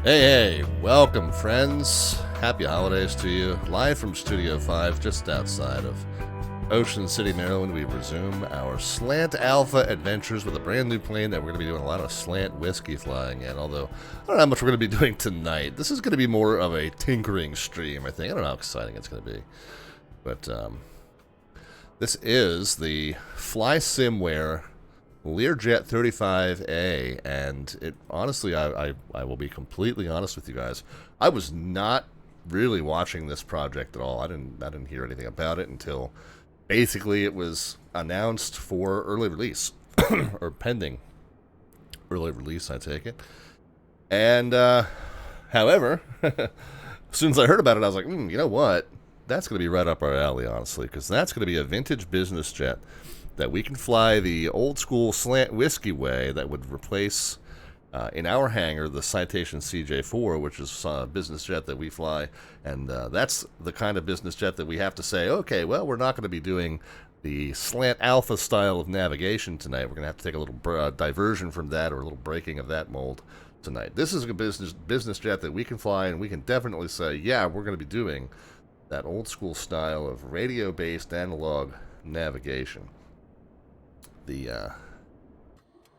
Hey, welcome friends. Happy holidays to you. Live from Studio 5, just outside of Ocean City, Maryland, we resume our Slant Alpha adventures with a brand new plane that we're going to be doing a lot of Slant Whiskey flying in, although I don't know how much we're going to be doing tonight. This is going to be more of a tinkering stream, I think. I don't know how exciting it's going to be. But this is the FlySimWare Learjet 35A, and it honestly, I will be completely honest with you guys. I was not really watching this project at all. I didn't hear anything about it until basically it was announced for early release or pending early release, I take it. And however, as soon as I heard about it, I was like, you know what? That's going to be right up our alley, honestly, because that's going to be a vintage business jet that we can fly the old school Slant Whiskey way that would replace, in our hangar, the Citation CJ4, which is a business jet that we fly. And that's the kind of business jet that we have to say, okay, well, we're not going to be doing the Slant Alpha style of navigation tonight. We're going to have to take a little diversion from that, or a little breaking of that mold tonight. This is a business jet that we can fly, and we can definitely say, yeah, we're going to be doing that old school style of radio-based analog navigation. The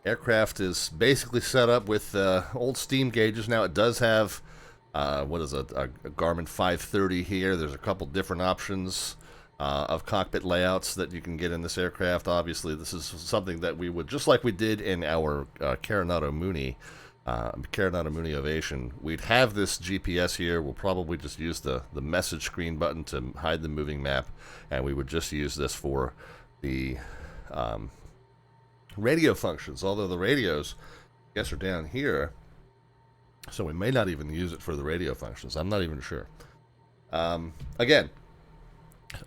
aircraft is basically set up with old steam gauges. Now it does have, what is it, a Garmin 530 here. There's a couple different options of cockpit layouts that you can get in this aircraft. Obviously, this is something that we would, just like we did in our Coronado Mooney Ovation, we'd have this GPS here. We'll probably just use the message screen button to hide the moving map, and we would just use this for the radio functions, although the radios, I guess, are down here, so we may not even use it for the radio functions. I'm not even sure. Again,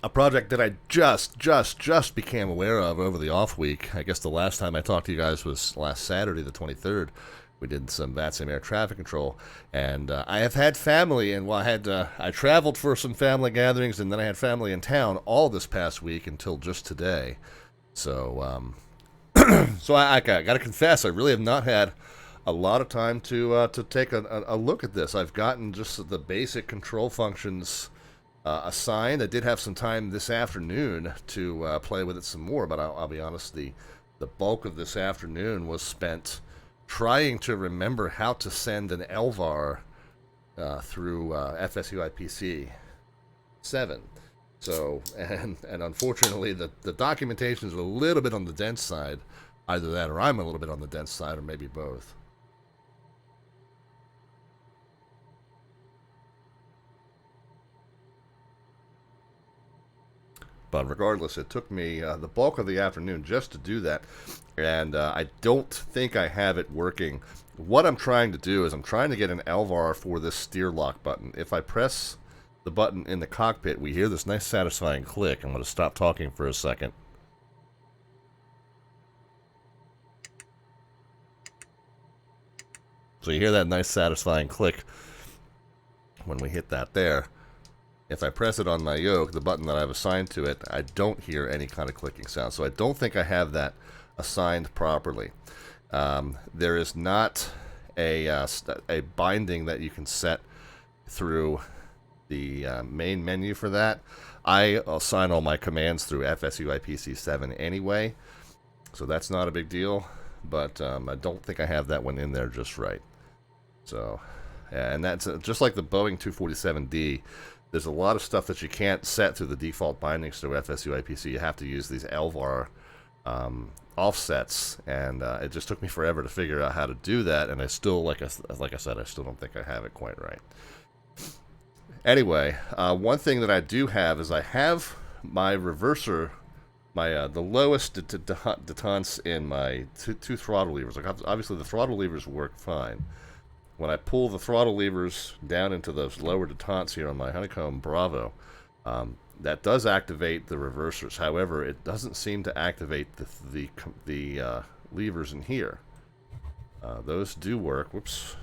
a project that I just became aware of over the off week. I guess the last time I talked to you guys was last Saturday, the 23rd. We did some FlySimWare traffic control, and I have had family, and I traveled for some family gatherings, and then I had family in town all this past week until just today. So, so I got to confess, I really have not had a lot of time to take a look at this. I've gotten just the basic control functions assigned. I did have some time this afternoon to play with it some more, but I'll be honest, the bulk of this afternoon was spent trying to remember how to send an LVAR through FSUIPC 7. So, and unfortunately, the documentation is a little bit on the dense side. Either that, or I'm a little bit on the dense side, or maybe both. But regardless, it took me the bulk of the afternoon just to do that, and I don't think I have it working. What I'm trying to do is I'm trying to get an LVAR for this steer lock button. If I press the button in the cockpit, we hear this nice satisfying click. I'm going to stop talking for a second. So you hear that nice satisfying click when we hit that there. If I press it on my yoke, the button that I've assigned to it, I don't hear any kind of clicking sound. So I don't think I have that assigned properly. There is not a binding that you can set through the main menu for that. I assign all my commands through FSUIPC 7 anyway, so that's not a big deal. But I don't think I have that one in there just right. So, and that's just like the Boeing 247D. There's a lot of stuff that you can't set through the default bindings through FSUIPC. You have to use these LVAR offsets, and it just took me forever to figure out how to do that. And I still, like I said, I still don't think I have it quite right. Anyway, one thing that I do have is I have my reverser, my the lowest detents in my two throttle levers. Like obviously, the throttle levers work fine. When I pull the throttle levers down into those lower detents here on my Honeycomb Bravo, that does activate the reversers. However, it doesn't seem to activate the levers in here. Those do work. Whoops.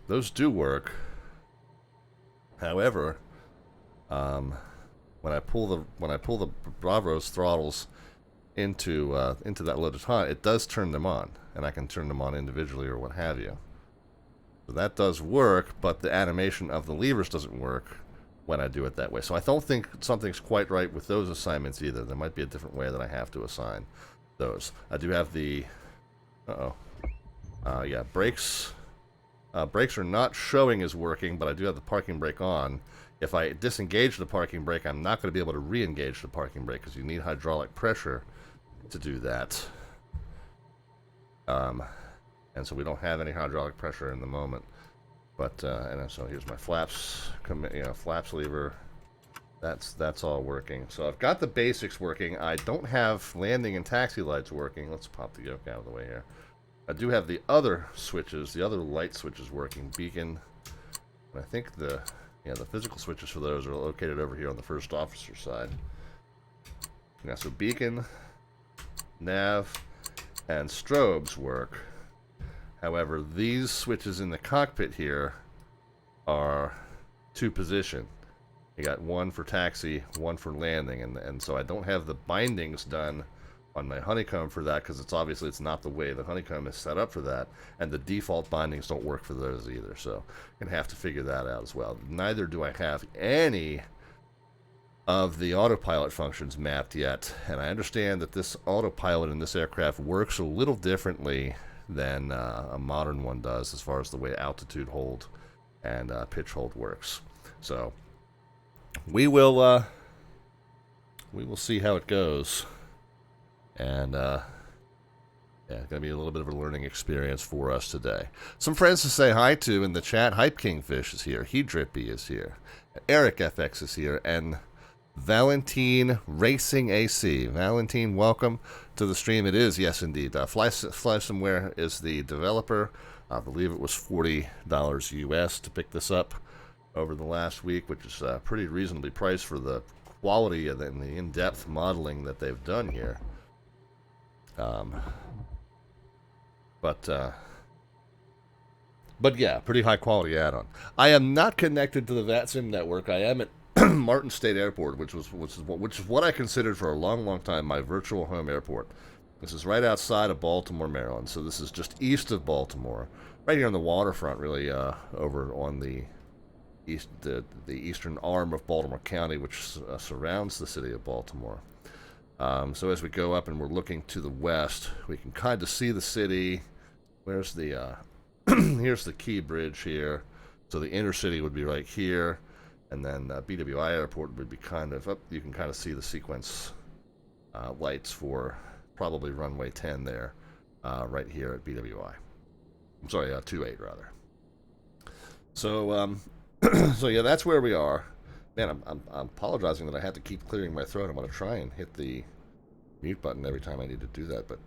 Those do work. However, when I pull the Bravo's throttles into that low detent, it does turn them on, and I can turn them on individually or what have you. So that does work, but the animation of the levers doesn't work when I do it that way. So I don't think something's quite right with those assignments either. There might be a different way that I have to assign those. I do have the yeah, brakes. Brakes are not showing as working, but I do have the parking brake on. If I disengage the parking brake, I'm not going to be able to re-engage the parking brake because you need hydraulic pressure to do that. And so we don't have any hydraulic pressure in the moment. But and so here's my flaps, flaps lever. That's all working. So I've got the basics working. I don't have landing and taxi lights working. Let's pop the yoke out of the way here. I do have the other switches, the other light switches working. Beacon. And I think the physical switches for those are located over here on the first officer side. Yeah, so beacon, nav, and strobes work. However, these switches in the cockpit here are two position. You got one for taxi, one for landing, and so I don't have the bindings done on my Honeycomb for that because it's not the way the Honeycomb is set up for that, and the default bindings don't work for those either. So I'm gonna have to figure that out as well. Neither do I have any of the autopilot functions mapped yet, and I understand that this autopilot in this aircraft works a little differently than a modern one does as far as the way altitude hold and pitch hold works. So we will see how it goes. And yeah, it's going to be a little bit of a learning experience for us today. Some friends to say hi to in the chat. Hype Kingfish is here. He Drippy is here. Eric FX is here. And Valentine Racing AC. Valentine, welcome to the stream. It is, yes, indeed. FlySimWare is the developer. I believe it was $40 US to pick this up over the last week, which is pretty reasonably priced for the quality and the in-depth modeling that they've done here. But yeah, pretty high quality add-on. I am not connected to the VATSIM network. I am at Martin State Airport, which is what I considered for a long time my virtual home airport. This is right outside of Baltimore, Maryland. So this is just east of Baltimore, right here on the waterfront, really, over on the eastern arm of Baltimore County, which surrounds the city of Baltimore. So as we go up and we're looking to the west, we can kind of see the city. Where's the here's the Key Bridge here. So the inner city would be right here, and then BWI Airport would be kind of up. You can kind of see the sequence lights for probably runway 10 there, right here at BWI. I'm sorry, 28 rather. So so yeah, that's where we are. Man, I'm apologizing that I had to keep clearing my throat. I'm going to try and hit the mute button every time I need to do that, but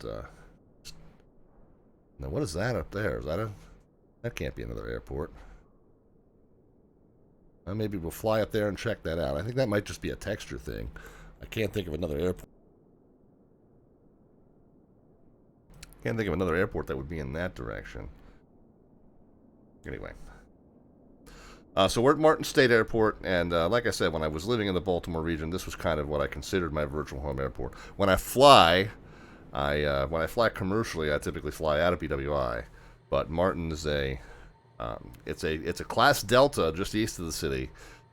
now what is that up there? Is that that can't be another airport. Maybe we'll fly up there and check that out. I think that might just be a texture thing. I can't think of another airport. Can't think of another airport that would be in that direction. Anyway. So we're at Martin State Airport, and like I said, when I was living in the Baltimore region, this was kind of what I considered my virtual home airport. When I fly, when I fly commercially, I typically fly out of BWI, but Martin is it's a Class Delta just east of the city,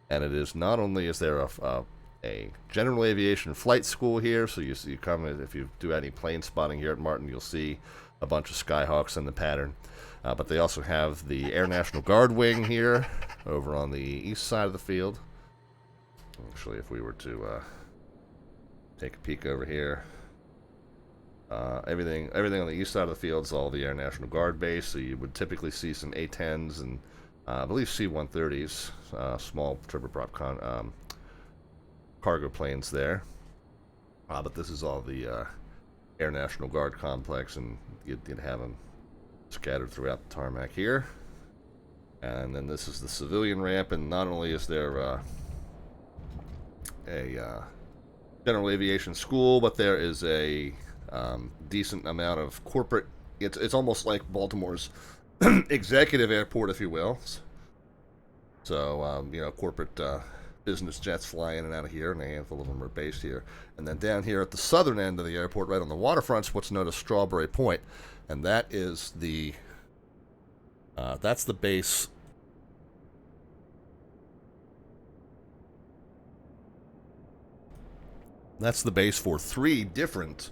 and it is not only is there a general aviation flight school here, so you come if you do any plane spotting here at Martin, you'll see a bunch of Skyhawks in the pattern. But they also have the Air National Guard wing here over on the east side of the field. Actually, if we were to take a peek over here, everything on the east side of the field is all the Air National Guard base. So you would typically see some A-10s and I believe C-130s, small turboprop cargo planes there. But this is all the Air National Guard complex, and you'd have them scattered throughout the tarmac here. And then this is the civilian ramp, and not only is there a general aviation school, but there is a decent amount of corporate. It's almost like Baltimore's executive airport, if you will. So corporate business jets fly in and out of here, and a handful of them are based here. And then down here at the southern end of the airport, right on the waterfront, is what's known as Strawberry Point, and that is that's the base. That's the base for 3 different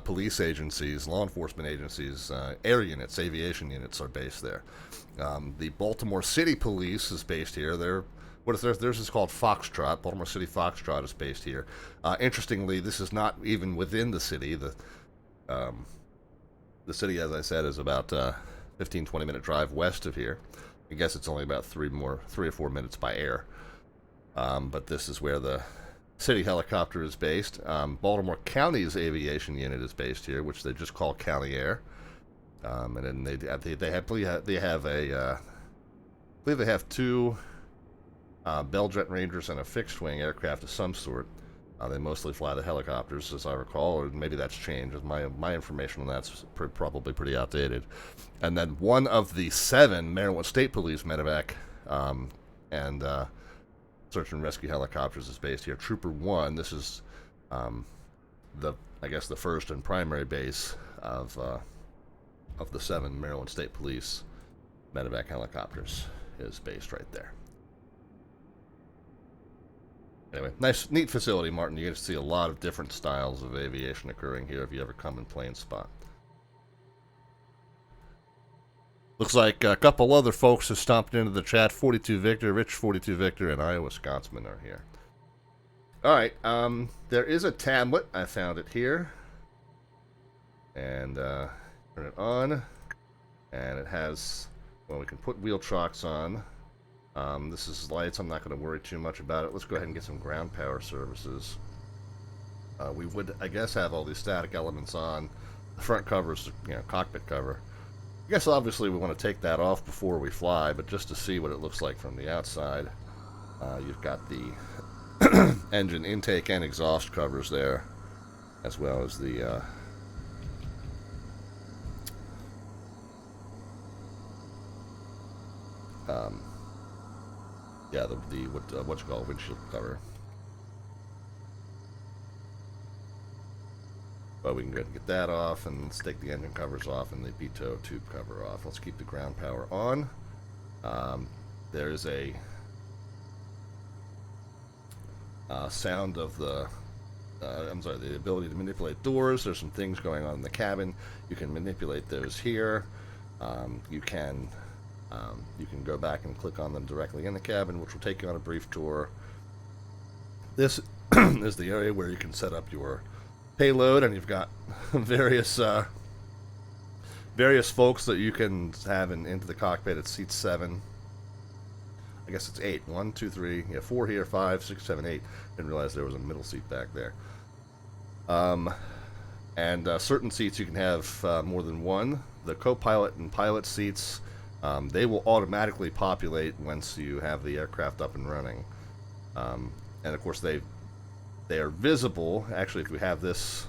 police agencies, law enforcement agencies, air units, aviation units are based there. The Baltimore City Police is based here. Theirs is called Foxtrot. Baltimore City Foxtrot is based here. Interestingly, this is not even within the city. The city, as I said, is about 15-20 minute drive west of here. I guess it's only about 3 or 4 minutes by air. But this is where the city helicopter is based. Baltimore County's aviation unit is based here, which they just call County Air. And then they have 2 Bell Jet Rangers and a fixed wing aircraft of some sort. They mostly fly the helicopters, as I recall, or maybe that's changed. My information on that's probably pretty outdated. And then one of the 7 Maryland State Police medevac and search and rescue helicopters is based here. Trooper 1. This is the first and primary base of the 7 Maryland State Police medevac helicopters is based right there. Anyway, neat facility, Martin. You get to see a lot of different styles of aviation occurring here if you ever come in plane spot. Looks like a couple other folks have stomped into the chat. 42 Victor, Rich 42 Victor, and Iowa Scotsman are here. All right, there is a tablet. I found it here. And turn it on. And it has, well, we can put wheel chocks on. This is lights. I'm not going to worry too much about it. Let's go ahead and get some ground power services. We would, I guess, have all these static elements on. The front cover is, cockpit cover. I guess obviously we want to take that off before we fly, but just to see what it looks like from the outside, you've got the engine intake and exhaust covers there, as well as the what you call windshield cover. But we can go ahead and get that off, and let's take the engine covers off and the BTO tube cover off. Let's keep the ground power on. There's a sound of the the ability to manipulate doors. There's some things going on in the cabin. You can manipulate those here. You can go back and click on them directly in the cabin, which will take you on a brief tour. This is the area where you can set up your payload, and you've got various folks that you can have into the cockpit. It's seat 7. I guess it's 8. 1, 2, 3. Yeah, 4 here, 5, 6, 7, 8. Didn't realize there was a middle seat back there. And certain seats you can have more than one. The co-pilot and pilot seats, they will automatically populate once you have the aircraft up and running. And of course they are visible. Actually, if we have this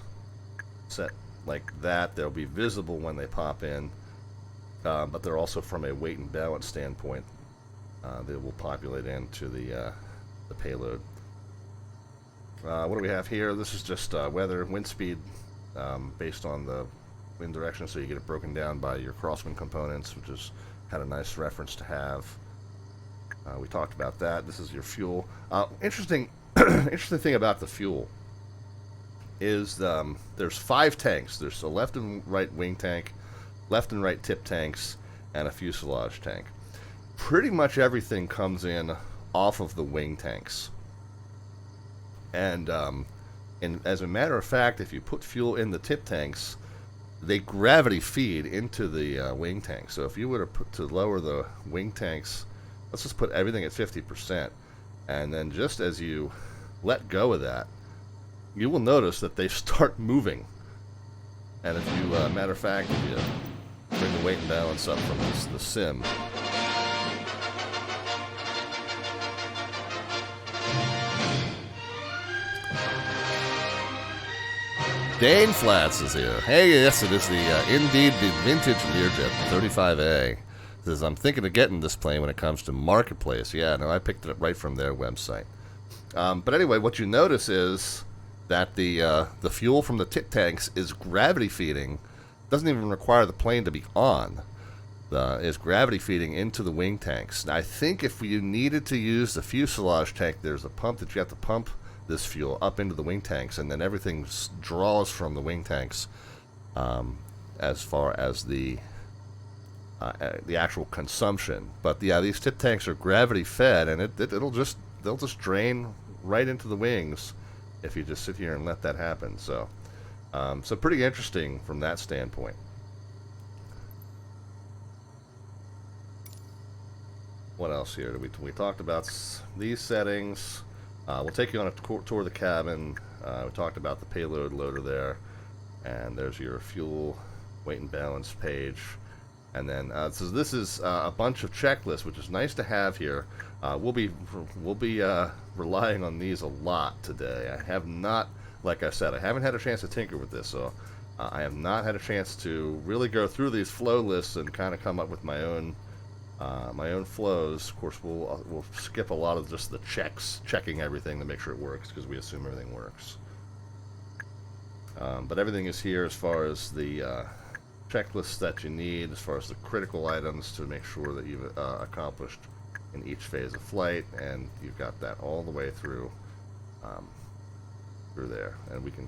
set like that, they'll be visible when they pop in. But they're also, from a weight and balance standpoint, they will populate into the payload. What do we have here? This is just weather, wind speed, based on the wind direction, so you get it broken down by your crosswind components, which is kind of a nice reference to have. We talked about that. This is your fuel. Interesting thing about the fuel is there's 5 tanks. There's a left and right wing tank, left and right tip tanks, and a fuselage tank. Pretty much everything comes in off of the wing tanks. And as a matter of fact, if you put fuel in the tip tanks, they gravity feed into the wing tanks. So if you were to lower the wing tanks, let's just put everything at 50%, and then just as you let go of that, you will notice that they start moving. And if you, matter of fact, if you bring the weight and balance up from the sim, Dane Flats is here. Hey, yes, it is indeed the vintage Learjet 35A. Says, I'm thinking of getting this plane when it comes to marketplace. Yeah, no, I picked it up right from their website. But anyway, what you notice is that the fuel from the tip tanks is gravity feeding. Doesn't even require the plane to be on. Is gravity feeding into the wing tanks. Now, I think if you needed to use the fuselage tank, there's a pump that you have to pump this fuel up into the wing tanks, and then everything draws from the wing tanks as far as the actual consumption. But yeah, these tip tanks are gravity fed, and they'll just drain right into the wings if you just sit here and let that happen. So so pretty interesting from that standpoint. What else here? We talked about these settings. We'll take you on a tour of the cabin. We talked about the payload loader there, and there's your fuel, weight and balance page. And then so this is a bunch of checklists, which is nice to have here. We'll be relying on these a lot today. I have not, like I said, I haven't had a chance to tinker with this, so I have not had a chance to really go through these flow lists and kind of come up with my own flows. Of course, we'll skip a lot of just the checking everything to make sure it works, because we assume everything works. But everything is here as far as the checklists that you need, as far as the critical items to make sure that you've accomplished in each phase of flight, and you've got that all the way through there. And we can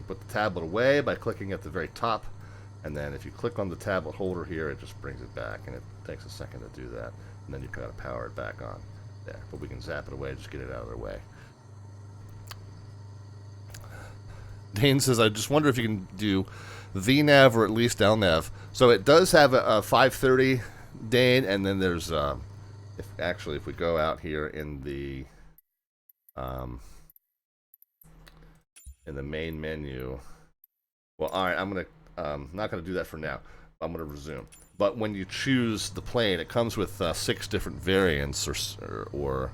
put the tablet away by clicking at the very top And then if you click on the tablet holder here, it just brings it back, and it takes a second to do that. And then you've got to power it back on. There, but we can zap it away, just get it out of their way. Dane says, I just wonder if you can do VNAV or at least LNAV. So it does have a 530, Dane, and then there's, if we go out here in the main menu, well, all right, I'm gonna not gonna do that for now. I'm gonna resume. But when you choose the plane, it comes with 6 different variants, or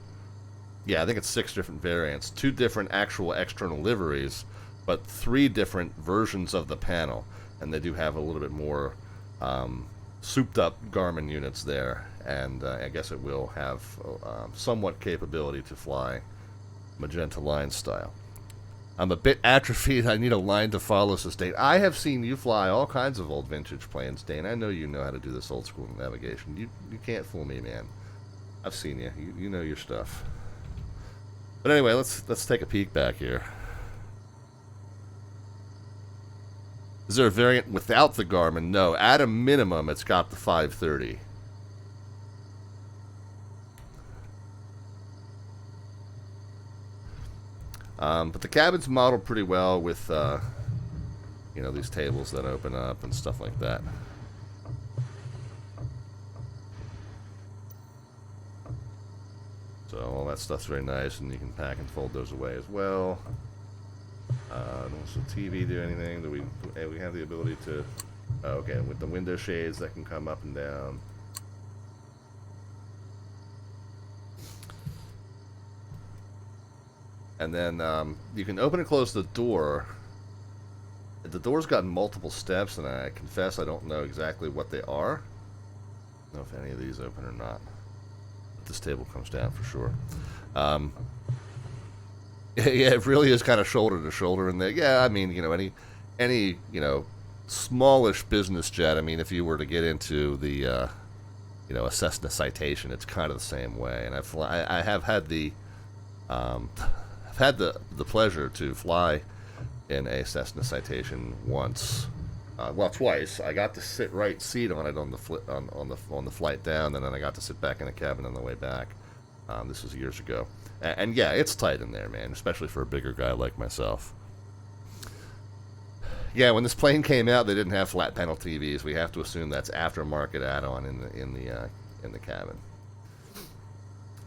yeah, I think it's 6 different variants, 2 different actual external liveries, but 3 different versions of the panel, and they do have a little bit more souped-up Garmin units there, and I guess it will have somewhat capability to fly magenta line style. I'm a bit atrophied. I need a line to follow, says Dane. I have seen you fly all kinds of old vintage planes, Dane. I know you know how to do this old school navigation. You can't fool me, man. I've seen you. You know your stuff. But anyway, let's take a peek back here. Is there a variant without the Garmin? No. At a minimum, it's got the 530. But the cabin's modeled pretty well with, you know, these tables that open up and stuff like that. So all that stuff's very nice, and you can pack and fold those away as well. Does the TV do anything? Do we have the ability to? Oh, okay, with the window shades that can come up and down. And then you can open and close the door. The door's got multiple steps, and I confess I don't know exactly what they are. I don't know if any of these open or not. But this table comes down for sure. Yeah, it really is kind of shoulder to shoulder in there. Yeah, I mean, you know, any you know, smallish business jet. I mean, if you were to get into the you know, a Cessna Citation, it's kind of the same way. And I have had the I've had the pleasure to fly in a Cessna Citation once, well, twice. I got to sit right seat on it on the flight down, and then I got to sit back in the cabin on the way back. This was years ago, and yeah, it's tight in there, man, especially for a bigger guy like myself. Yeah, when this plane came out, they didn't have flat panel TVs. We have to assume that's aftermarket add-on in the cabin.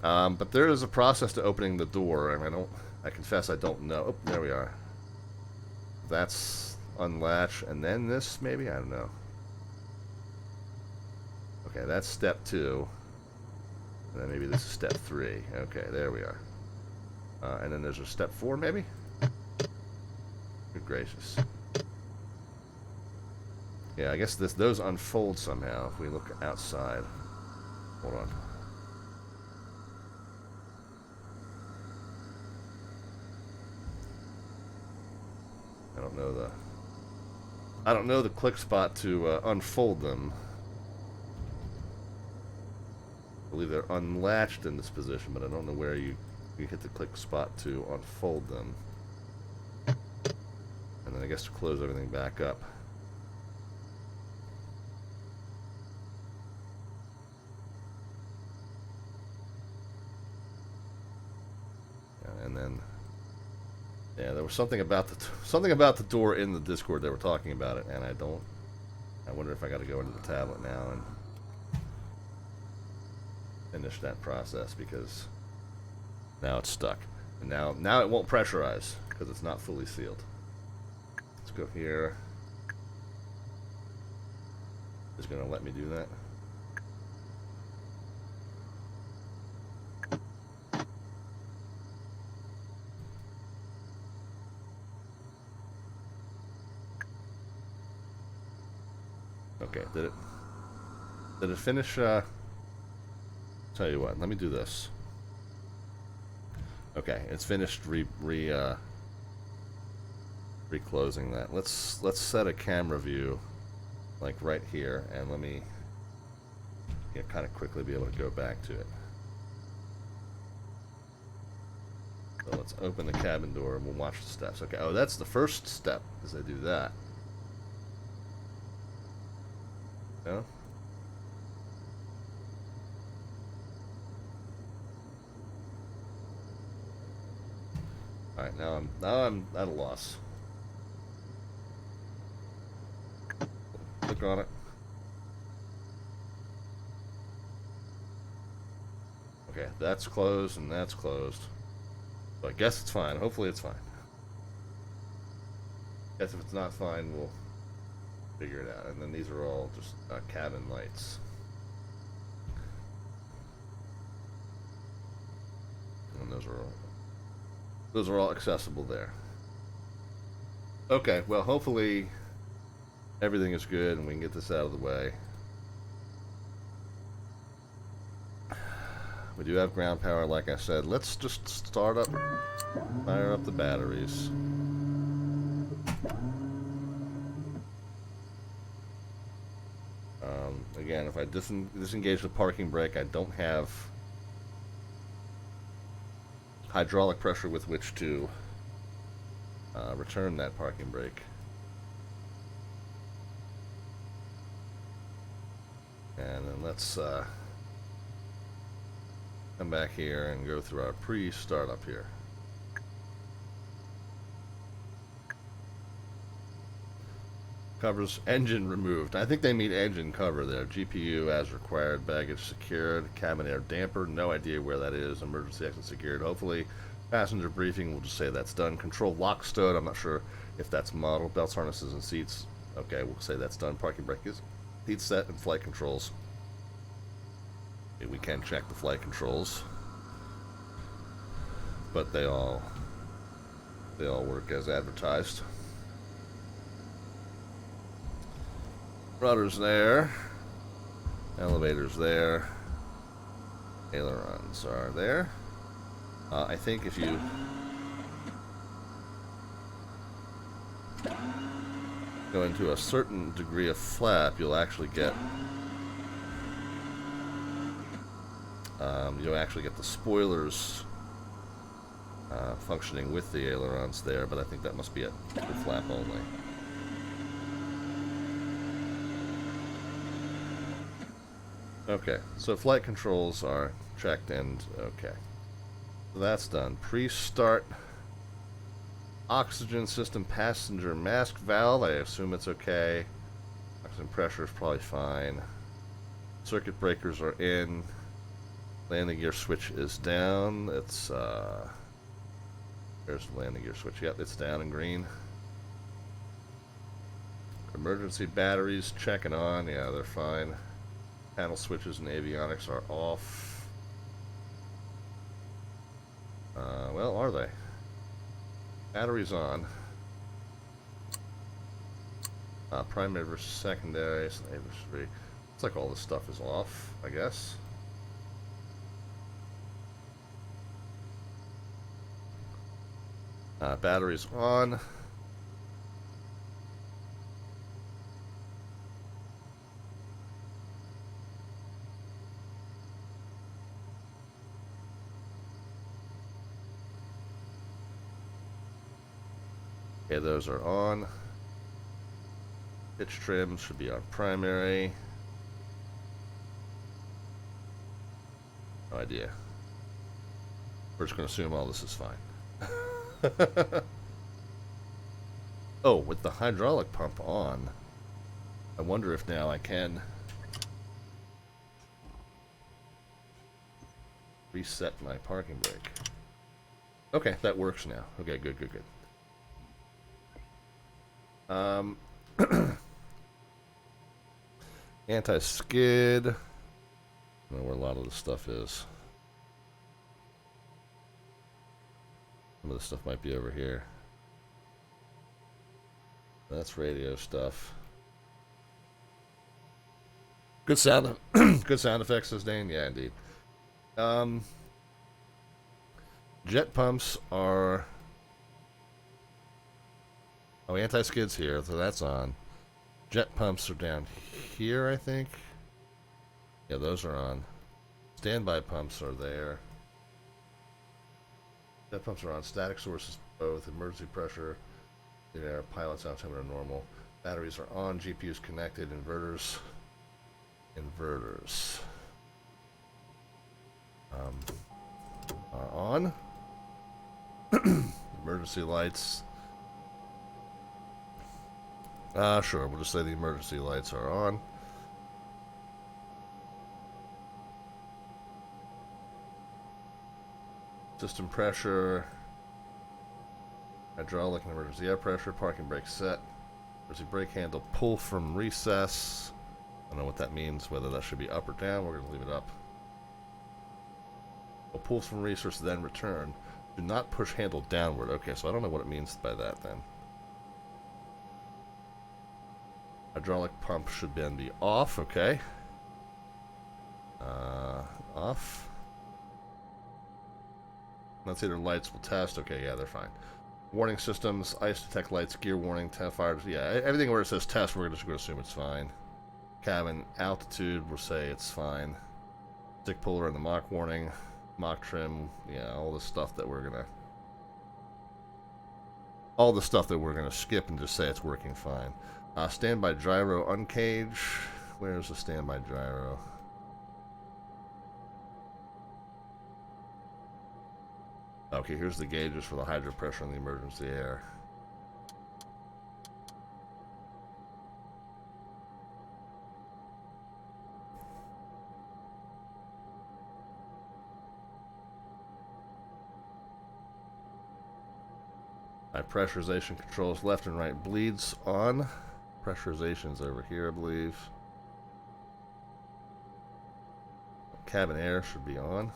But there is a process to opening the door, and I confess I don't know. Oh, there we are. That's unlatch, and then this, maybe? I don't know. Okay, that's step 2. And then maybe this is step 3. Okay, there we are. And then there's a step 4, maybe? Good gracious. Yeah, I guess those unfold somehow if we look outside. Hold on. I don't know the click spot to unfold them. I believe they're unlatched in this position, but I don't know where you hit the click spot to unfold them. And then I guess to close everything back up. And then, yeah, there was something about the door in the Discord they were talking about it, and I wonder if I got to go into the tablet now and finish that process, because now it's stuck, and now it won't pressurize because it's not fully sealed. Let's go here. It's gonna let me do that. Okay, did it finish? Tell you what, let me do this. Okay, it's finished reclosing that. Let's set a camera view like right here, and let me kind of quickly be able to go back to it. So let's open the cabin door and we'll watch the steps. Okay, oh, that's the first step, as I do that. No? Alright, now I'm at a loss. Click on it. Okay, that's closed and that's closed. So I guess it's fine. Hopefully it's fine. Guess if it's not fine, we'll figure it out. And then these are all just cabin lights. And those are all accessible there. Okay, well, hopefully everything is good and we can get this out of the way. We do have ground power, like I said. Let's just fire up the batteries. Again, if I disengage the parking brake, I don't have hydraulic pressure with which to return that parking brake. And then let's come back here and go through our pre-startup here. Covers engine removed. I think they mean engine cover there. GPU as required. Baggage secured. Cabin air damper. No idea where that is. Emergency exit secured. Hopefully, passenger briefing will just say that's done. Control lock stud. I'm not sure if that's model. Belts, harnesses, and seats. Okay, we'll say that's done. Parking brake is seat set and flight controls. Okay, we can check the flight controls, but they all work as advertised. Rudders there, elevators there, ailerons are there. I think if you go into a certain degree of flap, you'll actually get the spoilers functioning with the ailerons there, but I think that must be at the flap only. Okay, so flight controls are checked and okay. So that's done. Pre-start oxygen system passenger mask valve. I assume it's okay. Oxygen pressure is probably fine. Circuit breakers are in. Landing gear switch is down. It's there's the landing gear switch. Yep, it's down in green. Emergency batteries checking on. Yeah, they're fine. Panel switches and avionics are off. Well, are they? Batteries on. Primary versus secondary. Looks like all this stuff is off, I guess. Batteries on. Okay, those are on. Pitch trim should be our primary. No idea. We're just going to assume all this is fine. Oh, with the hydraulic pump on, I wonder if now I can reset my parking brake. Okay, that works now. Okay, good. Anti-skid. I don't know where a lot of this stuff is. Some of this stuff might be over here. That's radio stuff. Good sound. Good sound effects, says Dane. Yeah, indeed. Jet pumps are. Oh, anti-skid's here, so that's on. Jet pumps are down here, I think. Yeah, those are on. Standby pumps are there. Jet pumps are on. Static sources both. Emergency pressure. Air. Pilot's altimeter normal. Batteries are on. GPU's connected. Inverters Inverters are on. Emergency lights. Sure, we'll just say the emergency lights are on. System pressure. Hydraulic and emergency air pressure. Parking brake set. Emergency brake handle pull from recess. I don't know what that means, whether that should be up or down. We're going to leave it up. Well, pulls from recess, then return. Do not push handle downward. Okay, so I don't know what it means by that then. Hydraulic pump should then be off. Okay. Off. Let's see, their lights will test. Okay, yeah, they're fine. Warning systems, ice detect lights, gear warning, fires. Yeah, everything where it says test, we're just going to assume it's fine. Cabin altitude, we'll say it's fine. Stick puller and the Mach warning, Mach trim, yeah, all the stuff that we're gonna skip and just say it's working fine. Standby gyro uncage. Where's the standby gyro? Okay, here's the gauges for the hydro pressure and the emergency air. High pressurization controls left and right bleeds on. Pressurization's over here, I believe. Cabin air should be on.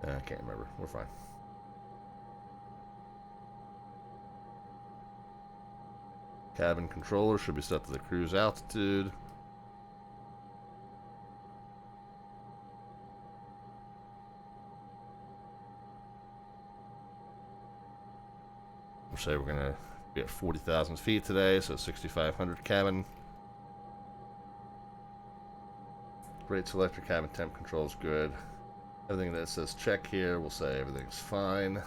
I can't remember. We're fine. Cabin controller should be set to the cruise altitude. We'll say we're going to be at 40,000 feet today, so 6,500 cabin. Brake selector, cabin temp control is good. Everything that says check here, we'll say everything's fine.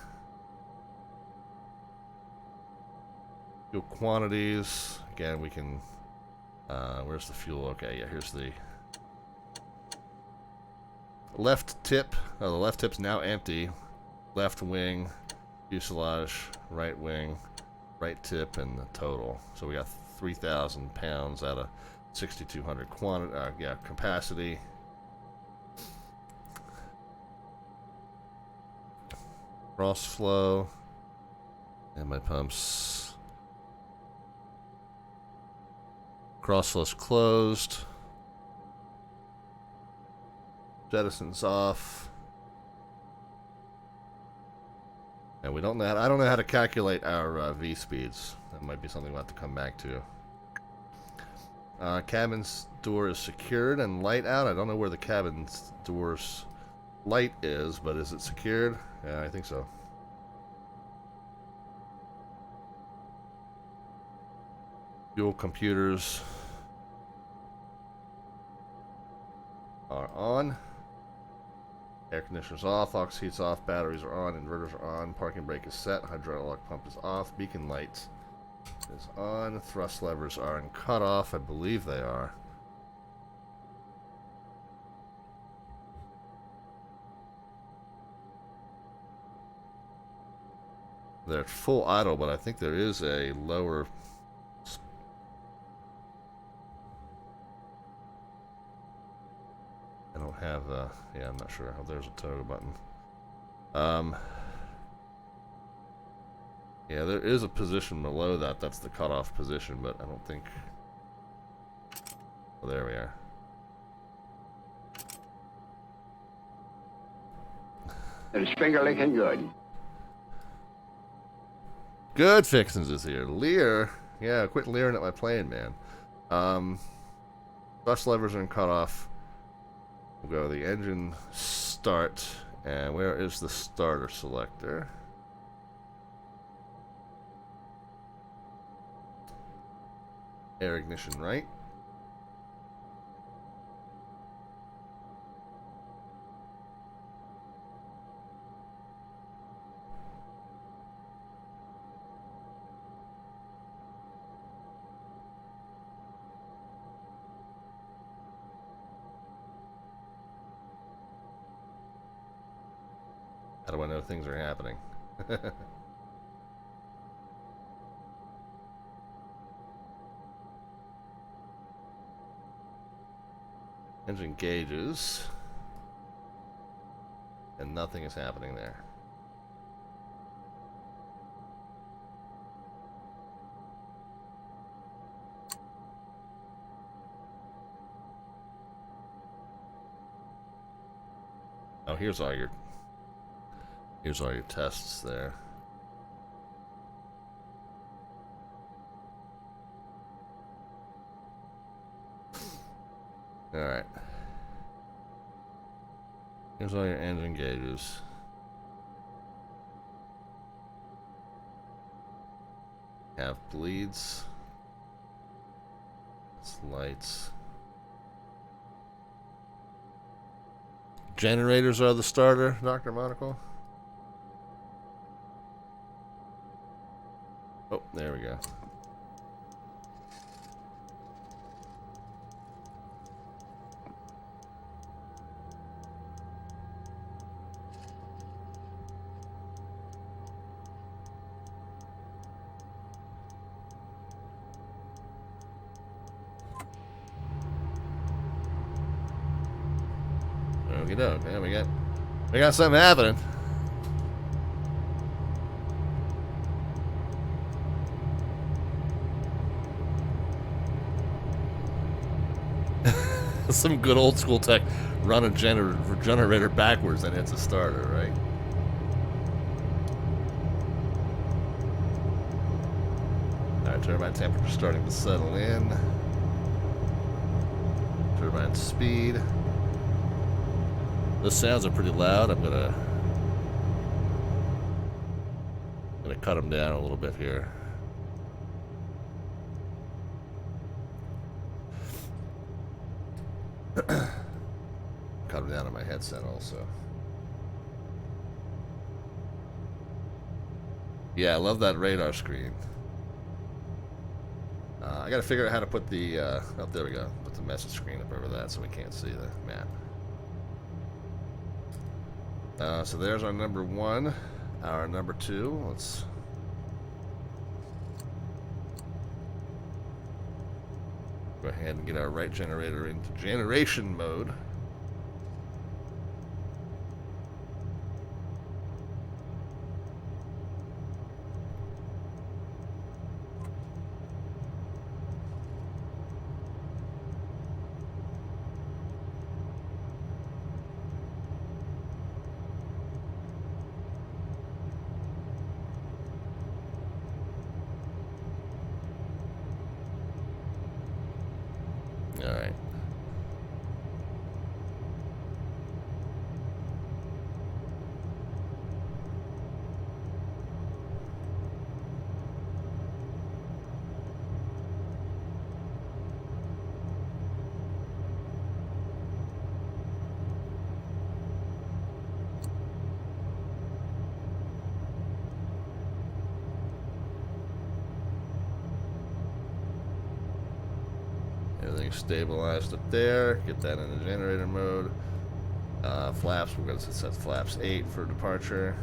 Fuel quantities, again, we can, where's the fuel? Okay, yeah, here's the left tip. Oh, the left tip's now empty. Left wing, fuselage, right wing, right tip, and the total. So we got 3,000 pounds out of 6,200 capacity. Cross flow, and my pumps. Cross flow's closed. Jettison's off. And we don't know. I don't know how to calculate our V speeds. That might be something we'll have to come back to. Cabin's door is secured and light out. I don't know where the cabin's door's light is, but is it secured? Yeah, I think so. Fuel computers are on. Air conditioner's off, aux heat's off, batteries are on, inverters are on, parking brake is set, hydraulic pump is off, beacon light is on, thrust levers are in cutoff, I believe they are. They're at full idle, but I think there is a lower... I don't have, yeah, I'm not sure. Oh, there's a toggle button. Yeah, there is a position below that. That's the cutoff position, but I don't think... Well, there we are. It's finger licking good. Good fixins is here. Lear. Yeah, quit leering at my plane, man. Thrust levers are in cutoff. We'll go the engine start. And where is the starter selector? Air ignition right. How do I know things are happening? Engine gauges. And nothing is happening there. Oh, here's all your tests there. All right. Here's all your engine gauges. Have bleeds. It's lights. Generators are the starter, Dr. Monaco. Oh, there we go. Okie doke. Yeah, we got something happening. Some good old school tech. Run a generator backwards and hits a starter, right? Alright, turbine temperature starting to settle in. Turbine speed. Those sounds are pretty loud. I'm gonna cut them down a little bit here. Cut them down on my headset also. Yeah, I love that radar screen. I gotta figure out how to put the oh, there we go. Put the message screen up over that so we can't see the map. So there's our number 1. Our number 2. Let's go ahead and get our right generator into generation mode. Alright. Everything's stabilized up there. Get that in the generator mode. Flaps, we're going to set flaps 8 for departure.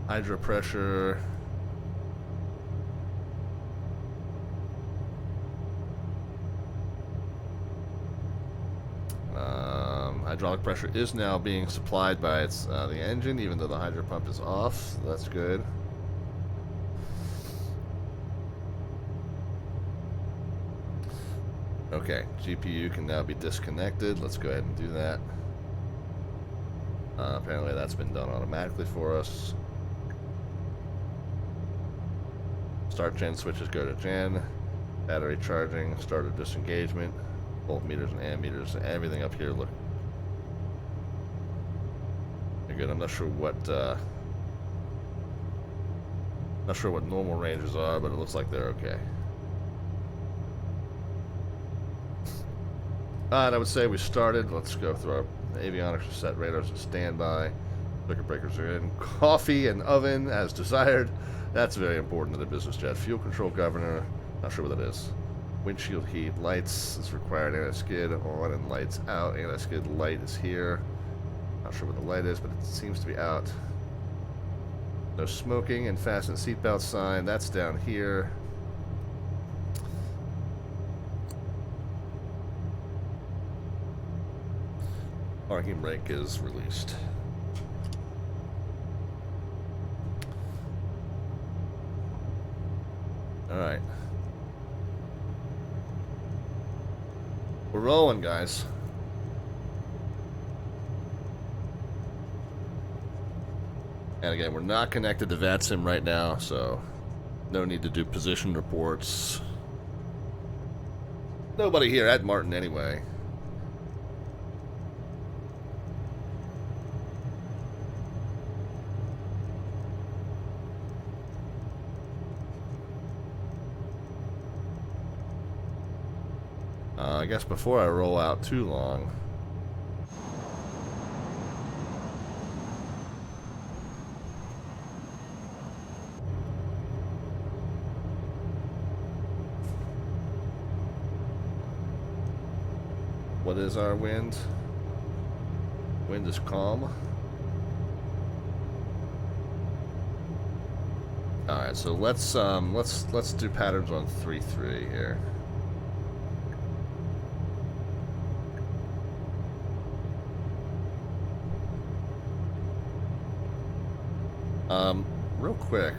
Hydro pressure. Hydraulic pressure is now being supplied by the engine, even though the hydro pump is off. So that's good. Okay, GPU can now be disconnected. Let's go ahead and do that. Apparently that's been done automatically for us. Start gen switches go to gen. Battery charging, starter disengagement, voltmeters and ammeters, everything up here look good. I'm not sure what normal ranges are, but it looks like they're okay. And I would say we started. Let's go through our avionics are set, radars are standby, circuit breakers are in, coffee and oven as desired. That's very important to the business jet. Fuel control governor, not sure what that is. Windshield heat, lights is required, anti-skid on and lights out. Anti-skid light is here. not sure what the light is, but it seems to be out. No smoking and fasten seatbelt sign. That's down here. Parking brake is released. Alright. We're rolling, guys. And again, we're not connected to VATSIM right now, so no need to do position reports. Nobody here at Martin anyway. I guess before I roll out too long, what is our wind? Wind is calm. All right, so let's do patterns on 3-3 here. Real quick.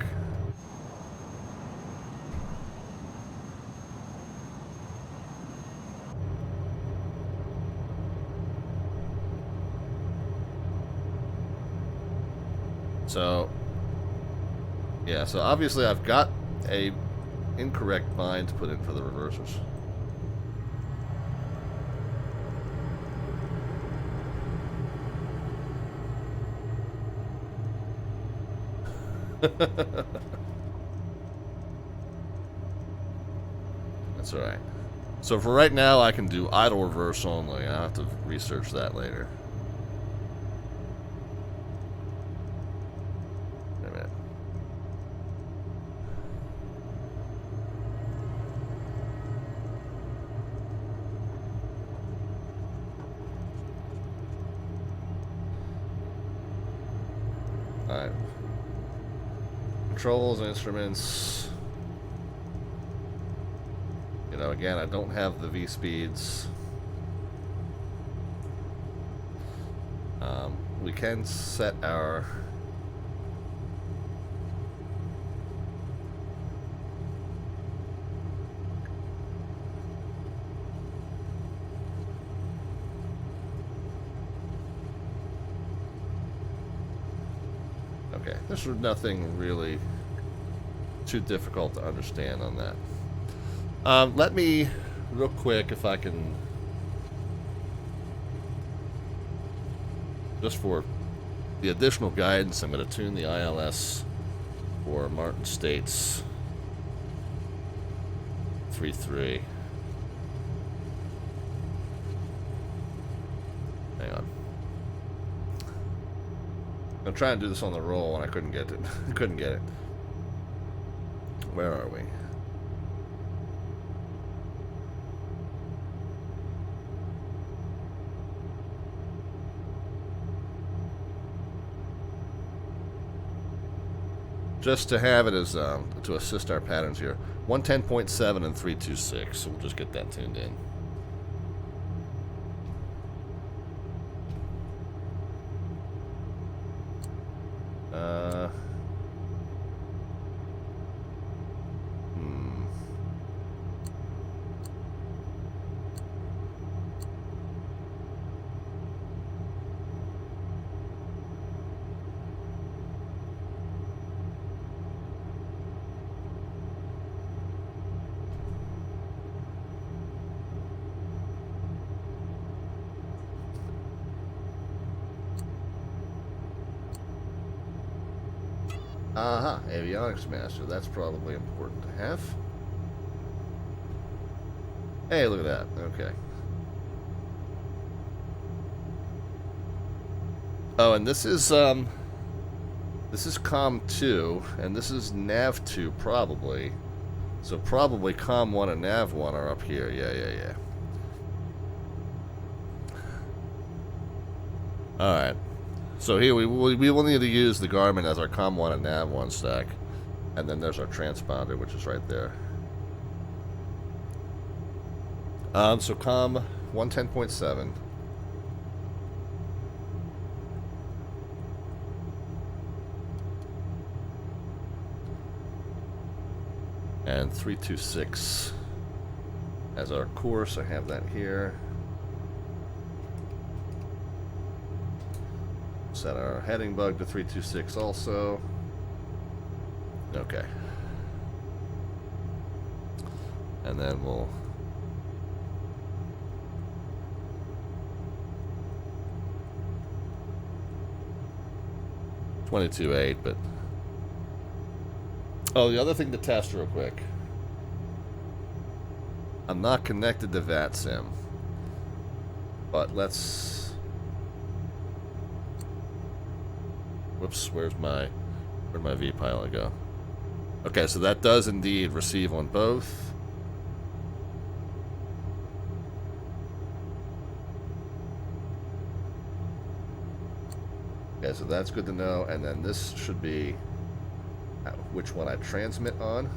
So, yeah, so obviously I've got a incorrect bind to put in for the reversers. That's alright. So for right now, I can do idle reverse only. I'll have to research that later. Wait a minute. Alright. Controls, instruments. You know, again, I don't have the V speeds. We can set our okay, there's nothing really too difficult to understand on that. Let me, real quick, if I can, just for the additional guidance, I'm going to tune the ILS for Martin States 3-3. Hang on. I'm trying to do this on the roll, and I couldn't get it. Couldn't get it. Where are we? Just to have it as to assist our patterns here. 110.7 and 326. So we'll just get that tuned in. Aha, avionics master. That's probably important to have. Hey, look at that. Okay. Oh, and this is COM 2, and this is NAV 2 probably. So probably COM 1 and NAV 1 are up here. Yeah. All right. So here we will need to use the Garmin as our COM1 and NAV1 stack. And then there's our transponder, which is right there. So COM 110.7. And 326 as our course. I have that here. Set our heading bug to 326 also. Okay. And then we'll .22.8, but oh, the other thing to test real quick. I'm not connected to VATSIM, but let's. Whoops, where'd my vPilot go? Okay, so that does indeed receive on both. Okay, so that's good to know. And then this should be which one I transmit on.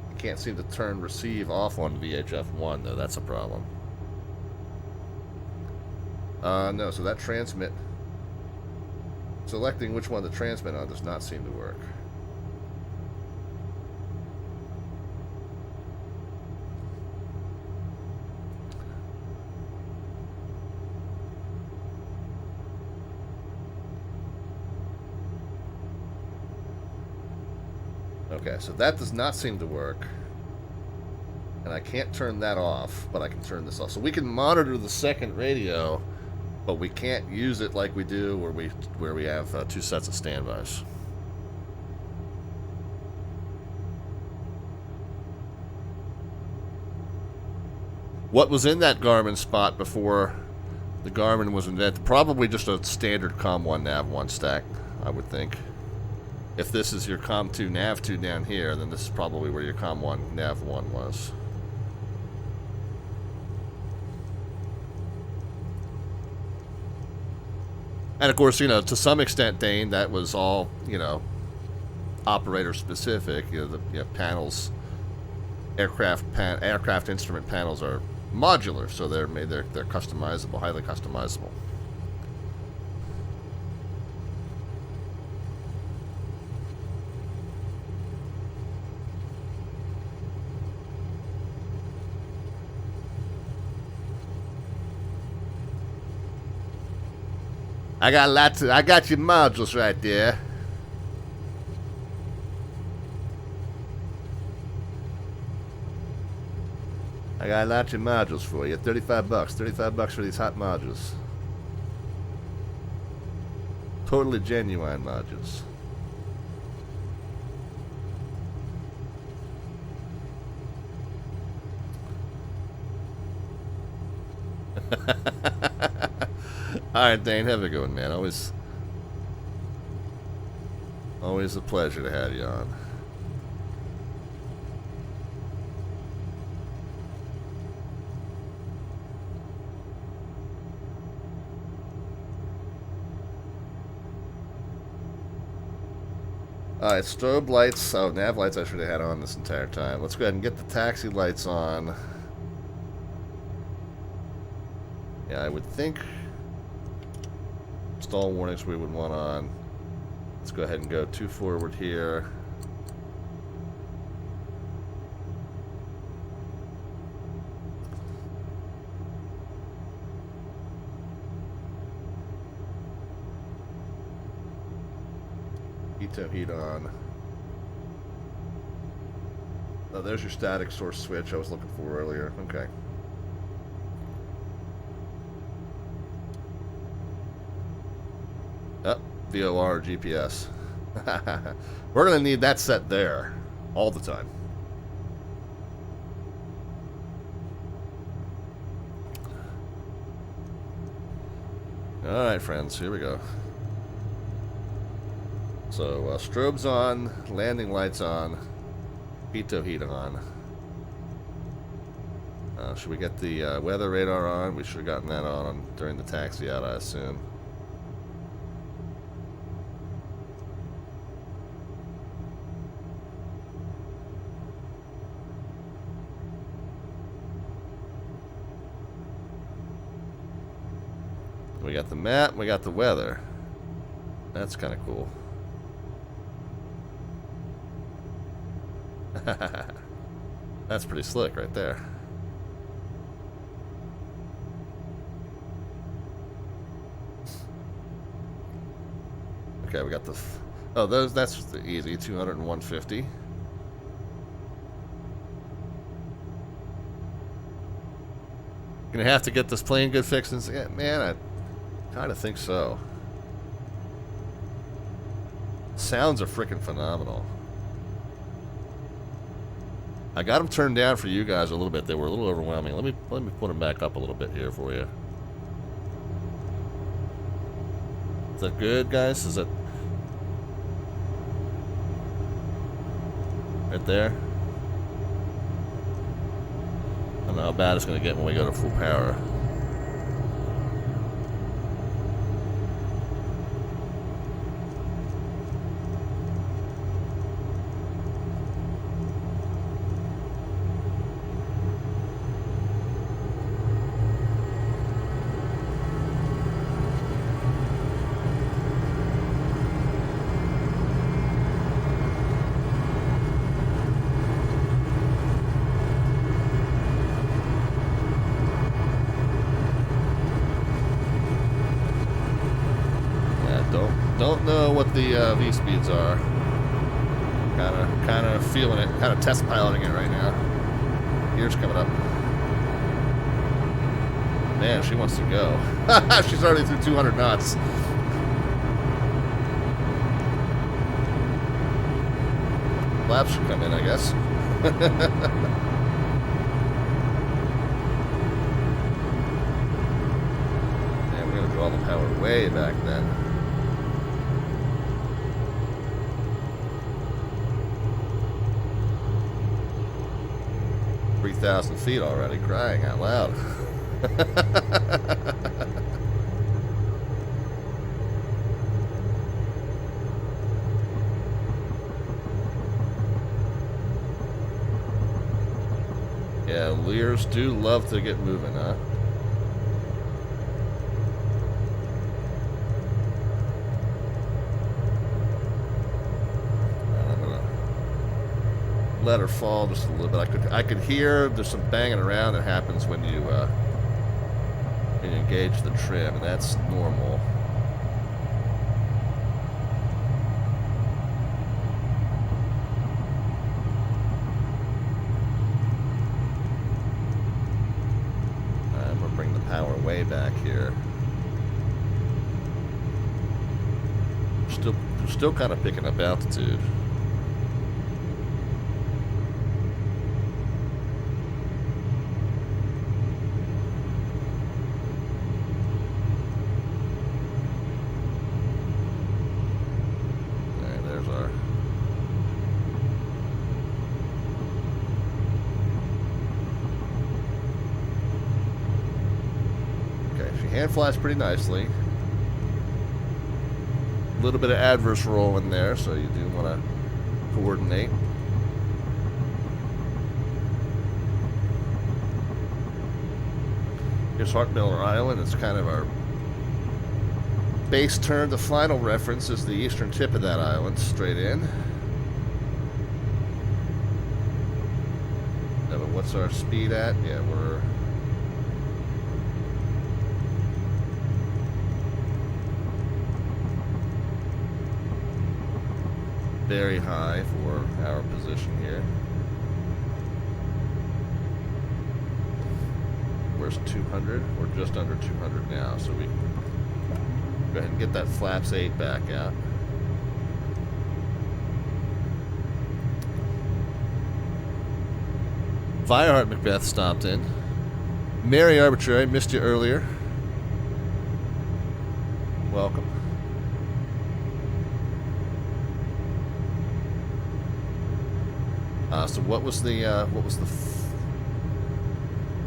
I can't seem to turn receive off on VHF1 though. That's a problem. No, so that transmit. Selecting which one to transmit on does not seem to work. Okay, so that does not seem to work. And I can't turn that off, but I can turn this off. So we can monitor the second radio, but we can't use it like we do where we have two sets of standbys. What was in that Garmin spot before the Garmin was invented? Probably just a standard COM1 NAV1 stack, I would think. If this is your COM2 NAV2 down here, then this is probably where your COM1 NAV1 was. And of course, you know, to some extent, Dane, that was all, you know, operator specific. You know, the panels, aircraft instrument panels are modular, so they're customizable, highly customizable. I got your modules right there. I got lots of modules for you. $35. $35 for these hot modules. Totally genuine modules. Alright, Dane, have a good one, man. Always a pleasure to have you on. Alright, strobe lights. Oh, nav lights I should have had on this entire time. Let's go ahead and get the taxi lights on. Yeah, I would think stall warnings we would want on. Let's go ahead and go 2 forward here. Heat on. Oh, there's your static source switch I was looking for earlier. Okay. Oh, VOR GPS. We're going to need that set there all the time. Alright, friends, here we go. So, strobes on, landing lights on, pitot heat on. Should we get the weather radar on? We should have gotten that on during the taxi out, I assume. We got the map, we got the weather. That's kind of cool. That's pretty slick right there. Okay, we got the... Oh, that's the easy. 200 and 150. Gonna have to get this plane good fixed. Yeah, man, I kind of think so. Sounds are freaking phenomenal. I got them turned down for you guys a little bit. They were a little overwhelming. Let me put them back up a little bit here for you. Is that good, guys? Is that right there? I don't know how bad it's going to get when we go to full power. Don't know what the V speeds are. Kind of feeling it. Kind of test piloting it right now. Gears coming up. Man, she wants to go. She's already through 200 knots. Laps should come in, I guess. And we're gonna draw the power way back then. 3,000 feet already, crying out loud. Yeah, Lears do love to get moving, huh? Let her fall just a little bit. I could hear there's some banging around that happens when you engage the trim, and that's normal. I'm gonna bring the power way back here. Still kind of picking up altitude. Hand flies pretty nicely. A little bit of adverse roll in there, so you do want to coordinate. Here's Hartmiller Island. It's kind of our base turn. The final reference is the eastern tip of that island, straight in. No, but what's our speed at? Yeah, we're... very high for our position here. Where's 200? We're just under 200 now, so we go ahead and get that flaps 8 back out. Fireheart Macbeth stopped in. Mary Arbitrary, missed you earlier. Welcome. So what was the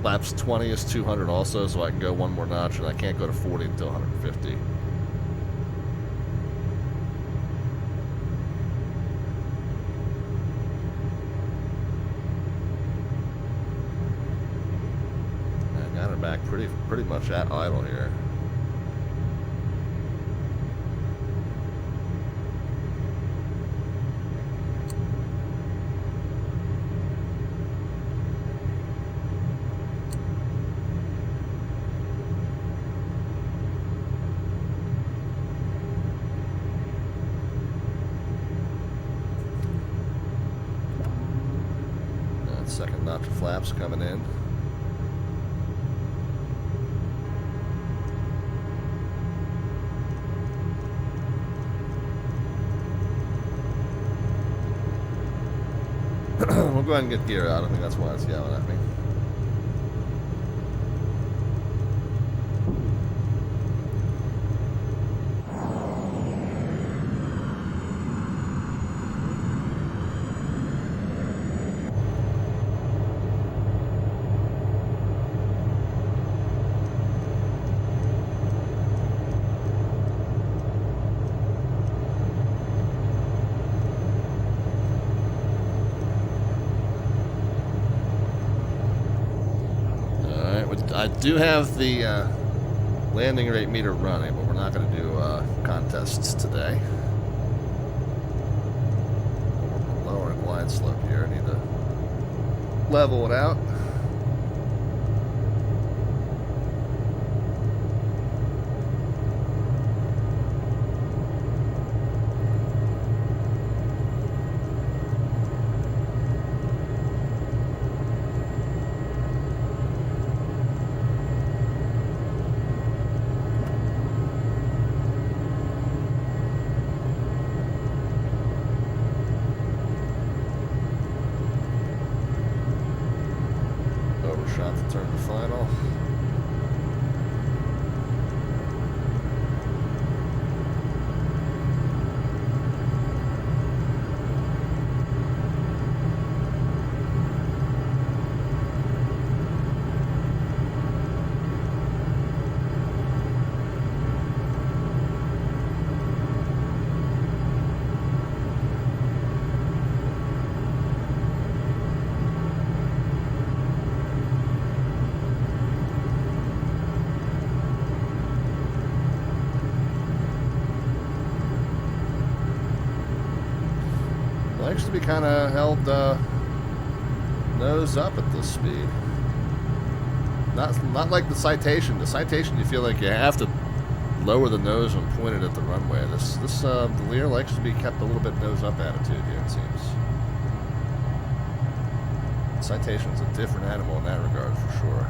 laps 20 is 200 also, so I can go one more notch, and I can't go to 40 until 150. I got her back pretty much at idle here. Notch of flaps coming in. We'll go ahead and get gear out. I think that's why it's yelling at me. I do have the landing rate meter running, but we're not going to do contests today. We're lowering glide slope here. I need to level it out. Overshot the turn to final. Likes to be kind of held nose up at this speed. Not like the Citation. The Citation, you feel like you have to lower the nose and point it at the runway. The Lear likes to be kept a little bit nose up attitude here, it seems. Citation's a different animal in that regard for sure.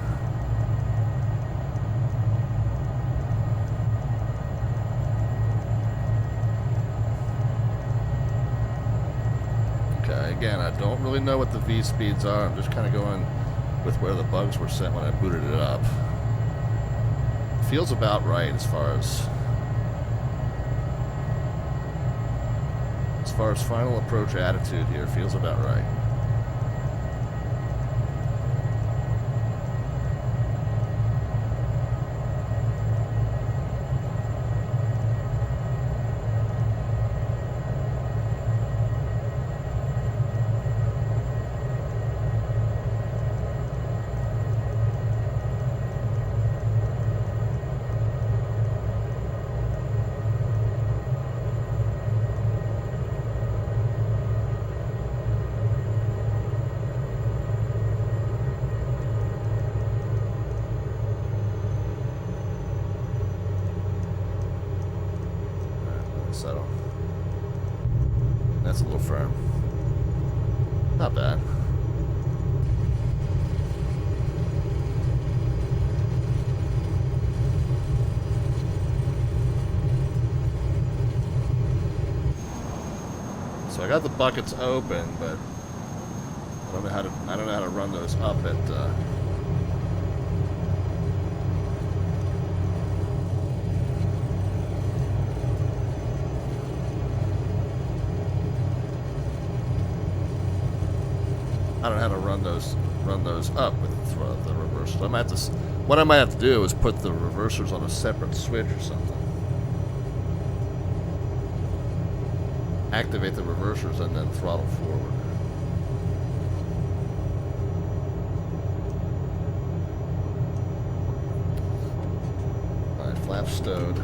Again, I don't really know what the V speeds are. I'm just kind of going with where the bugs were set when I booted it up. Feels about right as far as final approach attitude here. Feels about right. Settle. That's a little firm. Not bad. So I got the buckets open, but I don't know how to run those up at I don't know how to run those up with the reversers. What I might have to do is put the reversers on a separate switch or something. Activate the reversers and then throttle forward. Alright, flaps stowed.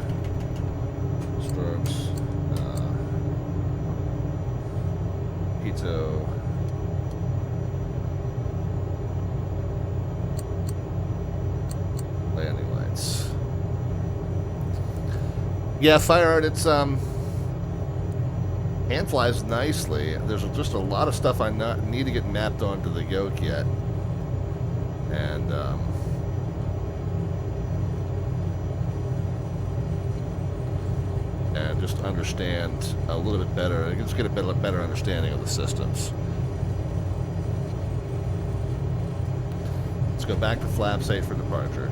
Strokes. Pitot. Landing lights. Yeah, fire art, it's hand flies nicely. There's just a lot of stuff I need to get mapped onto the yoke yet. and just understand a little bit better, just get a better understanding of the systems. Let's go back to flap safe for departure.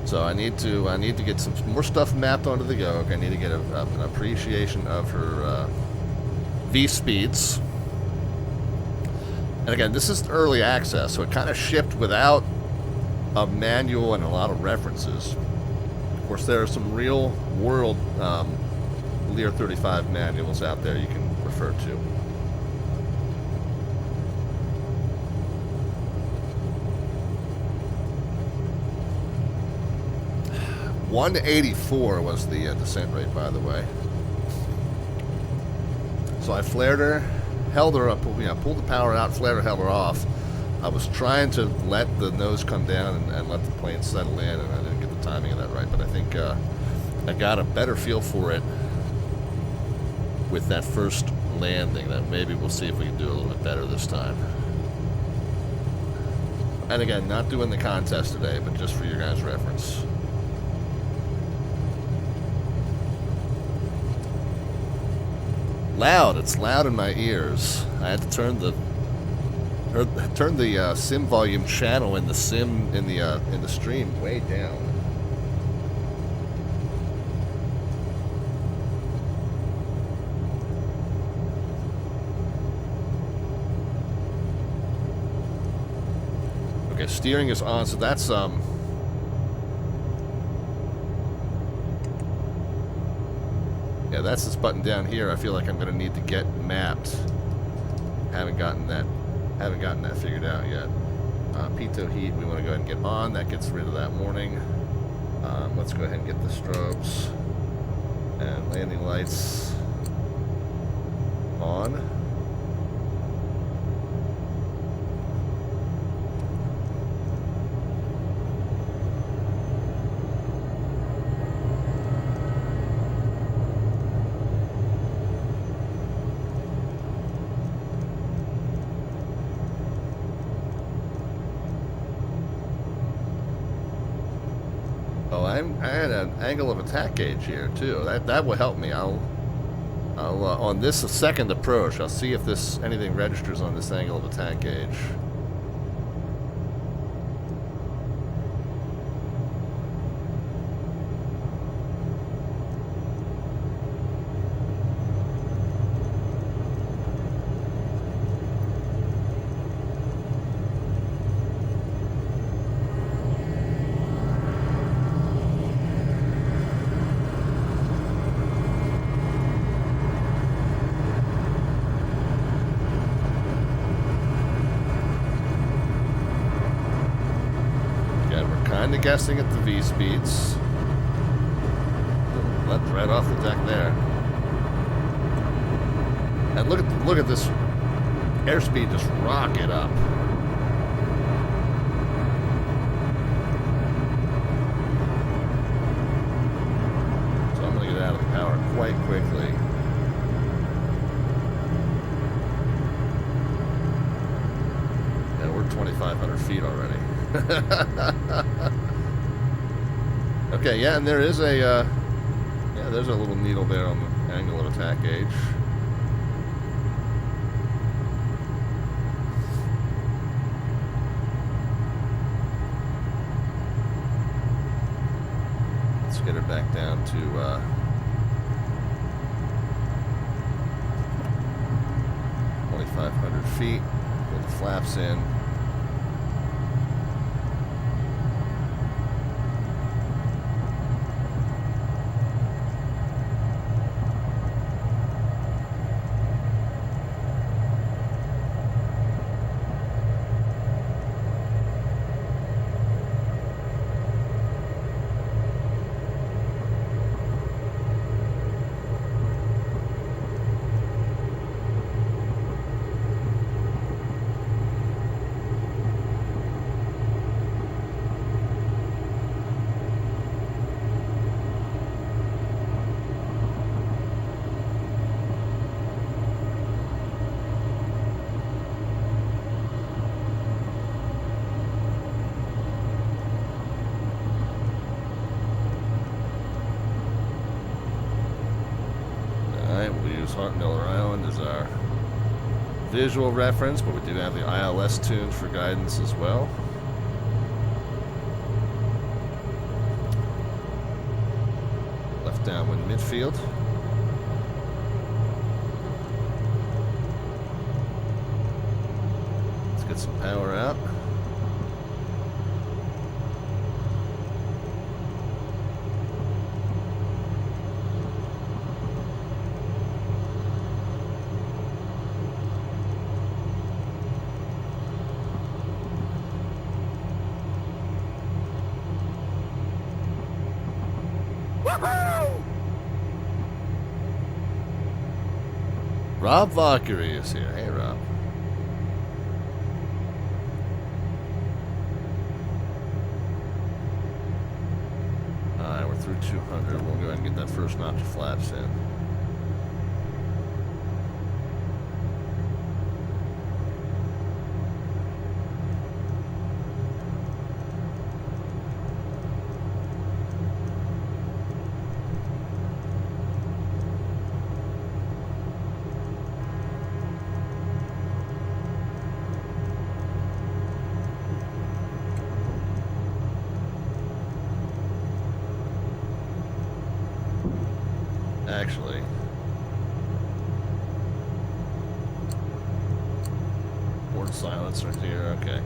So I need to get some more stuff mapped onto the yoke. I need to get an appreciation of her V speeds. And again, this is early access, so it kind of shipped without a manual and a lot of references. Of course, there are some real world Lear 35 manuals out there you can refer to. .184 was the descent rate, by the way. So I flared her, held her up, pulled the power out, flared her, held her off. I was trying to let the nose come down and let the plane settle in, and I didn't get the timing of that right, but I think I got a better feel for it with that first landing. That maybe we'll see if we can do a little bit better this time. And again, not doing the contest today, but just for your guys' reference. Loud. It's loud in my ears. I had to turn the sim volume channel in the stream way down. Okay, steering is on, so that's yeah, that's this button down here. I feel like I'm going to need to get mapped. Haven't gotten that figured out yet. Pitot heat, we want to go ahead and get on. That gets rid of that warning. Let's go ahead and get the strobes and landing lights on. I had an angle of attack gauge here too. That will help me. I'll on this second approach, I'll see if anything registers on this angle of attack gauge. Guessing at the V speeds. Let right off the deck there. And look at this airspeed just rocket up. So I'm gonna get out of the power quite quickly. Yeah, we're 2,500 feet already. Okay, yeah, and there is there's a little needle there on the angle of attack gauge. Let's get her back down to 2,500 feet. Pull the flaps in. use Hunt Miller Island as our visual reference, but we do have the ILS tunes for guidance as well. Left downwind midfield. Let's get some power out. Rob Valkyrie is here. Hey, Rob. Alright, we're through 200. We'll go ahead and get that first notch of flaps in. Actually, port silencer here, okay.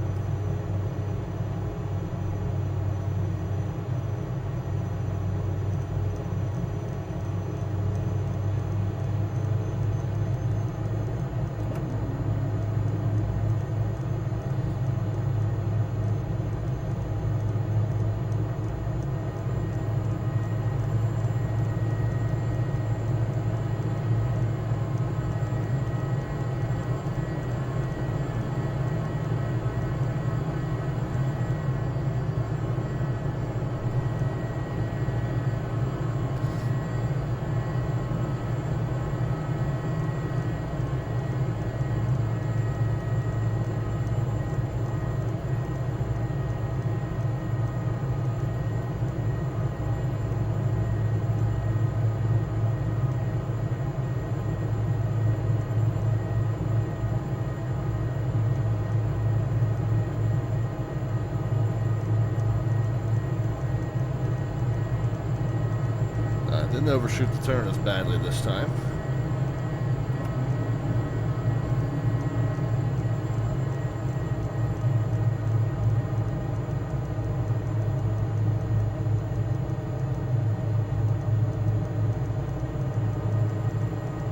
Didn't overshoot the turn as badly this time.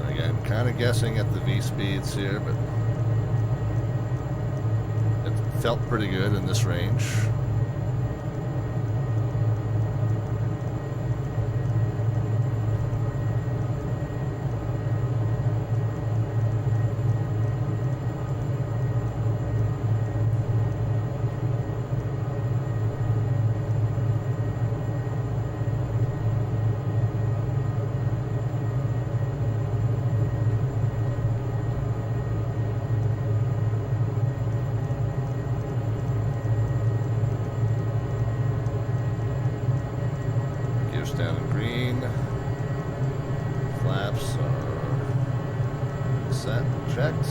Again, kind of guessing at the V speeds here, but it felt pretty good in this range. Down in green. Flaps are set, checked.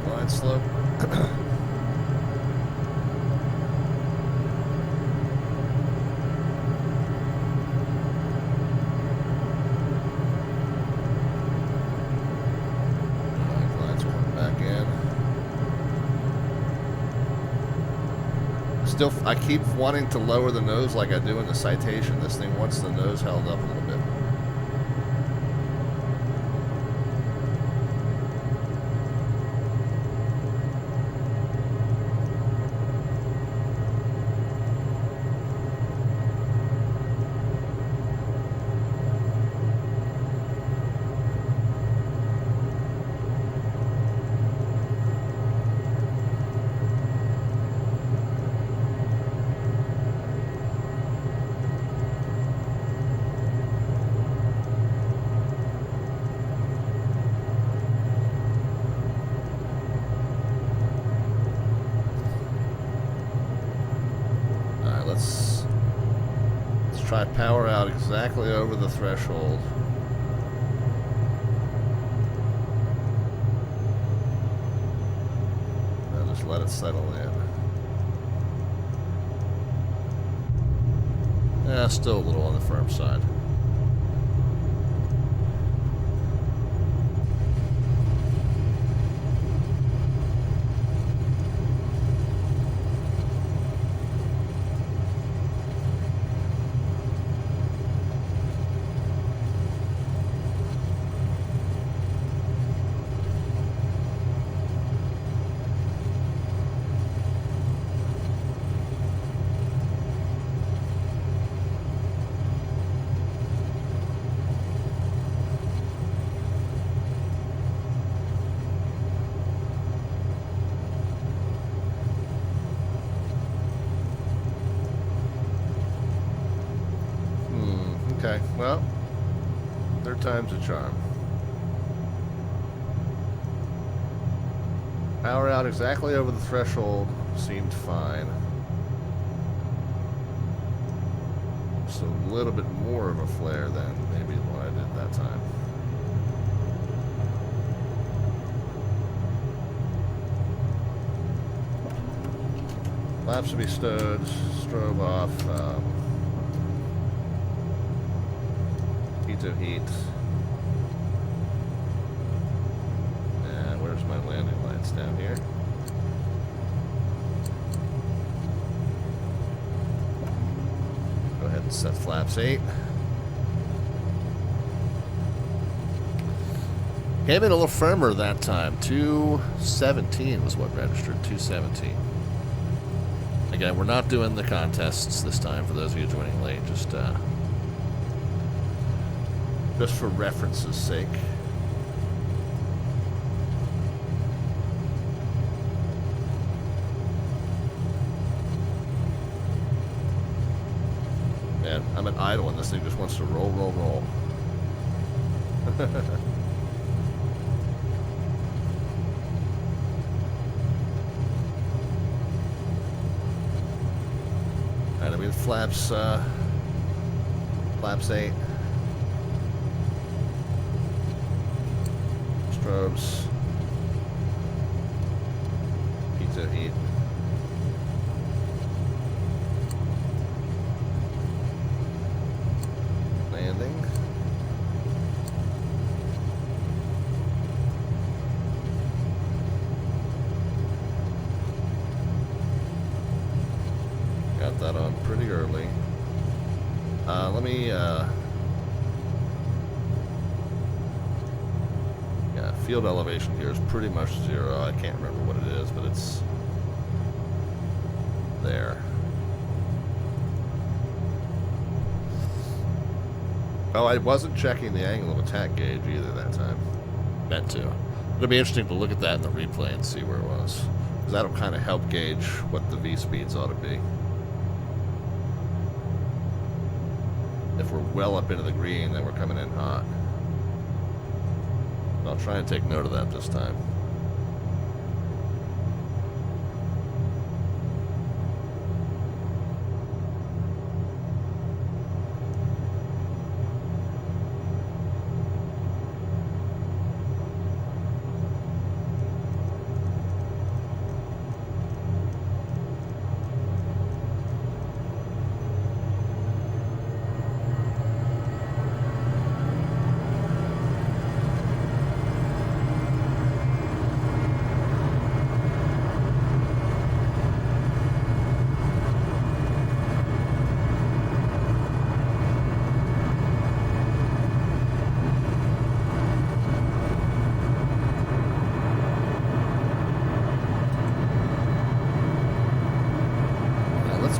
Line slope. Lines going back in. Still, I keep wanting to lower the nose like I do in the Citation. This thing wants the nose held up a little bit. try power out exactly over the threshold. And just let it settle in. Yeah, still a little on the firm side. Okay, well, third time's a charm. Power out exactly over the threshold seemed fine. Just a little bit more of a flare than maybe what I did that time. Flaps to be stowed, strobe off. Heat. And where's my landing lights? Down here. Go ahead and set flaps 8. Came in a little firmer that time. 217 was what registered. 217. Again, we're not doing the contests this time for those of you joining late. Just for reference's sake. Man, I'm at idle and this thing just wants to roll, roll, roll. And I mean, flaps 8. Strobes. Pizza heat. Landing. Got that on pretty early. Let me field elevation here is pretty much 0. I can't remember what it is, but it's there. Oh, I wasn't checking the angle of attack gauge either that time. Meant to. It'll be interesting to look at that in the replay and see where it was. Because that'll kind of help gauge what the V-speeds ought to be. If we're well up into the green, then we're coming in hot. I'll try and take note of that this time.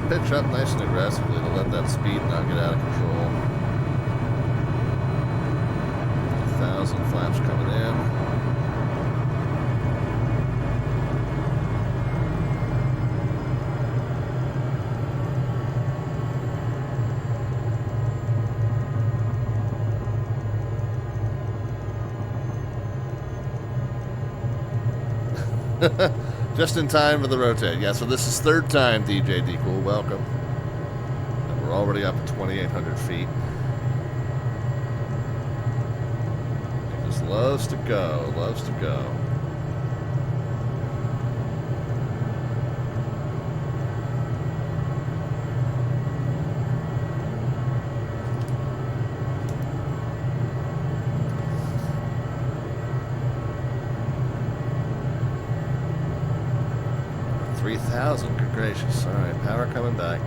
Pitch up nice and aggressively to let that speed not get out of control. 1,000 flaps coming in. Just in time for the rotate. Yeah, so this is third time, DJ D. Cool. Welcome. And we're already up at 2,800 feet. He just loves to go, loves to go. Good gracious. All right, power coming back.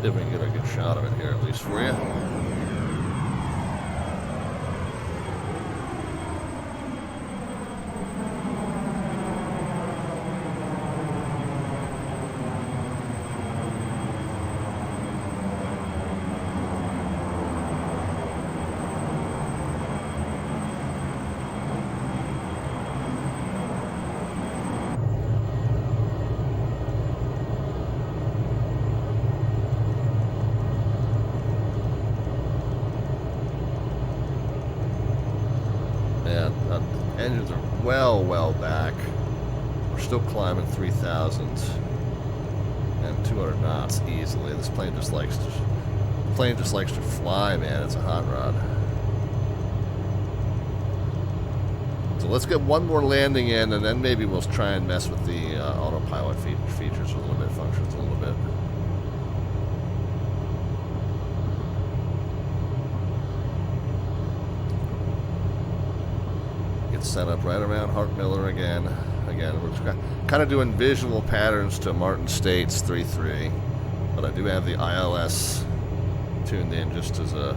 See if we can get a good shot of it here, at least for you. Engines are well back. We're still climbing 3,000 and 200 knots easily. This plane just likes to fly, man. It's a hot rod. So let's get one more landing in, and then maybe we'll try and mess with the autopilot features a little bit, functions a little bit. Set up right around Hart Miller again. We're kind of doing visual patterns to Martin States 3.3, but I do have the ILS tuned in just as a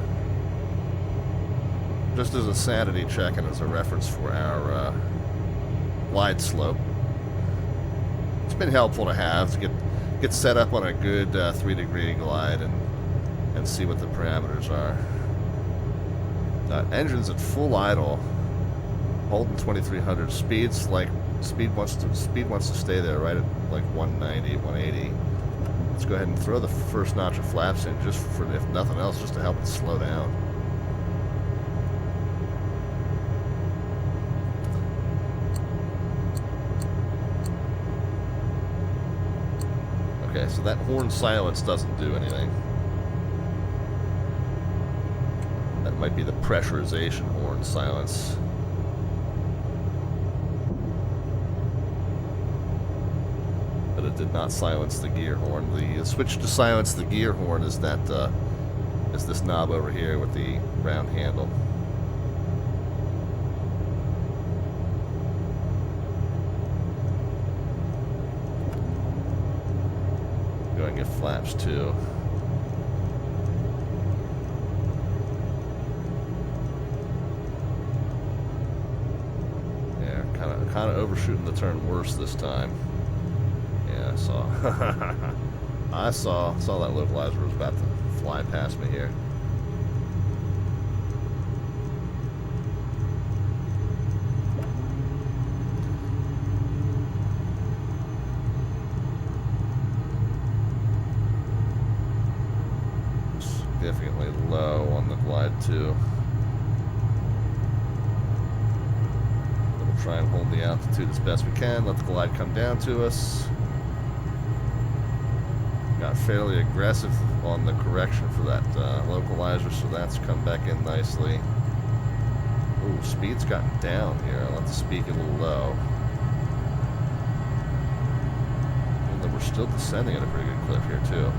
sanity check and as a reference for our glide slope. It's been helpful to have to get set up on a good 3-degree glide and see what the parameters are. Engines at full idle. Holding 2,300. Speed wants to stay there right at like 190, 180. Let's go ahead and throw the first notch of flaps in, just for, if nothing else, just to help it slow down. Okay, so that horn silence doesn't do anything. That might be the pressurization horn silence. It did not silence the gear horn. The switch to silence the gear horn is this knob over here with the round handle. Go and get flaps too. Yeah, kind of overshooting the turn worse this time. I saw that localizer was about to fly past me here. Significantly low on the glide too. We'll try and hold the altitude as best we can. Let the glide come down to us. Got fairly aggressive on the correction for that localizer, so that's come back in nicely. Ooh, speed's gotten down here. I'll have to speak a little low. And then we're still descending at a pretty good clip here, too.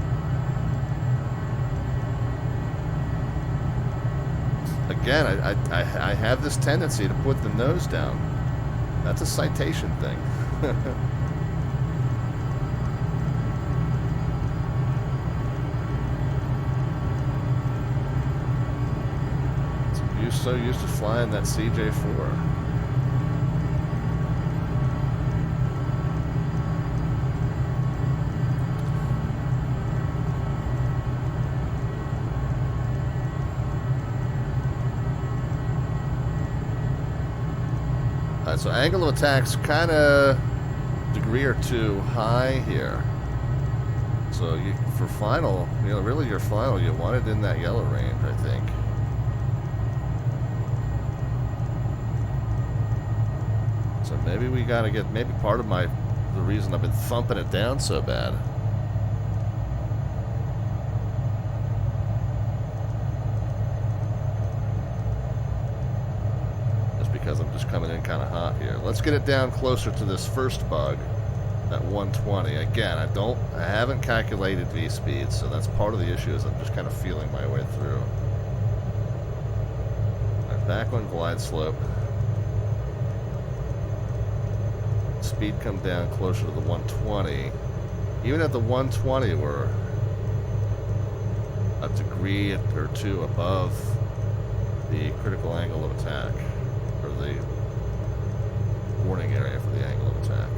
Again, I have this tendency to put the nose down. That's a citation thing. So used to flying that CJ4. so angle of attack's kind of degree or two high here. So you, for final, you know, really your final, you want it in that yellow range, I think. So maybe we gotta get, maybe part of the reason I've been thumping it down so bad. Because I'm just coming in kind of hot here. Let's get it down closer to this first bug, that 120. Again, I haven't calculated V speed, so that's part of the issue is I'm just kind of feeling my way through. All right, back on glide slope. Speed come down closer to the 120. Even at the 120, we're a degree or two above the critical angle of attack. Or the warning area for the angle of attack.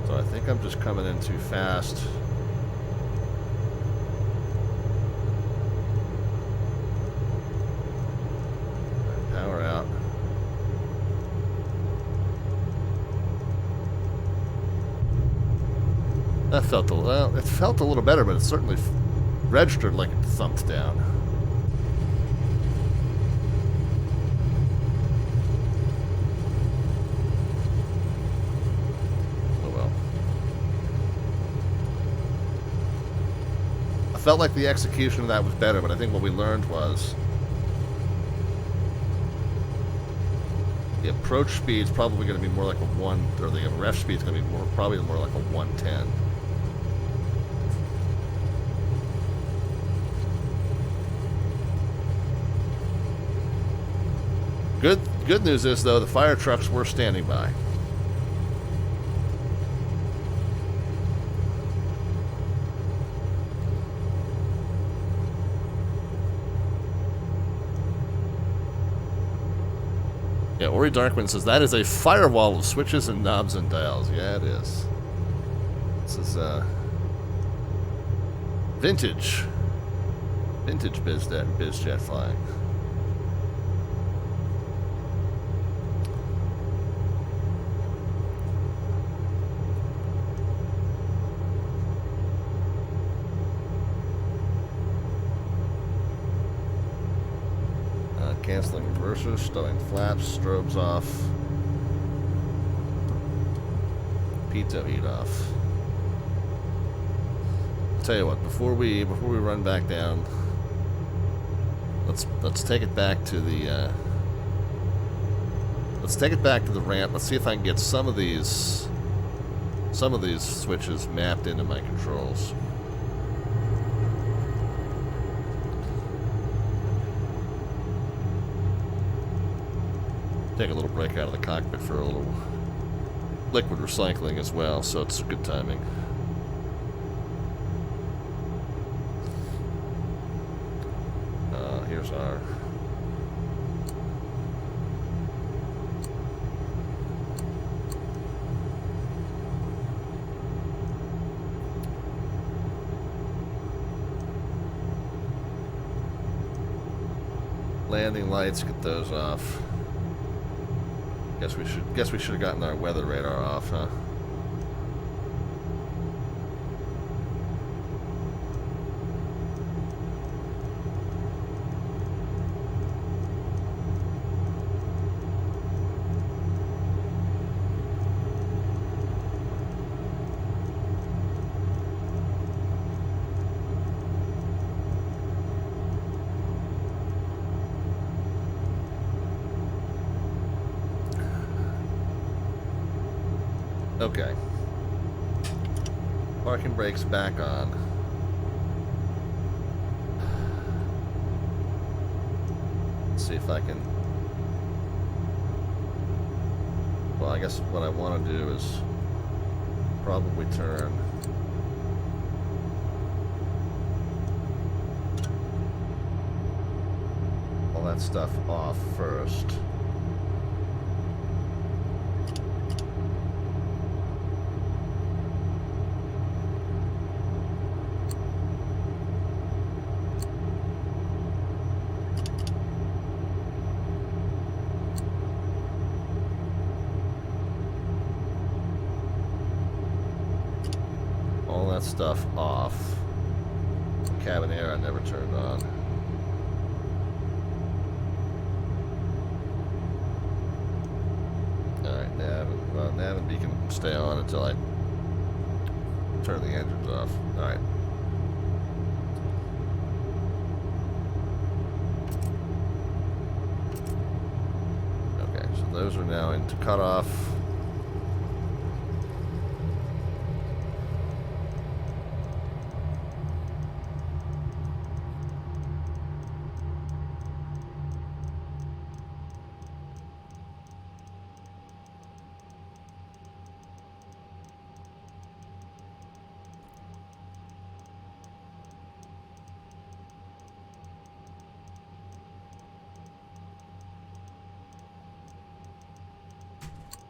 So I think I'm just coming in too fast. Power out. That felt well, it felt a little better, but it certainly registered like it thumped down. Oh well. I felt like the execution of that was better, but I think what we learned was the approach speed is probably going to be more like a 1, or the ref speed is going to be probably more like a 110. Good news is, though, the fire trucks were standing by. Yeah, Ori Darkman says, that is a firewall of switches and knobs and dials. Yeah, it is. This is, vintage BizJet flying. Canceling reversers, stowing flaps, strobes off, pitot heat off. I'll tell you what, before we run back down, let's take it back to the ramp. Let's see if I can get some of these switches mapped into my controls. Take a little break out of the cockpit for a little liquid recycling as well, so it's good timing. Here's our landing lights. Get those off. Guess we should have gotten our weather radar off, huh? Okay. Parking brakes back on. Let's see if I can... Well, I guess what I want to do is probably turn all that stuff off first. all that stuff off. Cabin air I never turned on. Alright, nav and beacon stay on until I turn the engines off. Alright. Okay, so those are now into cutoff.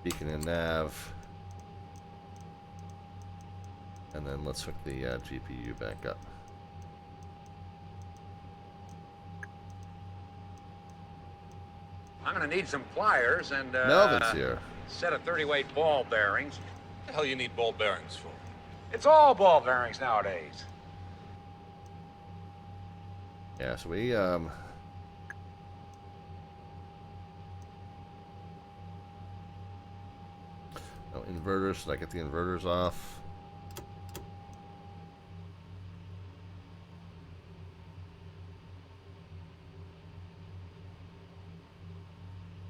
Beacon and nav. And then let's hook the GPU back up. I'm gonna need some pliers and Melvin's here. set of 30-weight ball bearings. What the hell you need ball bearings for? It's all ball bearings nowadays. Yeah, so we no inverters. Should I get the inverters off?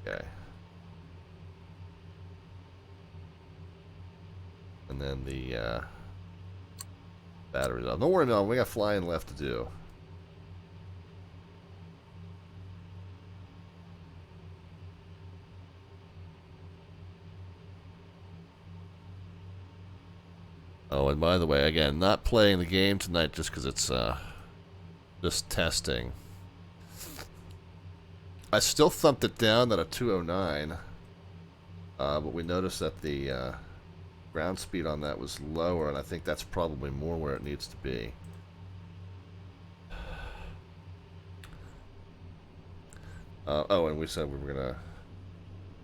Okay. And then the batteries off. Don't worry, Mel. We got flying left to do. Oh, and by the way, again, not playing the game tonight just because it's just testing. I still thumped it down at a 209, but we noticed that the ground speed on that was lower, and I think that's probably more where it needs to be. Oh, and we said we were gonna.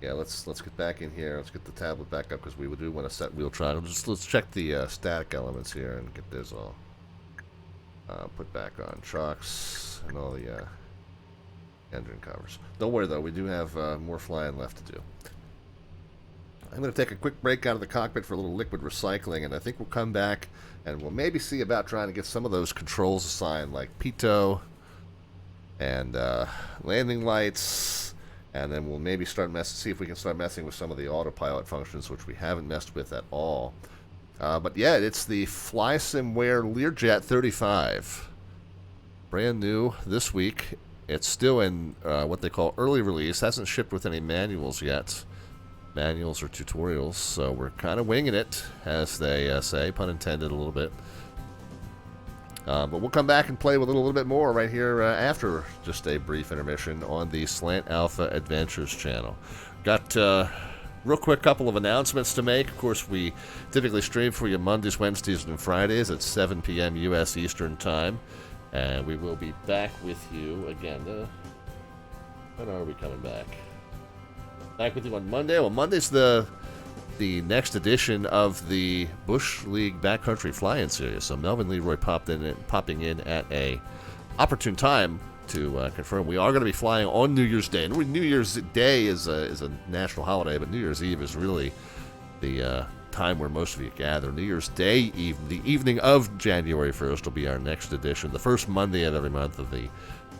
Yeah, let's get back in here. Let's get the tablet back up because we do want to set wheel triangle. Let's check the static elements here and get this all put back on. Trucks and all the engine covers. Don't worry though, we do have more flying left to do. I'm going to take a quick break out of the cockpit for a little liquid recycling, and I think we'll come back and we'll maybe see about trying to get some of those controls assigned, like pitot and landing lights. And then we'll maybe see if we can start messing with some of the autopilot functions, which we haven't messed with at all. But yeah, it's the FlySimWare Learjet 35. Brand new this week. It's still in what they call early release. Hasn't shipped with any manuals yet. Manuals or tutorials. So we're kind of winging it, as they say, pun intended a little bit. But we'll come back and play with it a little bit more right here after just a brief intermission on the Slant Alpha Adventures channel. Got real quick couple of announcements to make. Of course, we typically stream for you Mondays, Wednesdays, and Fridays at 7 p.m. U.S. Eastern Time. And we will be back with you again. When are we coming back? Back with you on Monday. Well, Monday's the next edition of the Bush League Backcountry Fly-In Series. So Melvin Leroy popping in at a opportune time to confirm we are going to be flying on New Year's Day. And New Year's Day is a national holiday, but New Year's Eve is really the time where most of you gather. New Year's Day the evening of January 1st will be our next edition, the first Monday of every month of the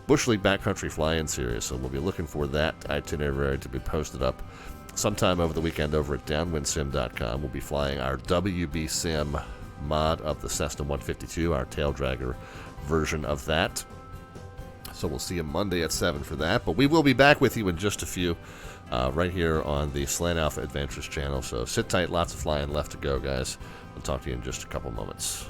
Bush League Backcountry Fly-In Series. So we'll be looking for that itinerary to be posted up sometime over the weekend over at downwindsim.com. We'll be flying our WB Sim mod of the Cessna 152, our tail dragger version of that. So we'll see you Monday at 7 for that. But we will be back with you in just a few right here on the Slant Alpha Adventures channel. So sit tight, lots of flying left to go, guys. I'll talk to you in just a couple moments.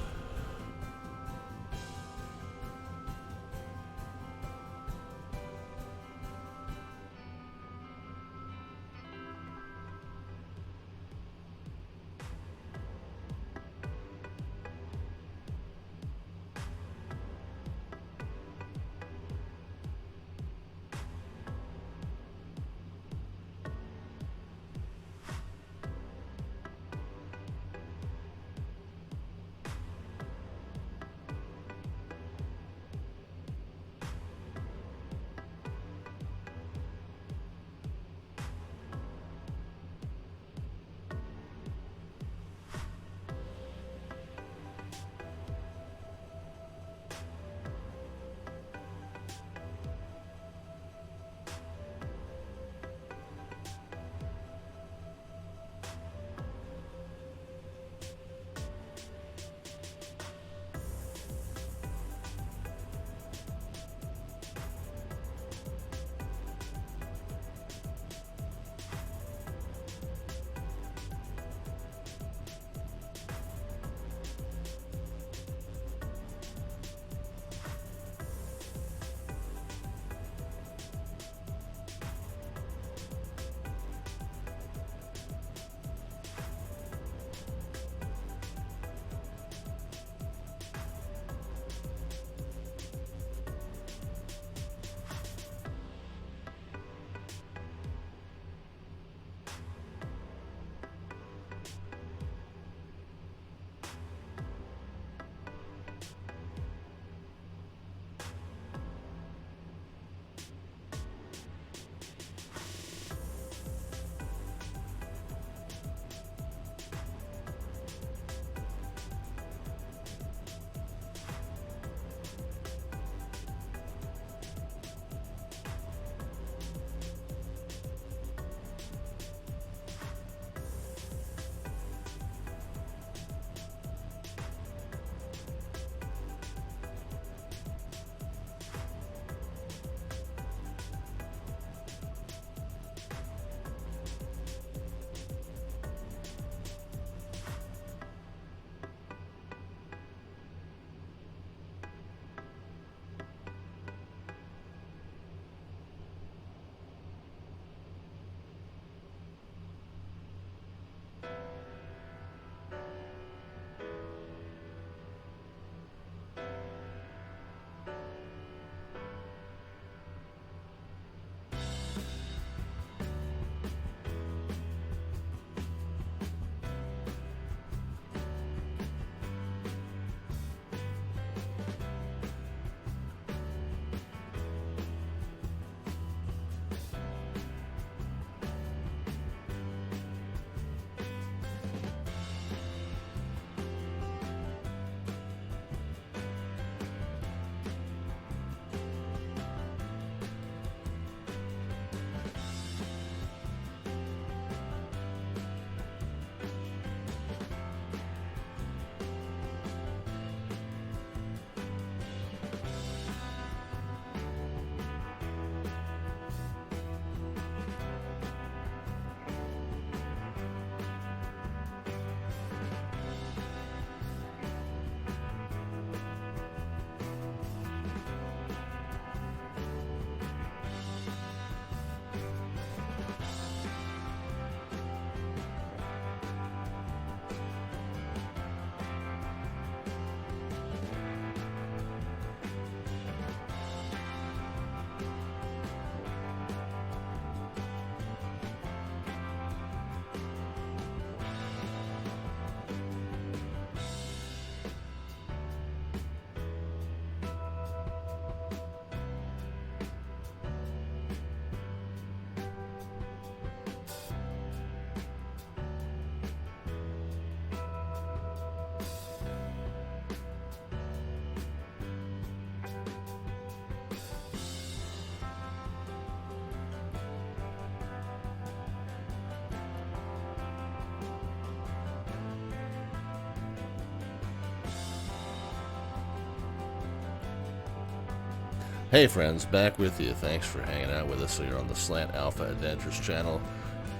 Hey friends, back with you. Thanks for hanging out with us here on the Slant Alpha Adventures channel.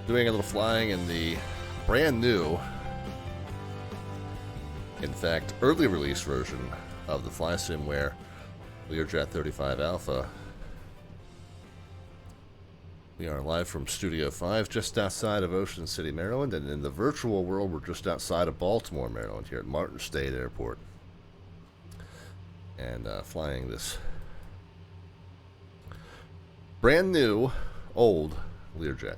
Doing a little flying in the brand new, in fact, early release version of the FlySimWare Learjet 35 Alpha. We are live from Studio 5, just outside of Ocean City, Maryland, and in the virtual world, we're just outside of Baltimore, Maryland, here at Martin State Airport. And flying this brand new, old Learjet.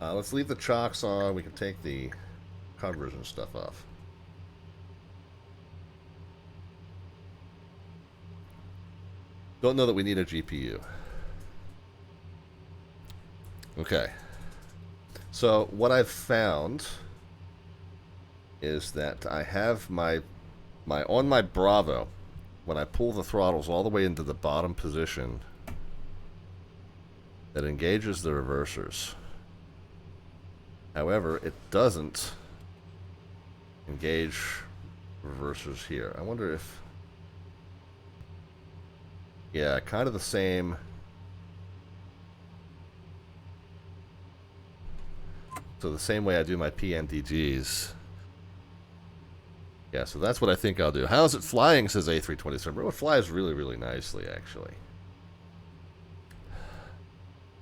Let's leave the chocks on. We can take the covers and stuff off. Don't know that we need a GPU. Okay. So what I've found is that I have my on my Bravo, when I pull the throttles all the way into the bottom position, that engages the reversers. However, it doesn't engage reversers here. I wonder if... Yeah, kind of the same. So the same way I do my PNDGs. Yeah, so that's what I think I'll do. How's it flying, says A327. It flies really, really nicely, actually.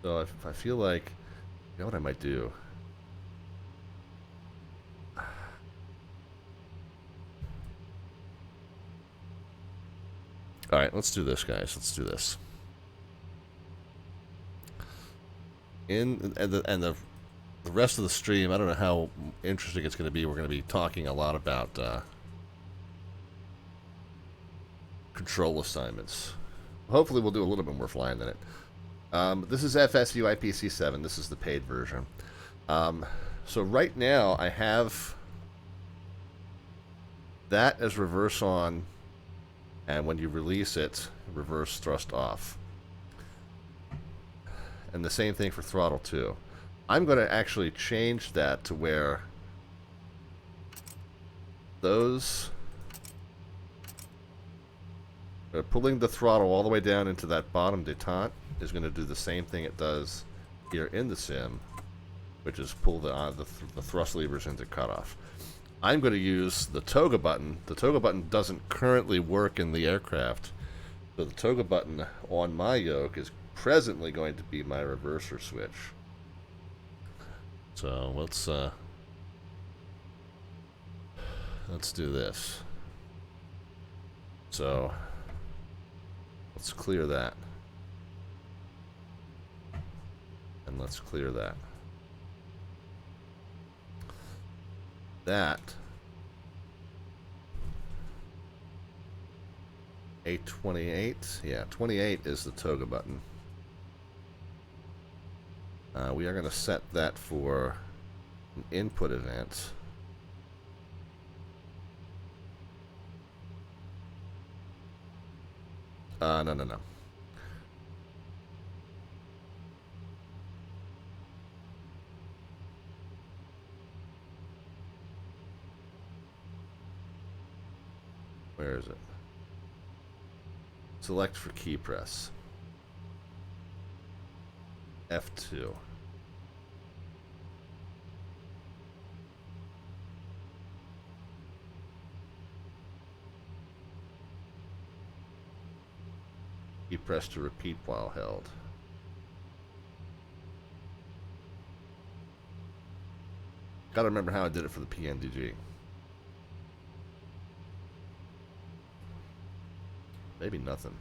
So if I feel like... You know what I might do? Alright, let's do this, guys. Let's do this. The rest of the stream, I don't know how interesting it's going to be. We're going to be talking a lot about control assignments. Hopefully we'll do a little bit more flying than it. This is FSU IPC7. This is the paid version. So right now I have that as reverse on, and when you release it, reverse thrust off. And the same thing for throttle 2. I'm going to actually change that to where those pulling the throttle all the way down into that bottom detente is going to do the same thing it does here in the sim, which is pull the thrust levers into cutoff. I'm going to use the toga button. The toga button doesn't currently work in the aircraft, so the toga button on my yoke is presently going to be my reverser switch. So let's do this. So let's clear that. And let's clear that. That 828, yeah, 28 is the toga button. We are going to set that for an input event. No. Where is it? Select for key press. F2. Key press to repeat while held. Gotta remember how I did it for the PNDG. Maybe nothing.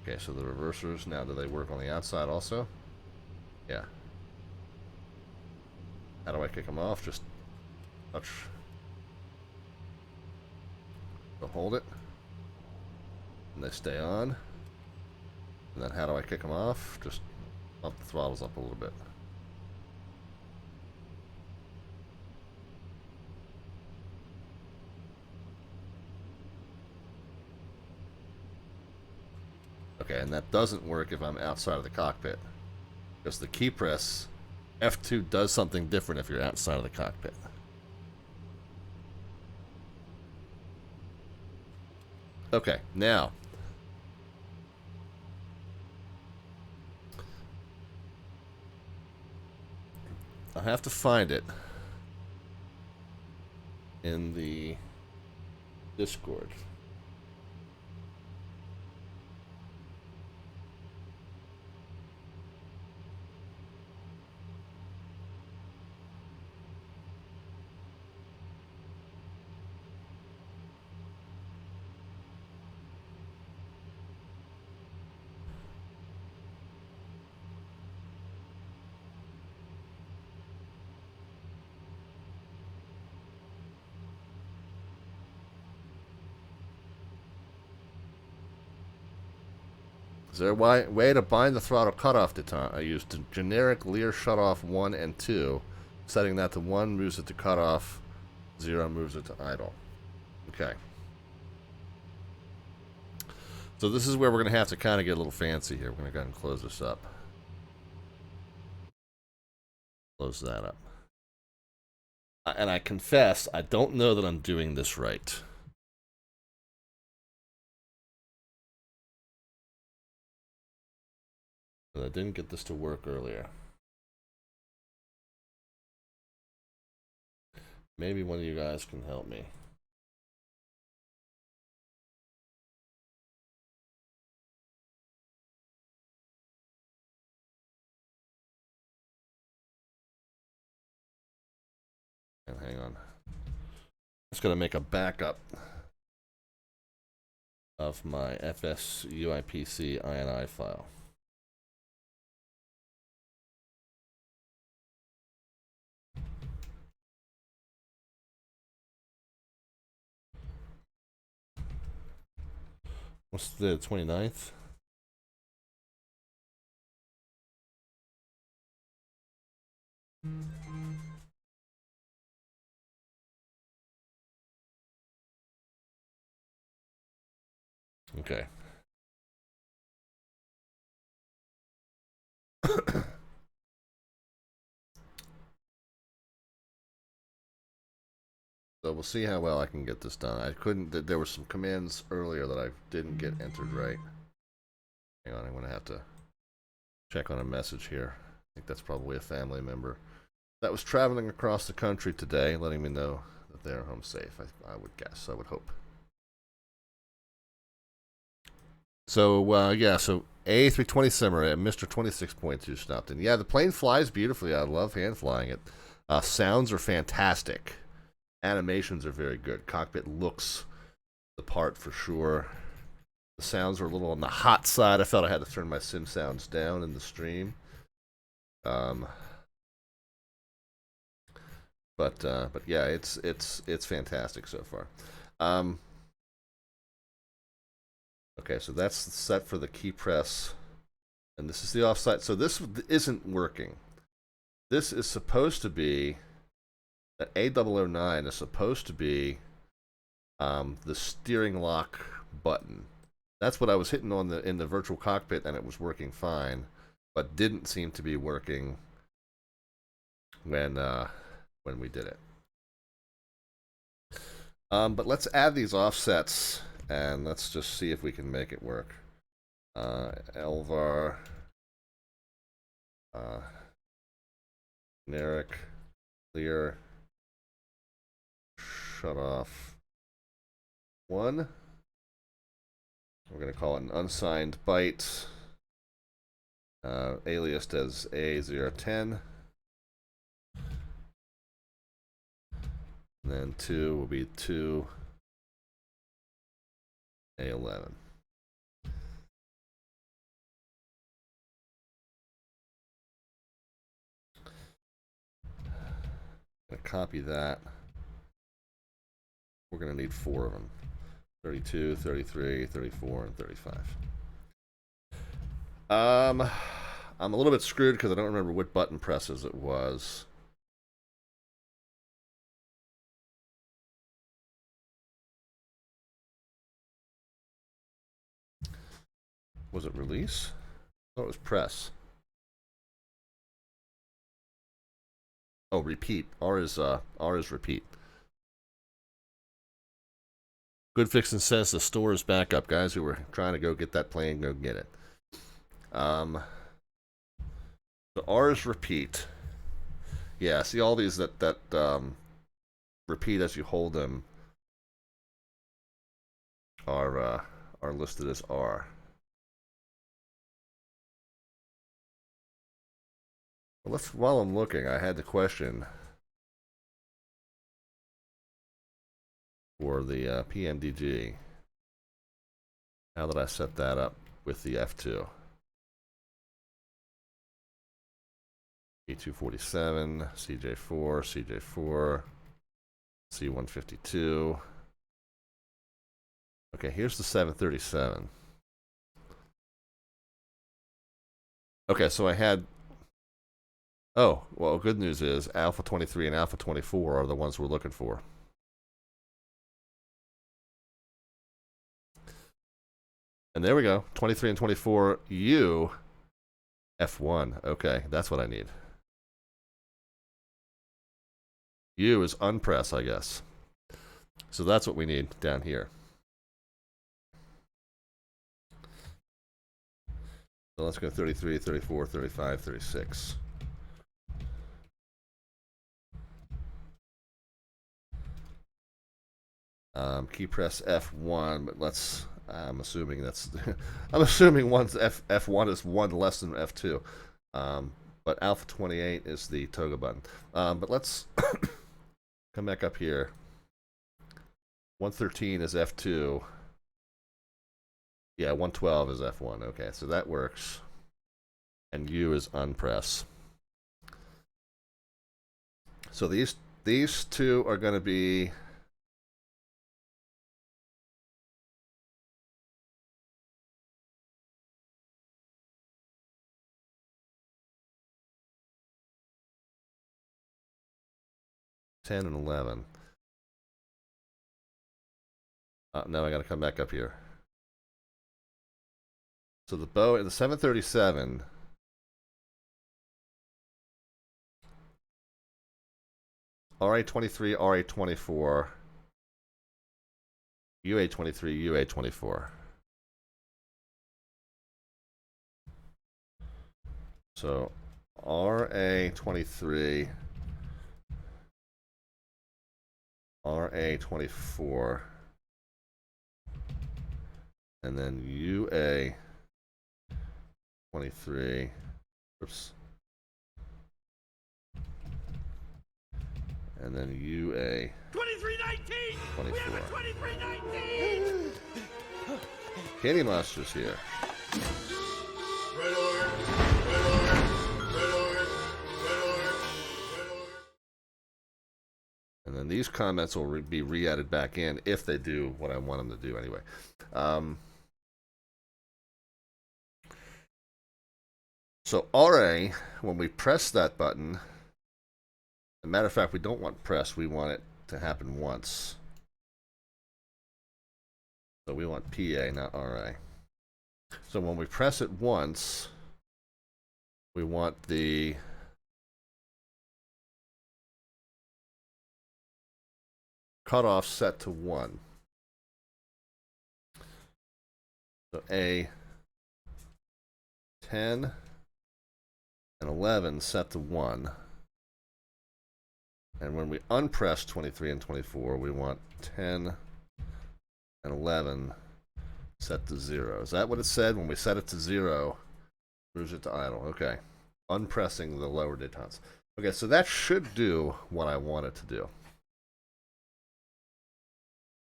Okay, so the reversers, now do they work on the outside also? Yeah. How do I kick them off? Just touch. So hold it. And they stay on. And then how do I kick them off? Just bump the throttles up a little bit. Okay, and that doesn't work if I'm outside of the cockpit. Because the key press, F2 does something different if you're outside of the cockpit. Okay, now. I'll have to find it in the Discord. Is there a way to bind the throttle cutoff detent? I used generic Lear shutoff 1 and 2. Setting that to 1 moves it to cutoff, 0 moves it to idle. Okay. So this is where we're going to have to kind of get a little fancy here. We're going to go ahead and close this up. Close that up. And I confess, I don't know that I'm doing this right. I didn't get this to work earlier. Maybe one of you guys can help me. And hang on. Just going to make a backup of my FSUIPC INI file. What's the 29th? Okay. So we'll see how well I can get this done. I couldn't, there were some commands earlier that I didn't get entered right. Hang on, I'm going to have to check on a message here. I think that's probably a family member that was traveling across the country today, letting me know that they're home safe. I would guess, I would hope. So, yeah, so A320 Simmer at Mr. 26.2 stopped in. Yeah, the plane flies beautifully. I love hand flying it. Sounds are fantastic. Animations are very good. Cockpit looks the part for sure. The sounds were a little on the hot side. I felt I had to turn my sim sounds down in the stream. But yeah, it's fantastic so far. Okay, so that's set for the key press, and this is the offside. So this isn't working. This is supposed to be that A009 is supposed to be the steering lock button. That's what I was hitting on in the virtual cockpit, and it was working fine, but didn't seem to be working when we did it. But let's add these offsets, and let's just see if we can make it work. Elvar, generic, clear, shut off 1. We're going to call it an unsigned byte, aliased as A010. And then 2 will be 2 A11. I'm going to copy that. We're going to need 4 of them. 32, 33, 34, and 35. I'm a little bit screwed because I don't remember what button presses it was. Was it release? Oh, it was press. Oh, repeat. R is repeat. Good Fixin' says the store is back up, guys. We were trying to go get that plane, go get it. The R is repeat. Yeah, see all these that repeat as you hold them are listed as R. Well, while I'm looking, I had the question for the PMDG. How did I set that up with the F2? E247, CJ4, CJ4, C152. Okay, here's the 737. Okay, so I had... Oh, well, good news is Alpha 23 and Alpha 24 are the ones we're looking for. And there we go. 23 and 24, U, F1. Okay, that's what I need. U is unpress, I guess. So that's what we need down here. So let's go 33, 34, 35, 36. Key press F1, but let's... I'm assuming that's... I'm assuming F1 is one less than F2. But Alpha 28 is the toga button. But let's come back up here. 113 is F2. Yeah, 112 is F1. Okay, so that works. And U is unpress. So these two are going to be... $10 and $11. Now I got to come back up here. So the Boeing, the 737, RA-23, RA-24, UA-23, UA-24. So RA-23, RA-24, and then UA-23, oops, and then UA 2319! 24. We have a 2319! Candy Monster's here. Red alert! Red alert! Red alert! Red alert! Red alert! And then these comments will be re-added back in if they do what I want them to do anyway. So RA, when we press that button, as a matter of fact, we don't want press, we want it to happen once. So we want PA, not RA. So when we press it once, we want the cutoff set to 1. So A 10 and 11 set to 1. And when we unpress 23 and 24, we want 10 and 11 set to 0. Is that what it said? When we set it to 0, moves it to idle. Okay. Unpressing the lower detents. Okay, so that should do what I want it to do.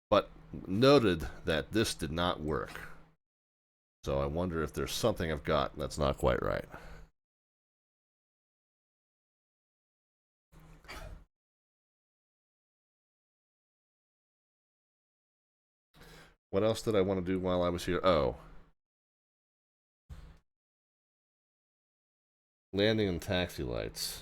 But noted that this did not work. So I wonder if there's something I've got that's not quite right. What else did I want to do while I was here? Oh. Landing and taxi lights.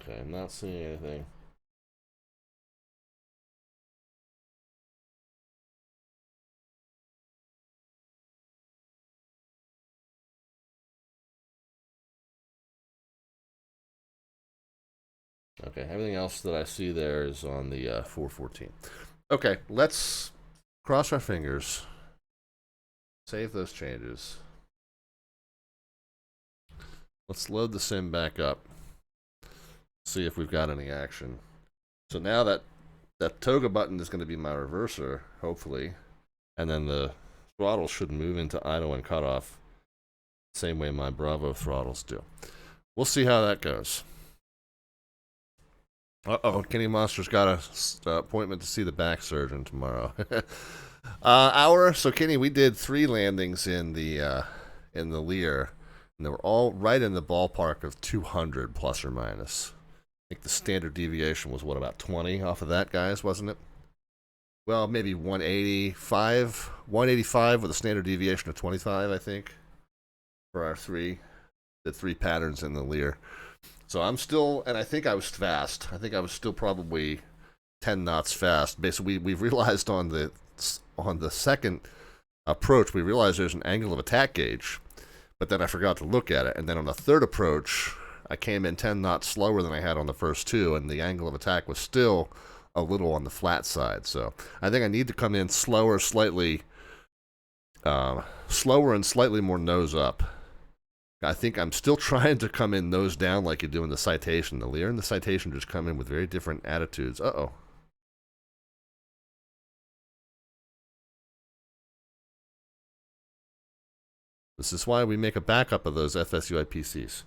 Okay, I'm not seeing anything. Okay, everything else that I see there is on the 414. Okay, let's cross our fingers. Save those changes. Let's load the sim back up. See if we've got any action. So now that toga button is going to be my reverser, hopefully. And then the throttle should move into idle and cutoff. Same way my Bravo throttles do. We'll see how that goes. Uh-oh, Kenny Monster's got an appointment to see the back surgeon tomorrow. So Kenny, we did 3 landings in the Lear, and they were all right in the ballpark of 200 plus or minus. I think the standard deviation was what, about 20 off of that, guys, wasn't it? Well, maybe 185 with a standard deviation of 25, I think, for our 3 patterns in the Lear. So I'm still, and I think I was fast. I think I was still probably 10 knots fast. Basically, we've realized on the second approach, we realized there's an angle of attack gauge, but then I forgot to look at it. And then on the third approach, I came in 10 knots slower than I had on the first 2, and the angle of attack was still a little on the flat side. So I think I need to come in slower, slower and slightly more nose up. I think I'm still trying to come in nose down like you do in the Citation. The Lear and the Citation just come in with very different attitudes. Uh-oh. This is why we make a backup of those FSUI PCs.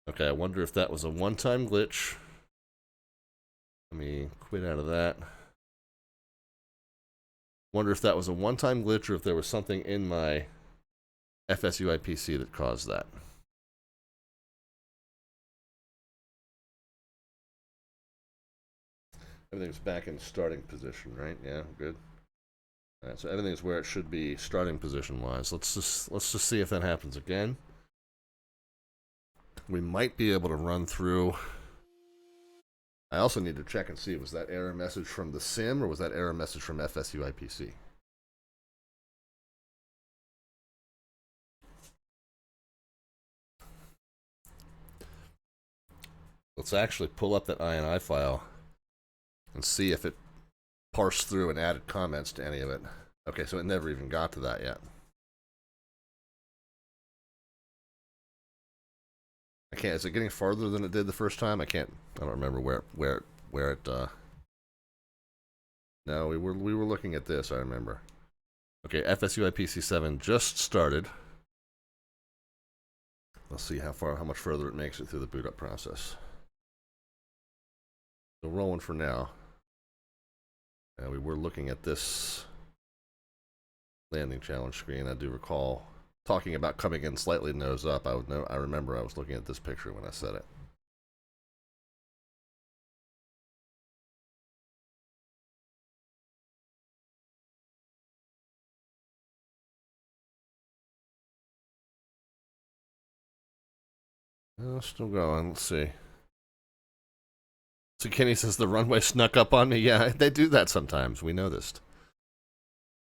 Okay, I wonder if that was a one-time glitch. Let me quit out of that. Wonder if that was a one-time glitch or if there was something in my FSUI PC that caused that. Everything's back in starting position, right? Yeah, good. All right, so everything's where it should be starting position-wise. Let's just see if that happens again. We might be able to run through. I also need to check and see, was that error message from the sim or was that error message from FSUI PC? Let's actually pull up that INI file and see if it parsed through and added comments to any of it. Okay, so it never even got to that yet. I can't. Is it getting farther than it did the first time? I don't remember where it. No, we were looking at this. I remember. Okay, FSUI PC7 just started. Let's see how much further it makes it through the boot up process. So rolling for now. We were looking at this landing challenge screen. I do recall talking about coming in slightly nose up. I remember I was looking at this picture when I said it. Still going. Let's see. So Kenny says the runway snuck up on me. Yeah, they do that sometimes. We noticed.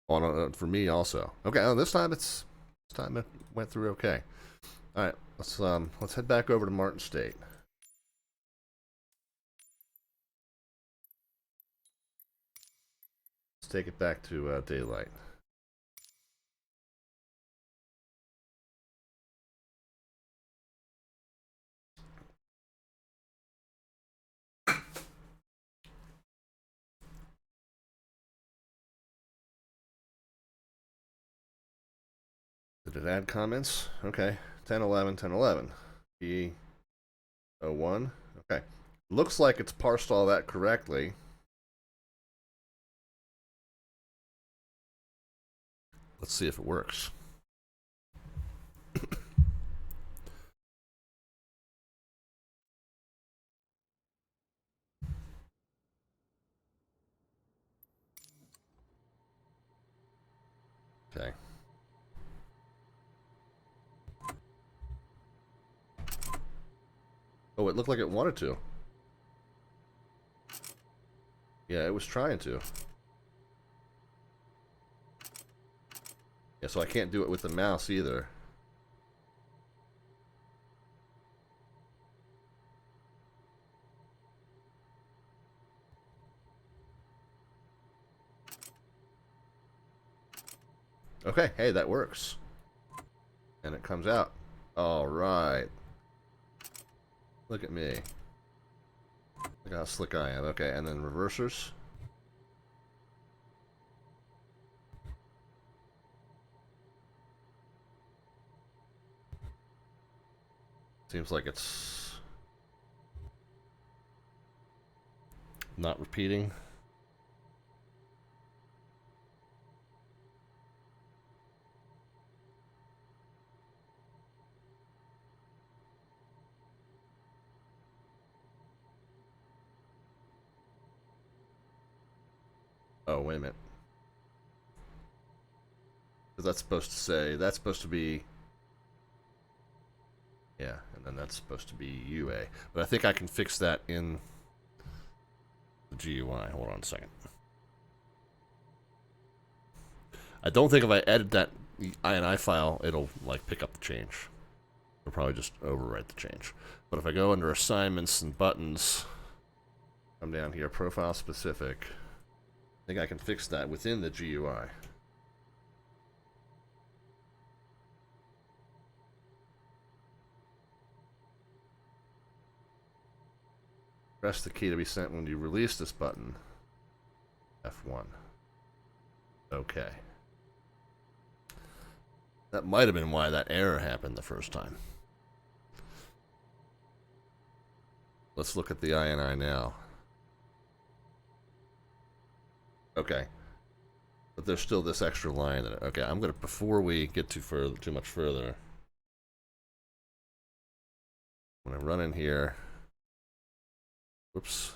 For me also. Okay, this time it went through okay. All right, let's head back over to Martin State. Let's take it back to daylight. Did it add comments? Okay. 1011, 1011. P01. Okay. Looks like it's parsed all that correctly. Let's see if it works. Okay. Oh, it looked like it wanted to. Yeah, it was trying to. Yeah, so I can't do it with the mouse either. Okay, hey, that works. And it comes out. All right. Look at me. Look how slick I am. Okay, and then reversers. Seems like it's not repeating. Oh, wait a minute. Because that's supposed to say, that's supposed to be, yeah, and then that's supposed to be UA. But I think I can fix that in the GUI. Hold on a second. I don't think if I edit that INI file, it'll like pick up the change. It'll probably just overwrite the change. But if I go under assignments and buttons, come down here, profile specific, I think I can fix that within the GUI. Press the key to be sent when you release this button. F1. Okay. That might have been why that error happened the first time. Let's look at the INI now. Okay. But there's still this extra line in it. Okay, I'm gonna, before we get too much further, I'm gonna run in here. Whoops.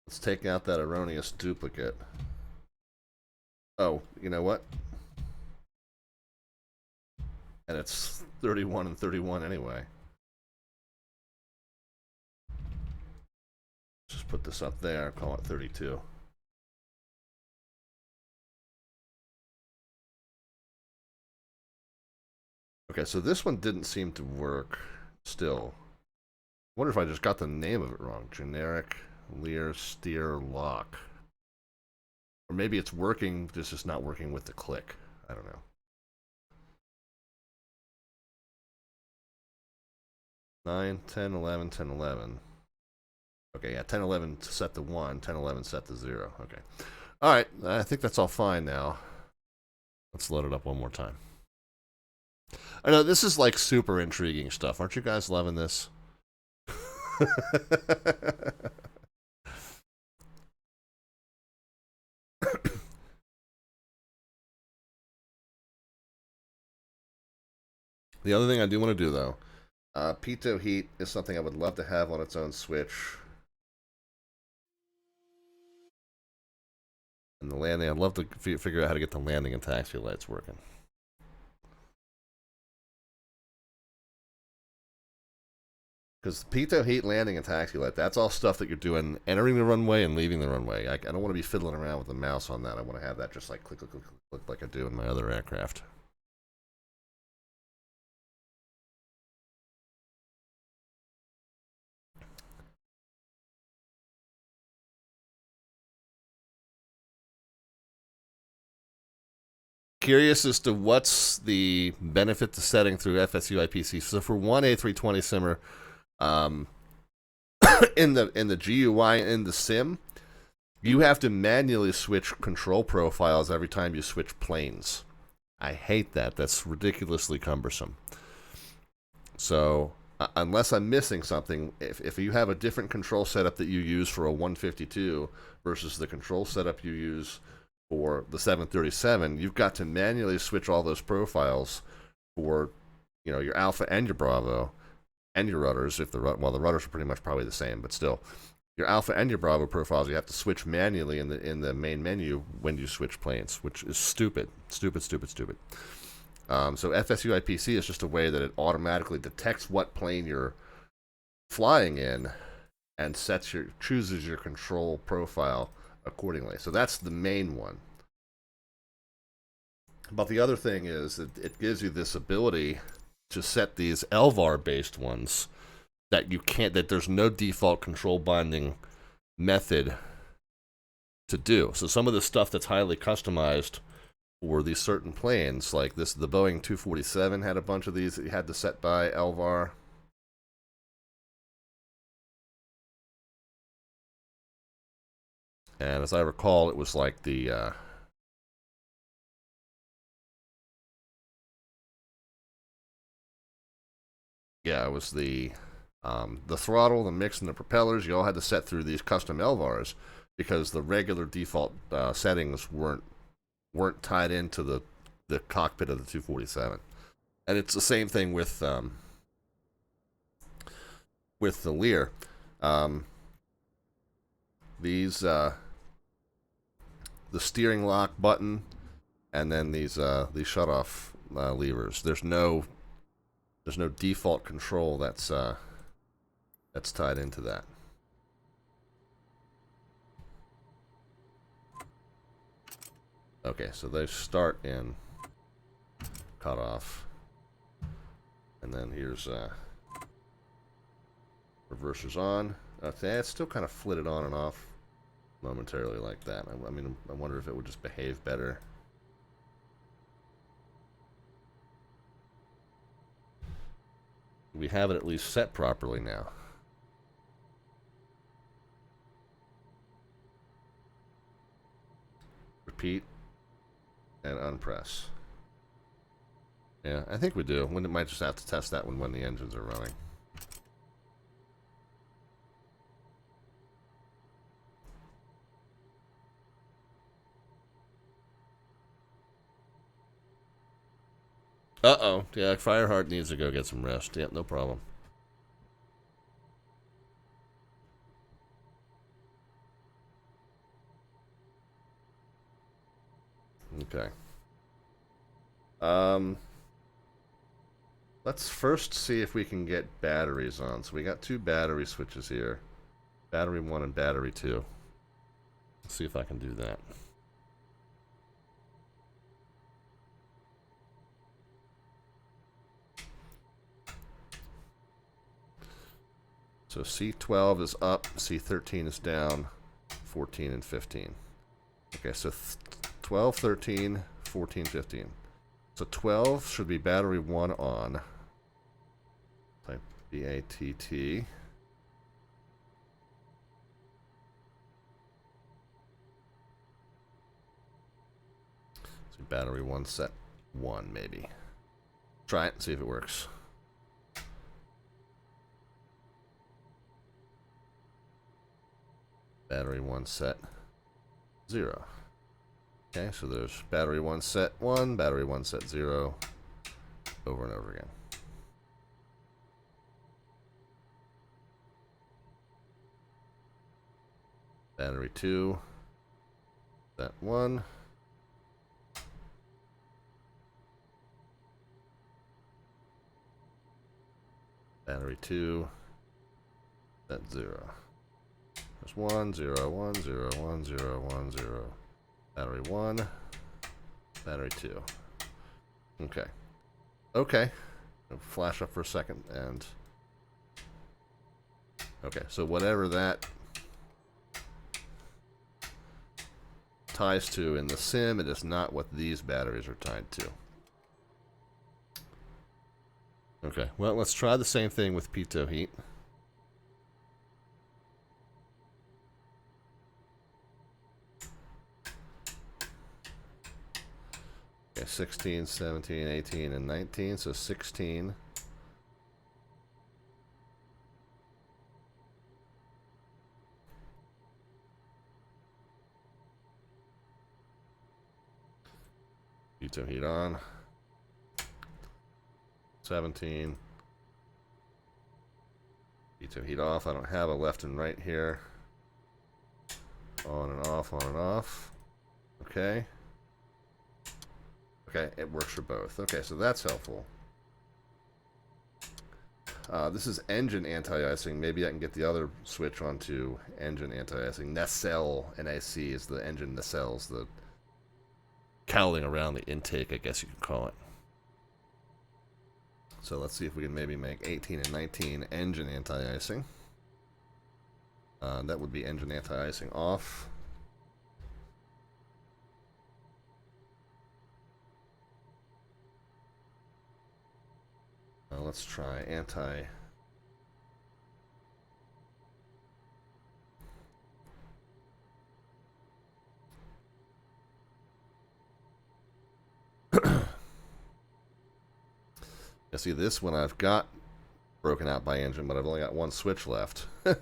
Let's take out that erroneous duplicate. Oh, you know what? And it's 31 and 31 anyway. Just put this up there, call it 32. Okay, so this one didn't seem to work still. I wonder if I just got the name of it wrong. Generic Lear Steer Lock. Or maybe it's working, this is not working with the click. I don't know. 9, 10, 11, 10, 11. Okay, yeah, 10, 11 set to 1, 10, 11 set to 0. Okay. Alright, I think that's all fine now. Let's load it up one more time. I know, this is like super intriguing stuff. Aren't you guys loving this? The other thing I do want to do, though, pitot heat is something I would love to have on its own switch. And the landing, I'd love to figure out how to get the landing and taxi lights working. Because pitot heat, landing, and taxi light, that's all stuff that you're doing entering the runway and leaving the runway. I don't want to be fiddling around with the mouse on that. I want to have that just like click, click, click, click like I do in my other aircraft. Curious as to what's the benefit to setting through FSU IPC. So for one A320 simmer, in the GUI in the sim, you have to manually switch control profiles every time you switch planes. I hate that. That's ridiculously cumbersome. So unless I'm missing something, if you have a different control setup that you use for a 152 versus the control setup you use for the 737, you've got to manually switch all those profiles for, you know, your Alpha and your Bravo and your rudders. If the well, the rudders are pretty much probably the same, but still, your Alpha and your Bravo profiles, you have to switch manually in the main menu when you switch planes, which is stupid. So FSU IPC is just a way that it automatically detects what plane you're flying in and chooses your control profile accordingly. So that's the main one. But the other thing is that it gives you this ability to set these LVAR based ones that there's no default control binding method to do. So some of the stuff that's highly customized for these certain planes, like the Boeing 247 had a bunch of these that you had to set by LVAR. And as I recall, it was like the it was the throttle, the mix, and the propellers. You all had to set through these custom LVARs because the regular default settings weren't tied into the cockpit of the 247. And it's the same thing with the Lear. The steering lock button, and then these shut-off levers. There's no default control that's tied into that. Okay, so they start in cutoff, and then here's reversers on. Okay, it's still kind of flitted on and off momentarily like that. I mean, I wonder if it would just behave better. We have it at least set properly now. Repeat and unpress. Yeah, I think we do. We might just have to test that when the engines are running. Uh-oh. Yeah, Fireheart needs to go get some rest. Yep, no problem. Okay. Let's first see if we can get batteries on. So we got two battery switches here. Battery 1 and battery 2. Let's see if I can do that. So C12 is up, C13 is down, 14 and 15. Okay, so 12, 13, 14, 15. So 12 should be battery 1 on. Type BATT. So battery 1 set 1 maybe. Try it and see if it works. Battery 1 set 0. Okay, so there's battery 1 set 1, battery 1 set 0, over and over again. Battery 2 set 1. Battery 2 set 0. There's 1, 0, 1, 0, 1, 0, 1, 0. Battery 1. Battery 2. Okay. Okay. It'll flash up for a second and... Okay, so whatever that ties to in the sim, it is not what these batteries are tied to. Okay, well, let's try the same thing with pitot heat. Okay, 16, 17, 18, and 19, so 16. Pitot heat on. 17. Pitot heat off. I don't have a left and right here. On and off, on and off. Okay. Okay, it works for both. Okay, so that's helpful. This is engine anti-icing. Maybe I can get the other switch onto engine anti-icing. Nacelle, N-A-C, is the engine nacelles, the cowling around the intake, I guess you could call it. So let's see if we can maybe make 18 and 19 engine anti-icing. That would be engine anti-icing off. Let's try anti. You see, this one I've got broken out by engine, but I've only got one switch left. So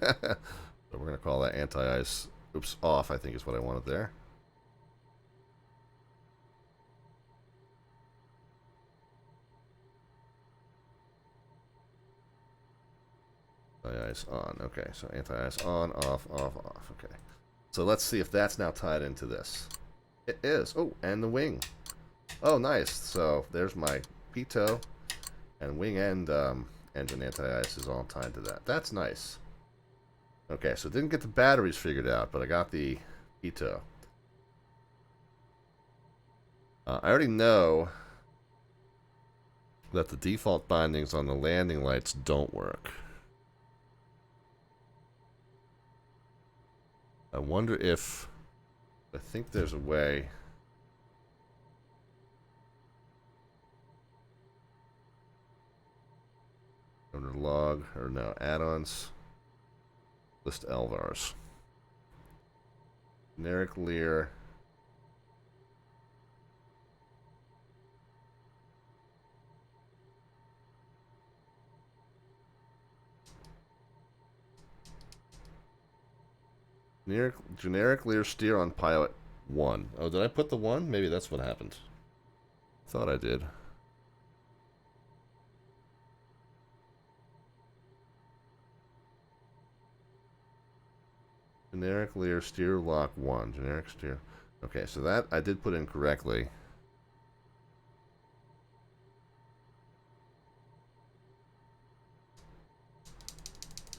we're going to call that anti-ice. Oops, off, I think is what I wanted there. Anti-ice on. Okay, so anti-ice on, off, off, off. Okay. So let's see if that's now tied into this. It is. Oh, and the wing. Oh, nice. So there's my pitot, and wing and engine anti-ice is all tied to that. That's nice. Okay, so didn't get the batteries figured out, but I got the pitot. I already know that the default bindings on the landing lights don't work. I wonder if, I think there's a way. Under log, or no, add-ons. List LVARs. Generic Lear. Generic Lear steer on pilot 1. Oh, did I put the 1? Maybe that's what happened. Thought I did. Generic Lear steer lock 1. Generic steer. Okay, so that I did put in correctly.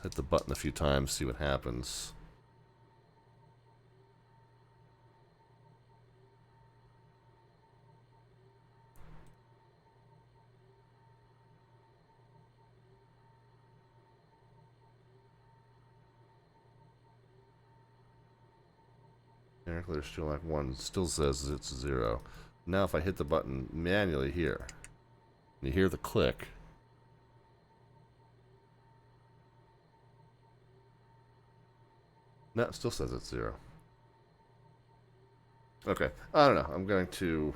Hit the button a few times, see what happens. Generic Lear steer lock 1 still says it's 0. Now if I hit the button manually here, you hear the click. No, it still says it's 0. Okay, I don't know. I'm going to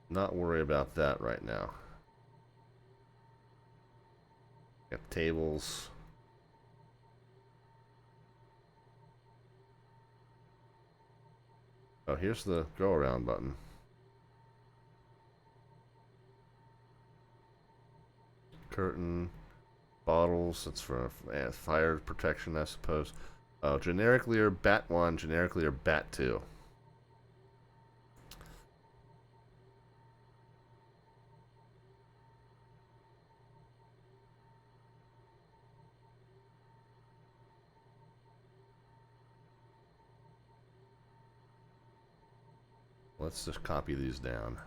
not worry about that right now. Got tables. Oh, here's the go around button. Curtain, bottles, that's for fire protection, I suppose. Oh, generic Lear bat 1, generic Lear bat 2. Let's just copy these down.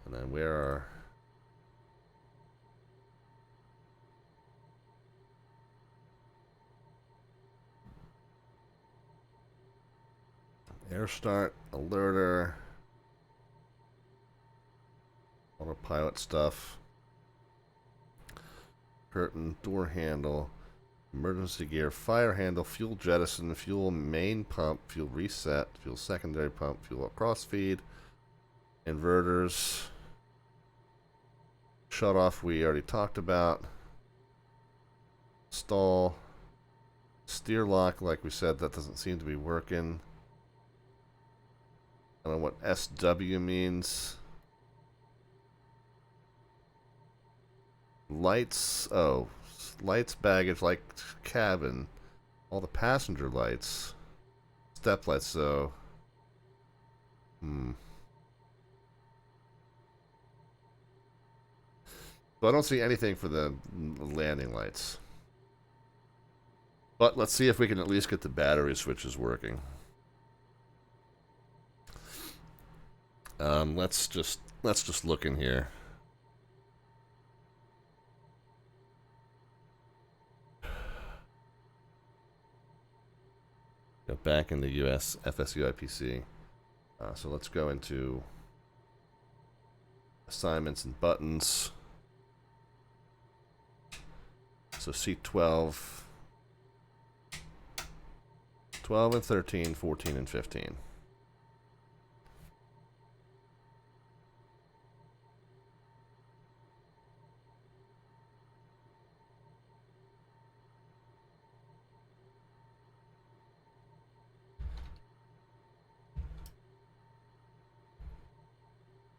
And then where are air start, alerter, autopilot stuff, curtain, door handle, emergency gear, fire handle, fuel jettison, fuel main pump, fuel reset, fuel secondary pump, fuel cross feed, inverters, shut off we already talked about, stall, steer lock, like we said, that doesn't seem to be working. I don't know what SW means. Lights, oh, lights, baggage, like cabin. All the passenger lights. Step lights, so. So I don't see anything for the landing lights. But let's see if we can at least get the battery switches working. Let's just look in here. Go back in the US FSUIPC. So let's go into assignments and buttons. So C12, 12 and 13, 14 and 15.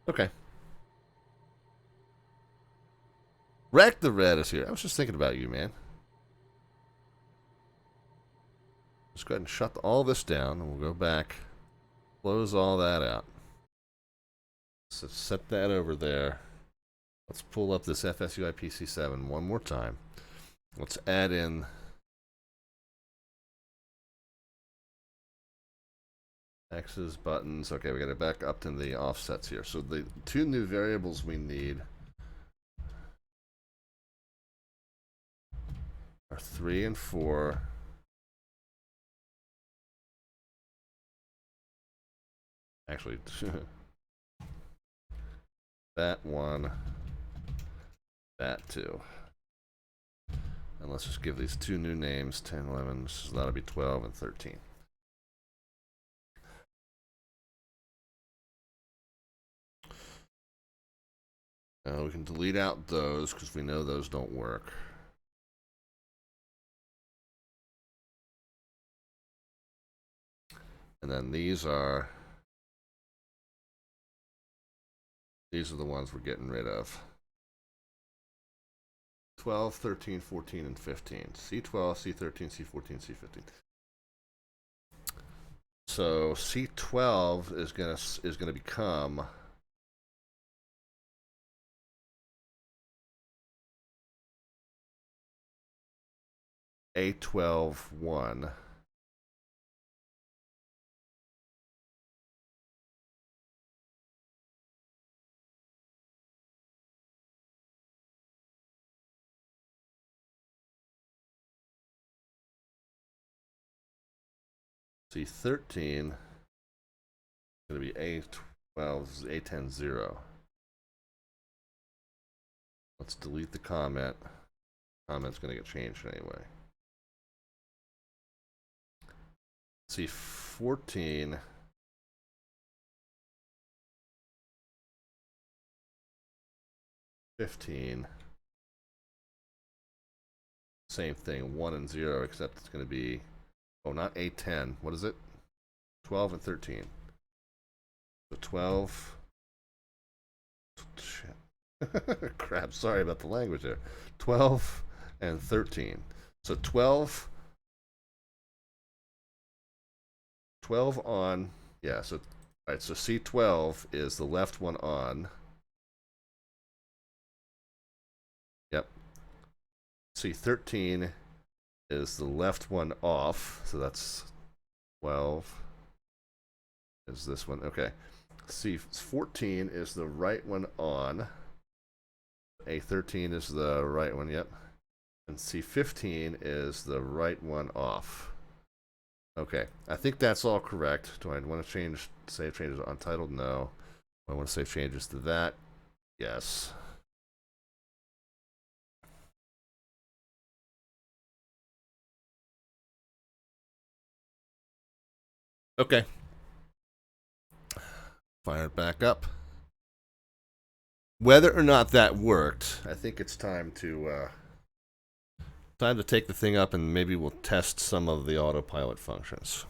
Okay. Wreck the Red is here. I was just thinking about you, man. Let's go ahead and shut all this down, and we'll go back, close all that out. So set that over there. Let's pull up this FSUIPC7 one more time. Let's add in X's, buttons. Okay, we got to back up to the offsets here. So the two new variables we need are 3 and 4. Actually, that one, that two. And let's just give these two new names, 10, 11, so that'll be 12 and 13. We can delete out those because we know those don't work. And then these are the ones we're getting rid of. 12, 13, 14, and 15. C12, C13, C14, C15. So C12 is gonna become A12-1. C13 is going to be A12, A10-0. Let's delete the comment. Comment's going to get changed anyway. C14 15. Same thing, 1 and 0, except it's going to be, oh, not A10. What is it? 12 and 13. So 12. Shit. Crap, sorry about the language there. 12 and 13. So 12 on, yeah, so, all right, so C12 is the left one on. Yep. C13 is the left one off, so that's 12. Is this one, okay. C14 is the right one on. A13 is the right one, yep. And C15 is the right one off. Okay, I think that's all correct. Do I want to save changes on titled? No. Do I want to save changes to that? Yes. Okay. Fire it back up. Whether or not that worked, I think it's time to take the thing up and maybe we'll test some of the autopilot functions.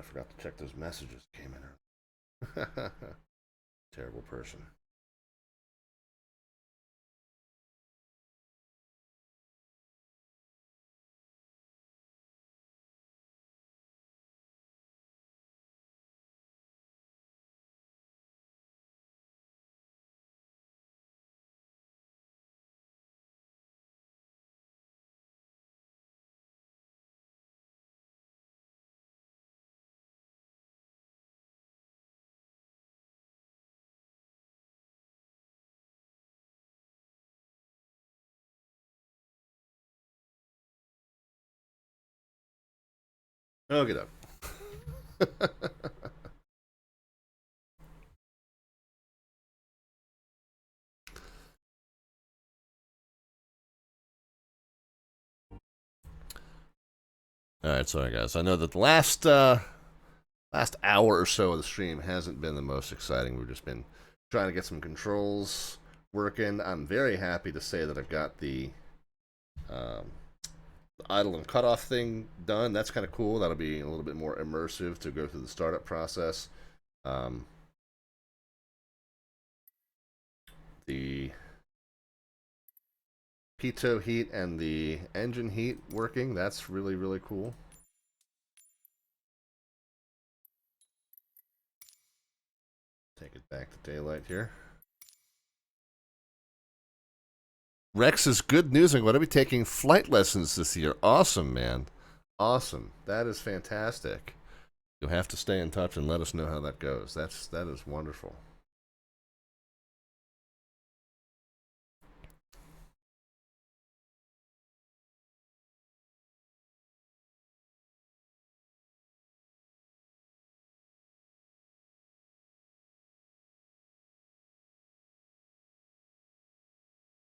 I forgot to check those messages that came in earlier. Terrible person. Oh, get up. All right, sorry guys. I know that the last hour or so of the stream hasn't been the most exciting. We've just been trying to get some controls working. I'm very happy to say that I've got the idle and cutoff thing done. That's kind of cool. That'll be a little bit more immersive to go through the startup process. The pitot heat and the engine heat working. That's really, really cool. Take it back to daylight here. Rex is good news. I'm going to be taking flight lessons this year. Awesome, man. Awesome. That is fantastic. You'll have to stay in touch and let us know how that goes. That is wonderful.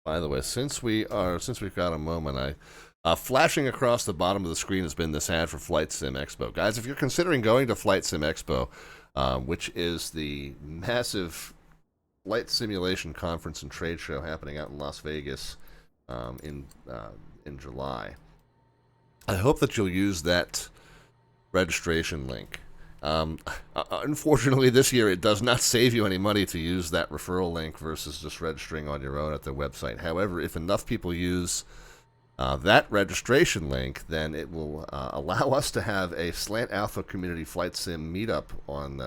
By the way, since we've got a moment, flashing across the bottom of the screen has been this ad for Flight Sim Expo. Guys, if you're considering going to Flight Sim Expo, which is the massive flight simulation conference and trade show happening out in Las Vegas in July, I hope that you'll use that registration link. Unfortunately, this year it does not save you any money to use that referral link versus just registering on your own at their website. However, if enough people use that registration link, then it will allow us to have a Slant Alpha Community Flight Sim meetup on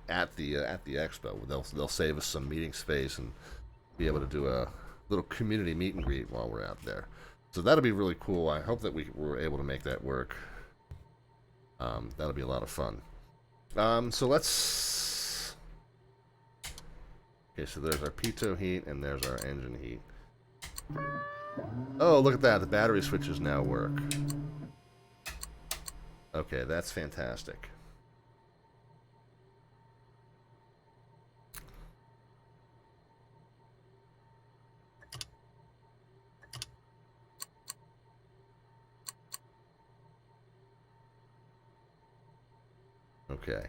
at the expo. They'll save us some meeting space and be able to do a little community meet and greet while we're out there. So that'll be really cool. I hope that we were able to make that work. That'll be a lot of fun. So let's... Okay, so there's our pitot heat and there's our engine heat. Oh, look at that. The battery switches now work. Okay, that's fantastic. Okay.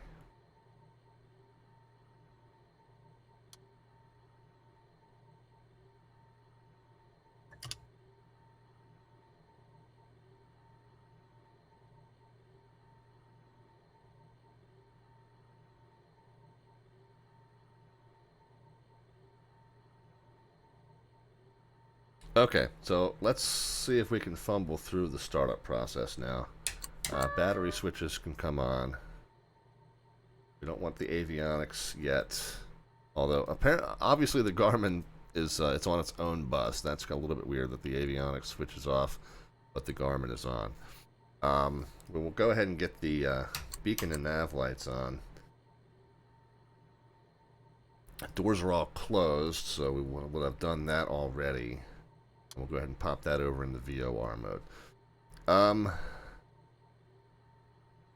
Okay, so let's see if we can fumble through the startup process now. Battery switches can come on. We don't want the avionics yet. Although, obviously the Garmin is it's on its own bus. That's a little bit weird that the avionics switches off, but the Garmin is on. We'll go ahead and get the beacon and nav lights on. Doors are all closed, so we would have done that already. We'll go ahead and pop that over in the VOR mode.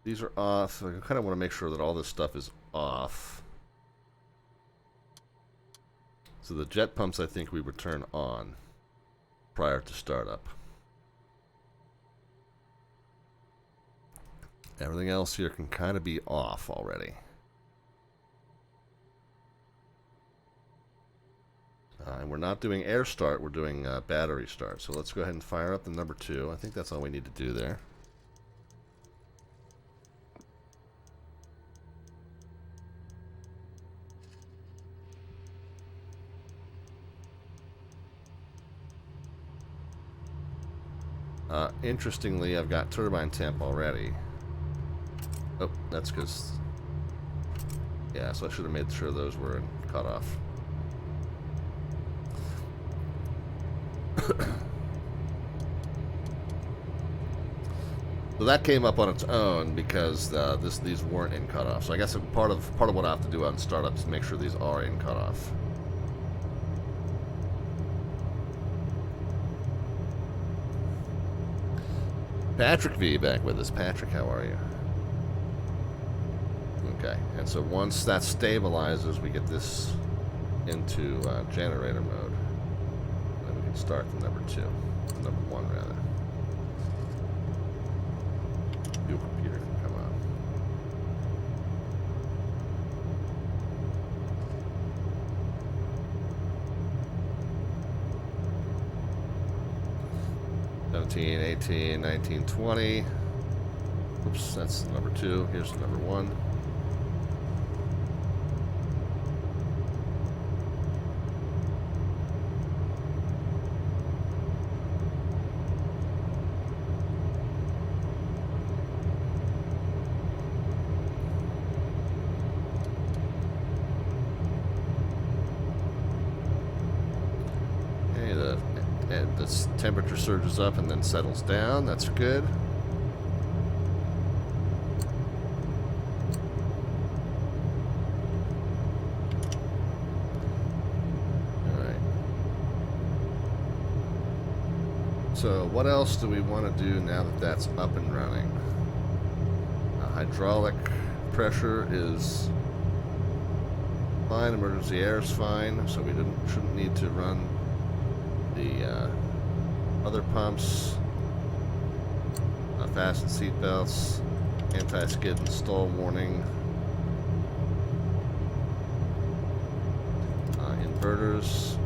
These are off. I kind of want to make sure that all this stuff is off. So the jet pumps, I think we would turn on prior to startup. Everything else here can kind of be off already. And we're not doing air start, we're doing battery start. So let's go ahead and fire up the number 2. I think that's all we need to do there. Interestingly, I've got turbine temp already. Oh, that's because... Yeah, so I should have made sure those were in cutoff. So that came up on its own because these weren't in cutoff. So I guess part of what I have to do on startup is make sure these are in cutoff. Patrick V back with us. Patrick, how are you? Okay, and so once that stabilizes, we get this into generator mode. Then we can start the number 2. Number 1, rather. Your computer can come on. $17, $18, $19, $20. Oops, that's number 2. Here's the number 1. The temperature surges up and then settles down. That's good. Alright. So what else do we want to do now that that's up and running? Hydraulic pressure is fine. Emergency air is fine. So we shouldn't need to run the other pumps, fasten seat belts, anti-skid and stall warning, inverters.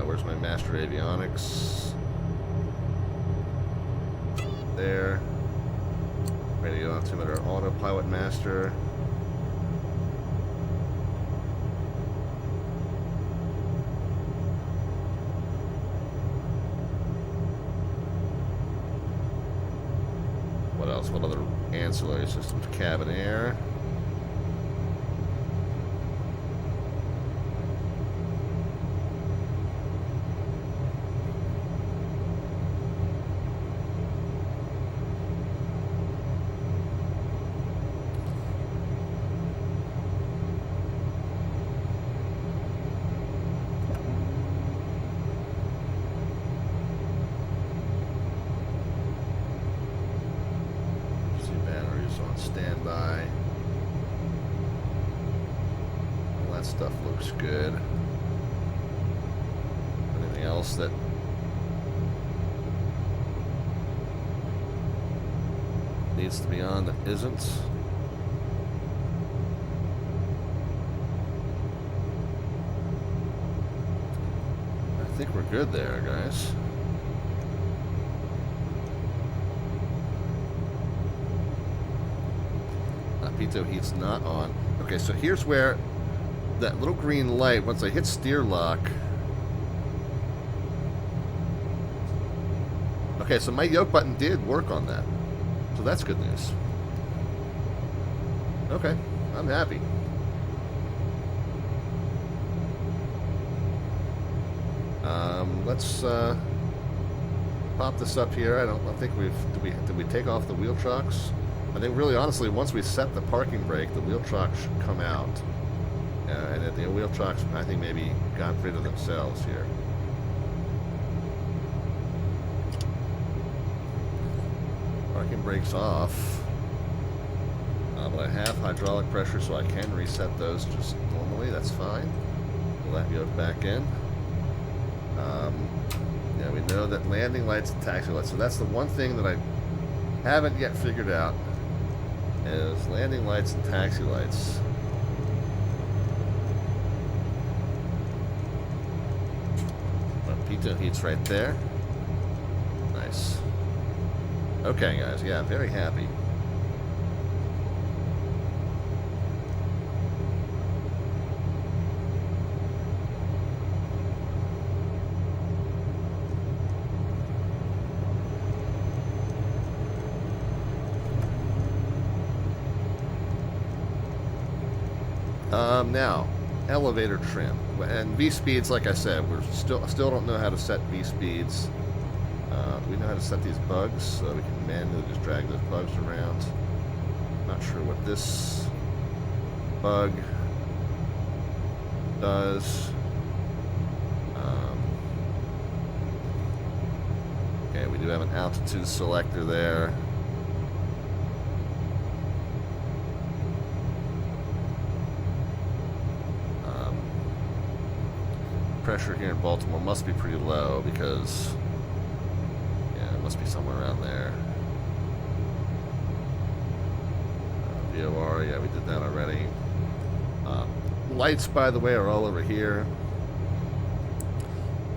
Where's my master avionics? There. Radio altimeter, autopilot master. What other ancillary systems? Cabin air. Standby. All that stuff looks good. Anything else that needs to be on that isn't? I think we're good there, guys. Pitot heat's not on. Okay, so here's where that little green light, once I hit steer lock. Okay, so my yoke button did work on that. So that's good news. Okay, I'm happy. Let's pop this up here. I think did we take off the wheel chocks? I think really honestly, once we set the parking brake, the wheel chocks should come out. And the wheel chocks, I think, maybe got rid of themselves here. Parking brake's off. But I have hydraulic pressure, so I can reset those just normally. That's fine. Pull that yoke back in. Yeah, we know that landing lights and taxi lights. So that's the one thing that I haven't yet figured out is landing lights and taxi lights. Pitot heat's right there. Nice. Okay, guys. Yeah, very happy. Now, elevator trim. And V-speeds, like I said, we're still don't know how to set V-speeds. We know how to set these bugs, so we can manually just drag those bugs around. Not sure what this bug does. Okay, we do have an altitude selector there. Pressure here in Baltimore must be pretty low because, yeah, it must be somewhere around there. VOR, yeah, we did that already. Lights, by the way, are all over here.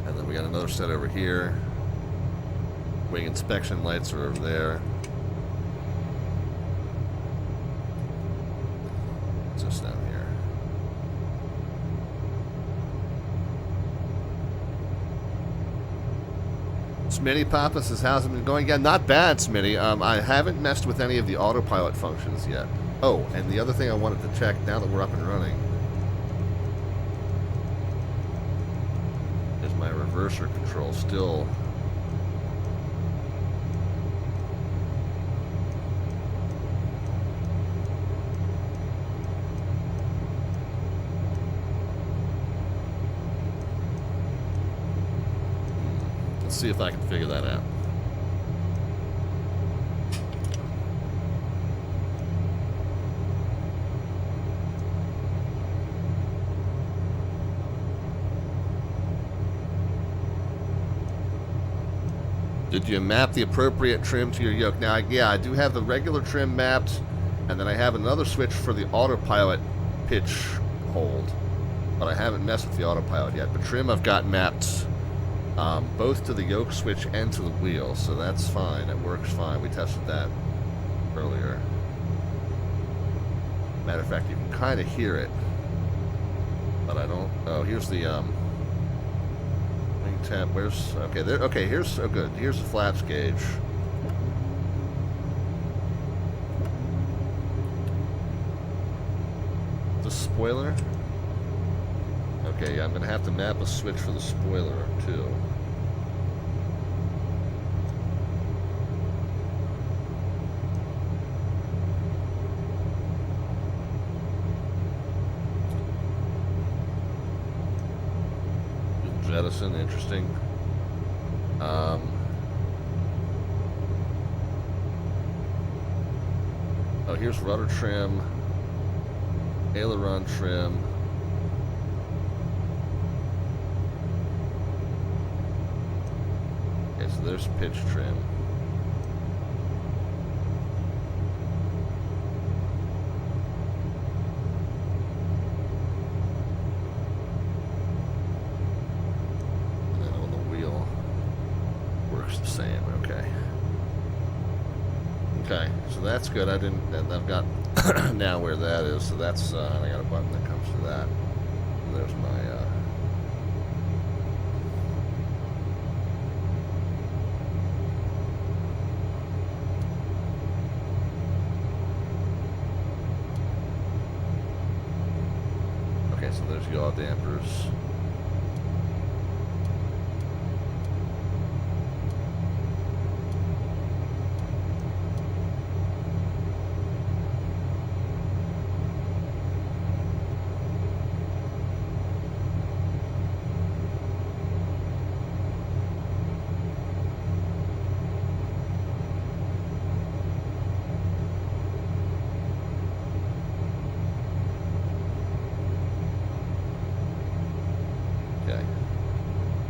And then we got another set over here. Wing inspection lights are over there. What's this down here? Smitty Papa says, how's it been going? Yeah, not bad, Smitty. I haven't messed with any of the autopilot functions yet. Oh, and the other thing I wanted to check now that we're up and running is my reverser control still. Let's see if I can figure that out. Did you map the appropriate trim to your yoke? Now, yeah, I do have the regular trim mapped, and then I have another switch for the autopilot pitch hold, but I haven't messed with the autopilot yet. But trim I've got mapped both to the yoke switch and to the wheel, so that's fine. It works fine. We tested that earlier. Matter of fact, you can kind of hear it, but I don't. Oh, here's the wing temp. Where's okay? There. Okay, here's oh good. Here's the flaps gauge. The spoiler. Okay, yeah, I'm gonna have to map a switch for the spoiler too. Jettison, interesting. Oh, here's rudder trim, aileron trim. Okay, so there's pitch trim. Same, okay. Okay, so that's good. I've got now where that is, so that's, I got a button that comes to that. And there's my, okay, so there's yaw dampers.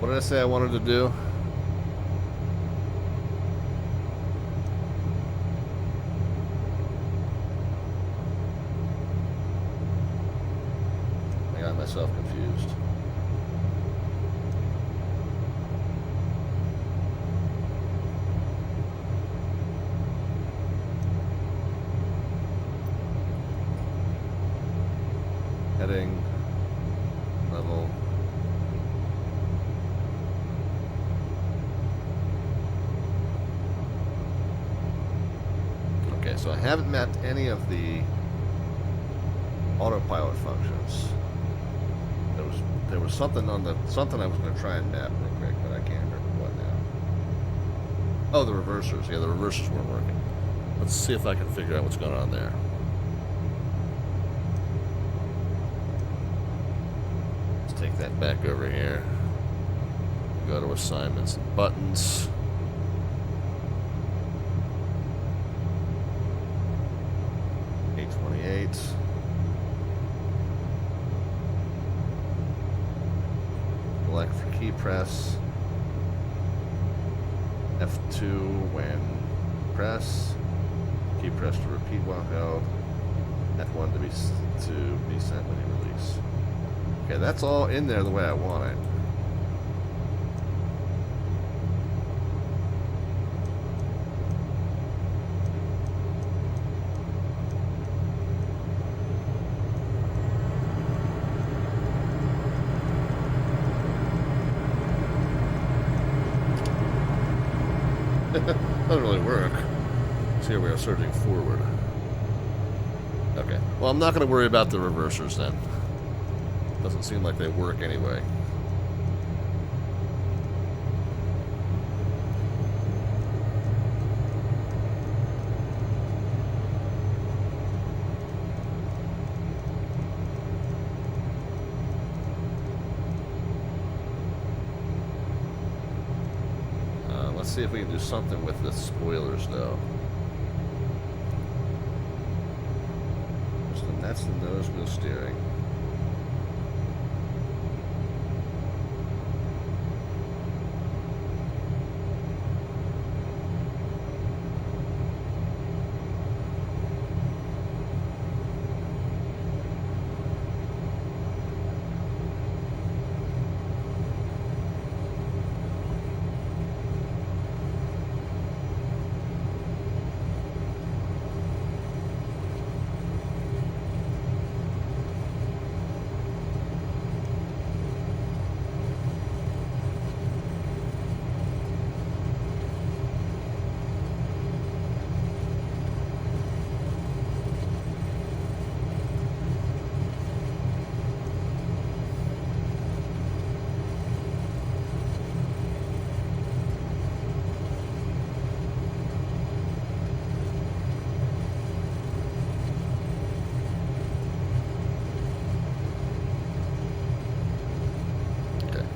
What did I say I wanted to do? I got myself confused. Heading, level. So I haven't mapped any of the Autopilot functions. There was something on the something I was going to try and map real quick, but I can't remember what now. Oh, the reversers. Yeah, the reversers weren't working. Let's see if I can figure out what's going on there. Let's take that back over here. Go to assignments and buttons. A28. Select for key press. F2 when press. Key press to repeat while held. F1 to be sent when you release. Okay, that's all in there the way I want it. Doesn't really work. So here we are surging forward. Okay. Well, I'm not going to worry about the reversers then. Doesn't seem like they work anyway. Let's see if we can do something with the spoilers, though. That's the nose wheel steering.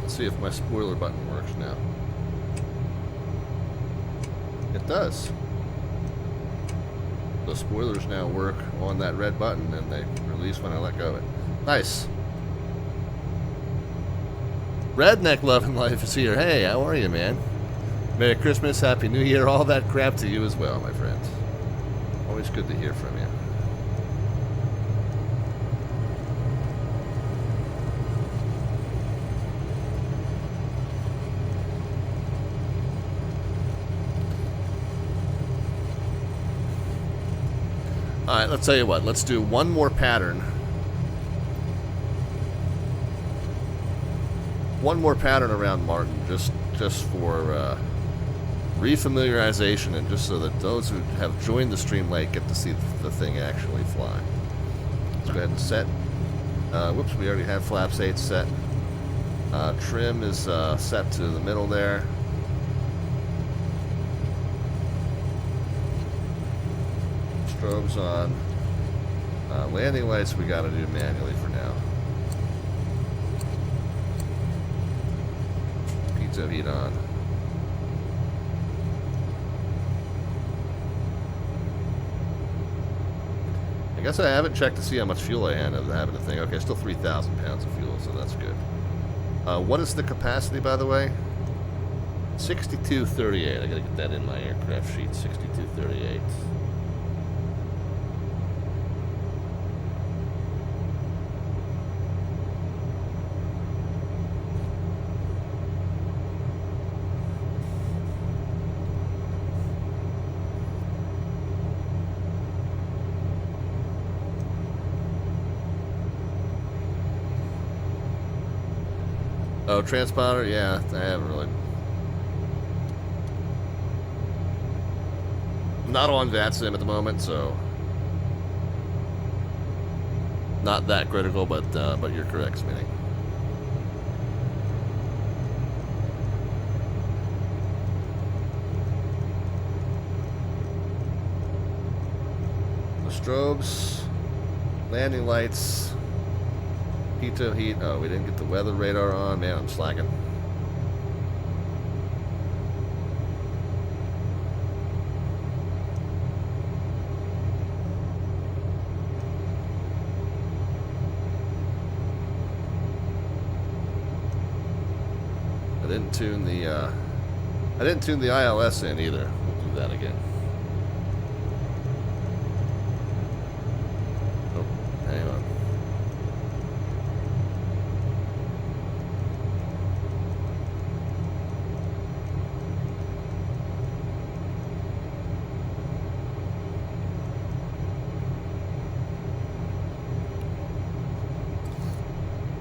See if my spoiler button works now. It does. The spoilers now work on that red button and they release when I let go of it. Nice. Redneck Love and Life is here. Hey, how are you, man? Merry Christmas, Happy New Year, all that crap to you as well, my friend. Always good to hear from you. Alright, let's tell you what. Let's do one more pattern. One more pattern around Martin, just for refamiliarization and just so that those who have joined the stream late get to see the thing actually fly. Let's go ahead and set. Whoops, we already have flaps 8 set. Trim is set to the middle there. Strobes on. Landing lights we got to do manually for now. Pizza heat on. I guess I haven't checked to see how much fuel I had of having the thing. Okay, still 3,000 pounds of fuel, so that's good. What is the capacity, by the way? 6238. I gotta get that in my aircraft sheet. 6238. Oh, transponder? Yeah, I haven't really. I'm not on VATSIM at the moment, so Not that critical, but you're correct, Smitty. The strobes, landing lights, pitot heat. Oh, we didn't get the weather radar on. Man, I'm slacking. I didn't tune the ILS in either. We'll do that again. Oh, hang on.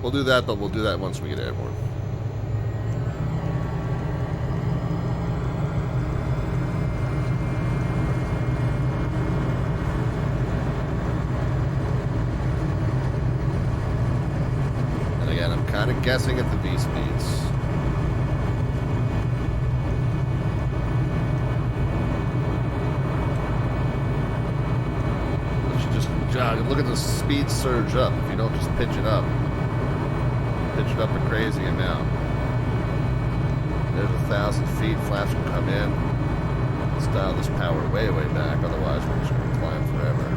We'll do that, but we'll do that once we get airborne. Kind of guessing at the V speeds. You should just look at the speed surge up. If you don't just pitch it up a crazy amount. There's 1,000 feet. Flaps can come in. Let's dial this power way, way back. Otherwise, we're just going to climb forever.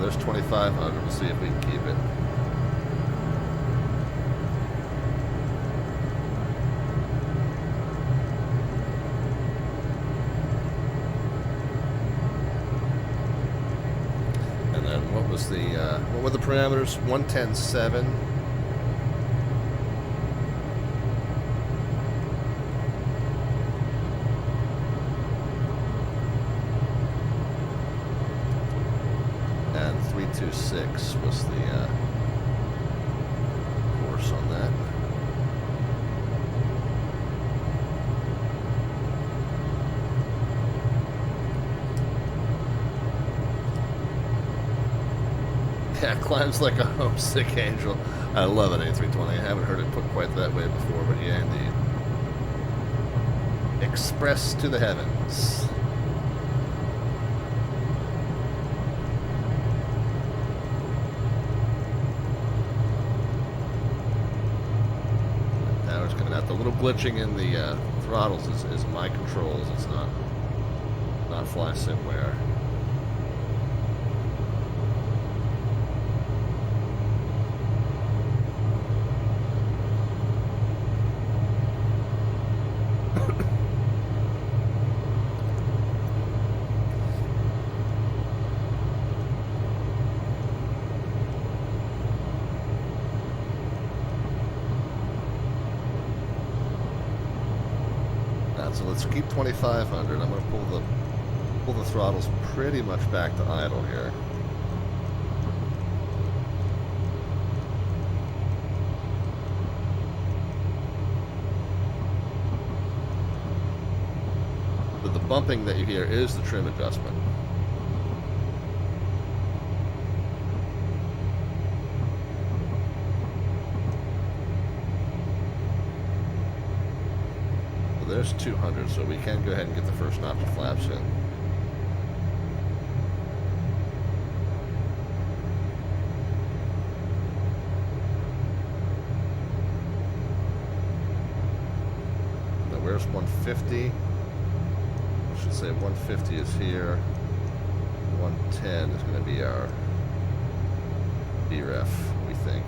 There's 2,500. We'll see if we can keep it. And then what were the parameters? 110.7. And 326 was the course on that. Yeah, climbs like a homesick angel. I love an A320. I haven't heard it put quite that way before, but yeah, indeed. Express to the heavens. The little glitching in the throttles is my controls. It's not FlySimWare. So let's keep 2,500. I'm going to pull the throttles pretty much back to idle here. But the bumping that you hear is the trim adjustment. There's 200, so we can go ahead and get the first notch of flaps in. Now where's 150? I should say 150 is here. 110 is going to be our BREF, we think.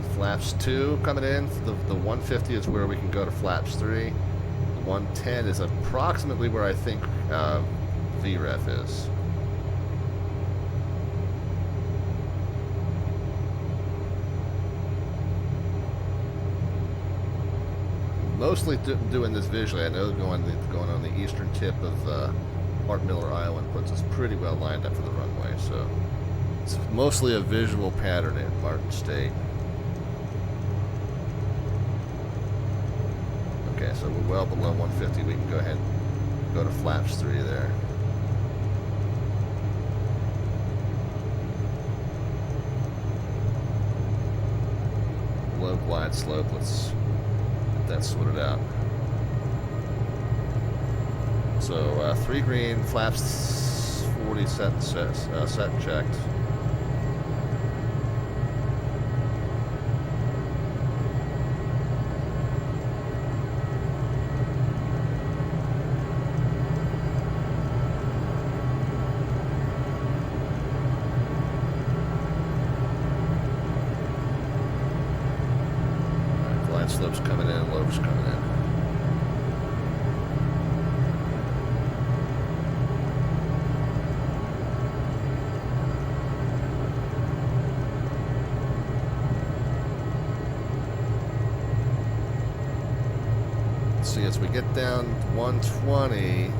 flaps 2 coming in. The 150 is where we can go to flaps 3. The 110 is approximately where I think VREF is. Mostly doing this visually. I know going on the eastern tip of Art Miller Island puts us pretty well lined up for the runway, so it's mostly a visual pattern in Martin State. Okay, so we're well below 150. We can go ahead and go to flaps 3 there. Low glide slope. Let's get that sorted out. So 3 green, flaps 40 set and checked. Slopes coming in, lobes coming in. Let's see, as we get down 120,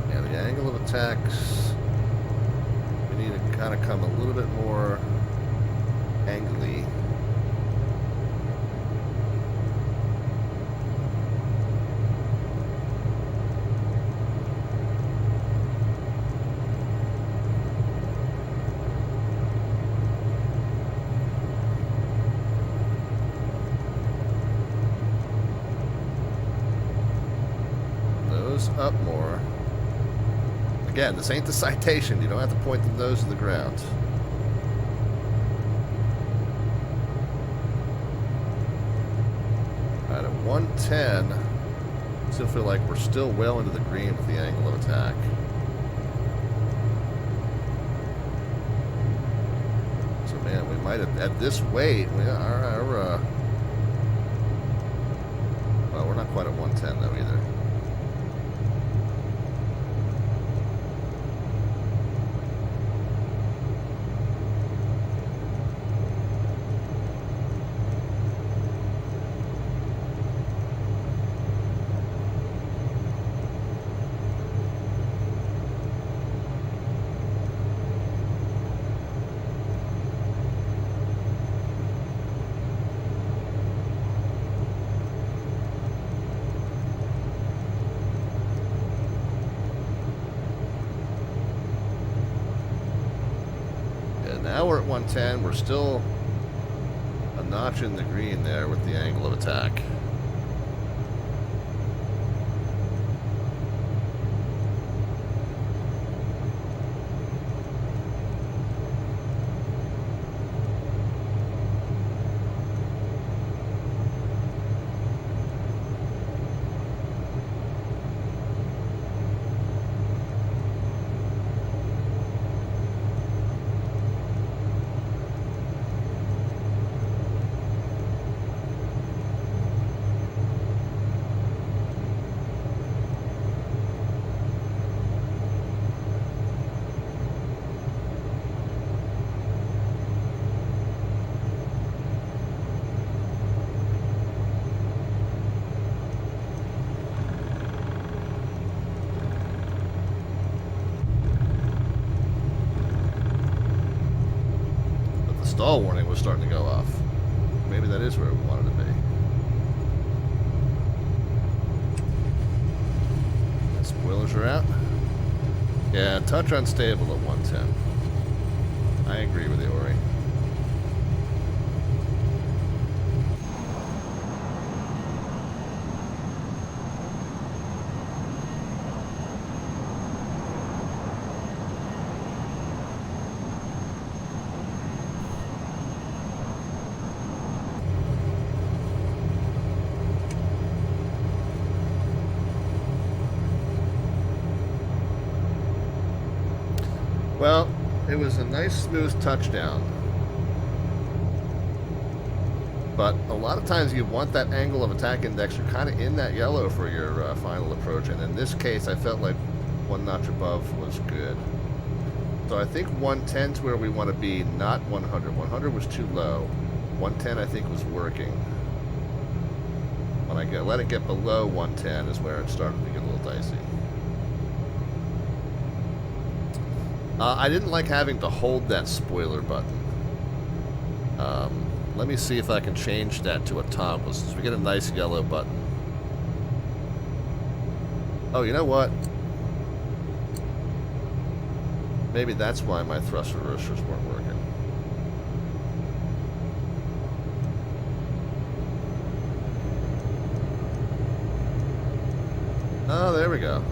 yeah, the angle of attacks. We need to kind of come a little bit more angly. Nose up more. Again, this ain't the citation. You don't have to point the nose to the ground. Alright, at 110, still feel like we're still well into the green with the angle of attack. So, man, we might have, at this weight, well, we're not quite at 110, though, either. Now we're at 110. We're still a notch in the green there with the angle of attack. Stall warning was starting to go off. Maybe that is where we wanted to be. The spoilers are out. Yeah, touch unstable at 110. I agree with you, Ori. Well, it was a nice, smooth touchdown. But a lot of times you want that angle of attack index. You're kind of in that yellow for your final approach. And in this case, I felt like one notch above was good. So I think 110 is where we want to be, not 100. 100 was too low. 110 I think was working. When I let it get below 110 is where it started to get a little dicey. I didn't like having to hold that spoiler button. Let me see if I can change that to a toggle so we get a nice yellow button. Oh, you know what? Maybe that's why my thrust reversers weren't working. Oh, there we go.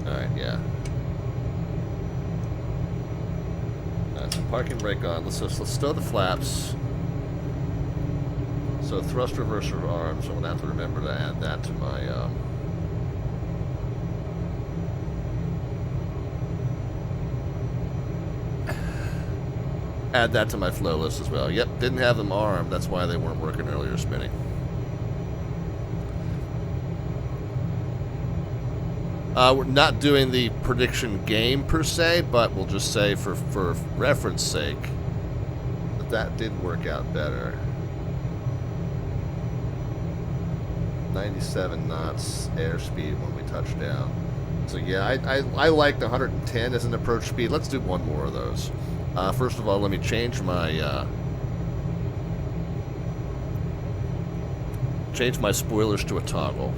Alright, yeah. Alright, so parking brake on. Let's stow the flaps. So thrust reverser arms, I'm going to have to remember to add that to my... add that to my flow list as well. Yep, didn't have them armed. That's why they weren't working earlier spinning. We're not doing the prediction game per se, but we'll just say for reference sake that did work out better. 97 knots airspeed when we touch down. So yeah, I liked 110 as an approach speed. Let's do one more of those. First of all, let me change my spoilers to a toggle.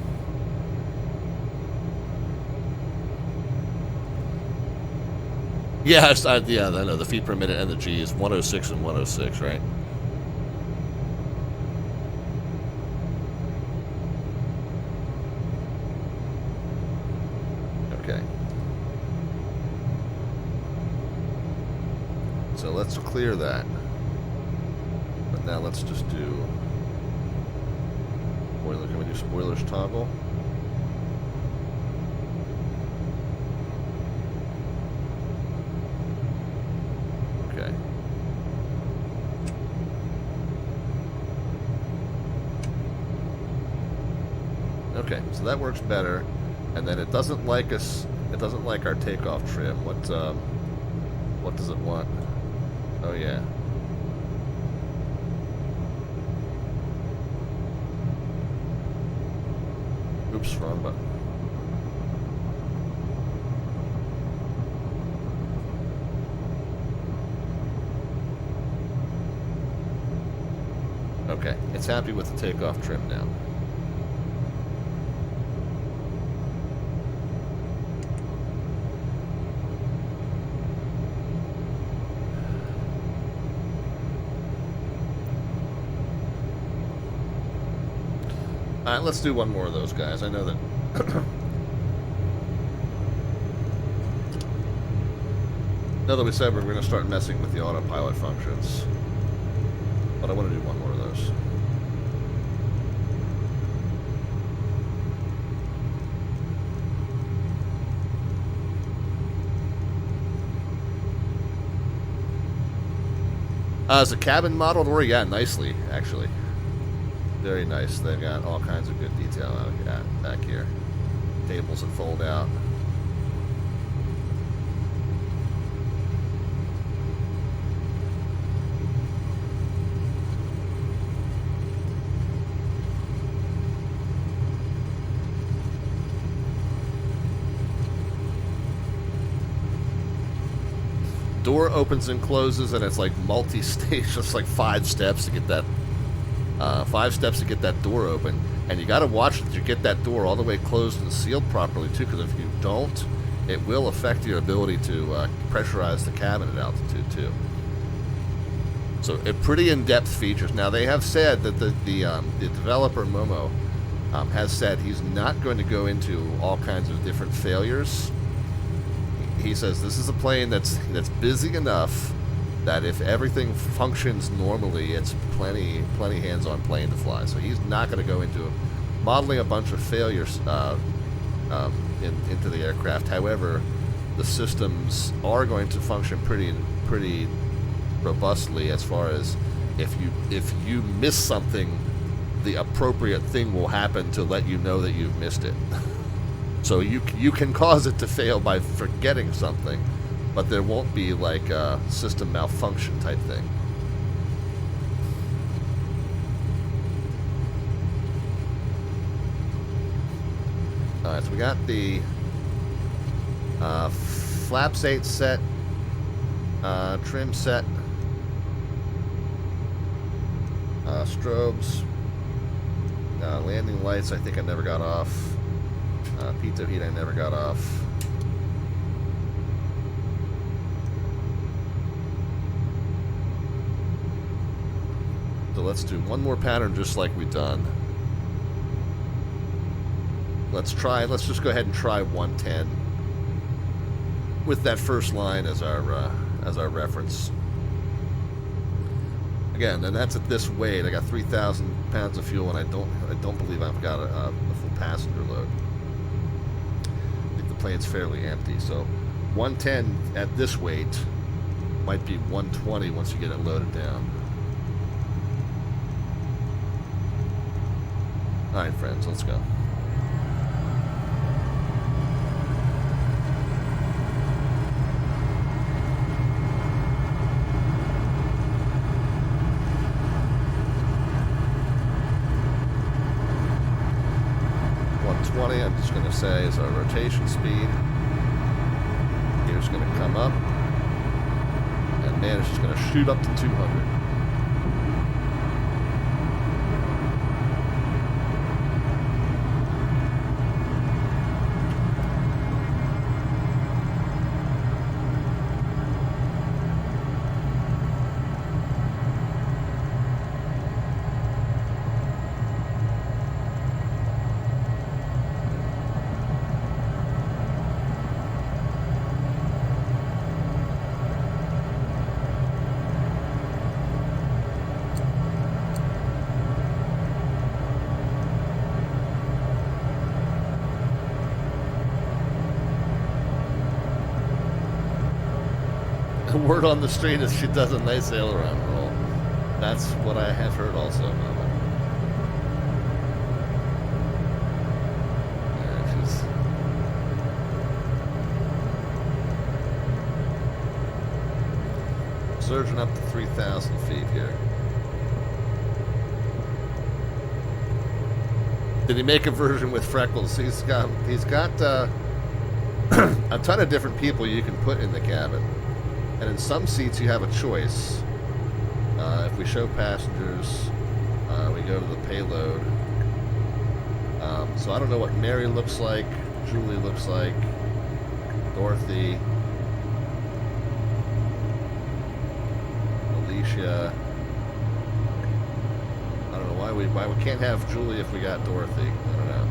Yeah, I know the feet per minute and the G is 106 and 106, right? Okay. So let's clear that. But now let's just do spoiler. Can we do spoilers toggle? Okay. Okay, so that works better. And then it doesn't like us. It doesn't like our takeoff trim. What does it want? Oh yeah. Oops, wrong button. Okay, it's happy with the takeoff trim now. Alright, let's do one more of those guys. I know that... now that we said we're going to start messing with the autopilot functions. But I want to do one more of those. Is the cabin modeled? Or yeah, nicely, actually. Very nice. They've got all kinds of good detail out back here. Tables that fold out. Door opens and closes, and it's like multi-stage, just like 5 steps to get that. 5 steps to get that door open, and you got to watch that you get that door all the way closed and sealed properly too, because if you don't, it will affect your ability to pressurize the cabin at altitude too. So, pretty in-depth features. Now they have said that the developer Momo has said he's not going to go into all kinds of different failures. He says this is a plane that's busy enough that if everything functions normally, it's plenty hands-on plane to fly. So he's not going to go into modeling a bunch of failures into the aircraft. However, the systems are going to function pretty robustly as far as if you miss something, the appropriate thing will happen to let you know that you've missed it. So you can cause it to fail by forgetting something, but there won't be like a system malfunction type thing. Alright, so we got the flaps 8 set, trim set, strobes, landing lights I think I never got off, pitot heat I never got off. So let's do one more pattern just like we've done. Let's just go ahead and try 110 with that first line as our reference. Again, and that's at this weight. I got 3,000 pounds of fuel, and I don't believe I've got a full passenger load. I think the plane's fairly empty. So 110 at this weight might be 120 once you get it loaded down. All right, friends, let's go. I'm just going to say is our rotation speed. Gear's going to come up, and man, it's just going to shoot up to 200. The word on the street is she does a nice aileron roll. That's what I have heard also. Yeah, she's surging up to 3,000 feet here. Did he make a version with freckles? He's got a ton of different people you can put in the cabin. And in some seats you have a choice. If we show passengers, we go to the payload. So I don't know what Mary looks like, Julie looks like, Dorothy, Alicia. I don't know why we can't have Julie if we got Dorothy. I don't know.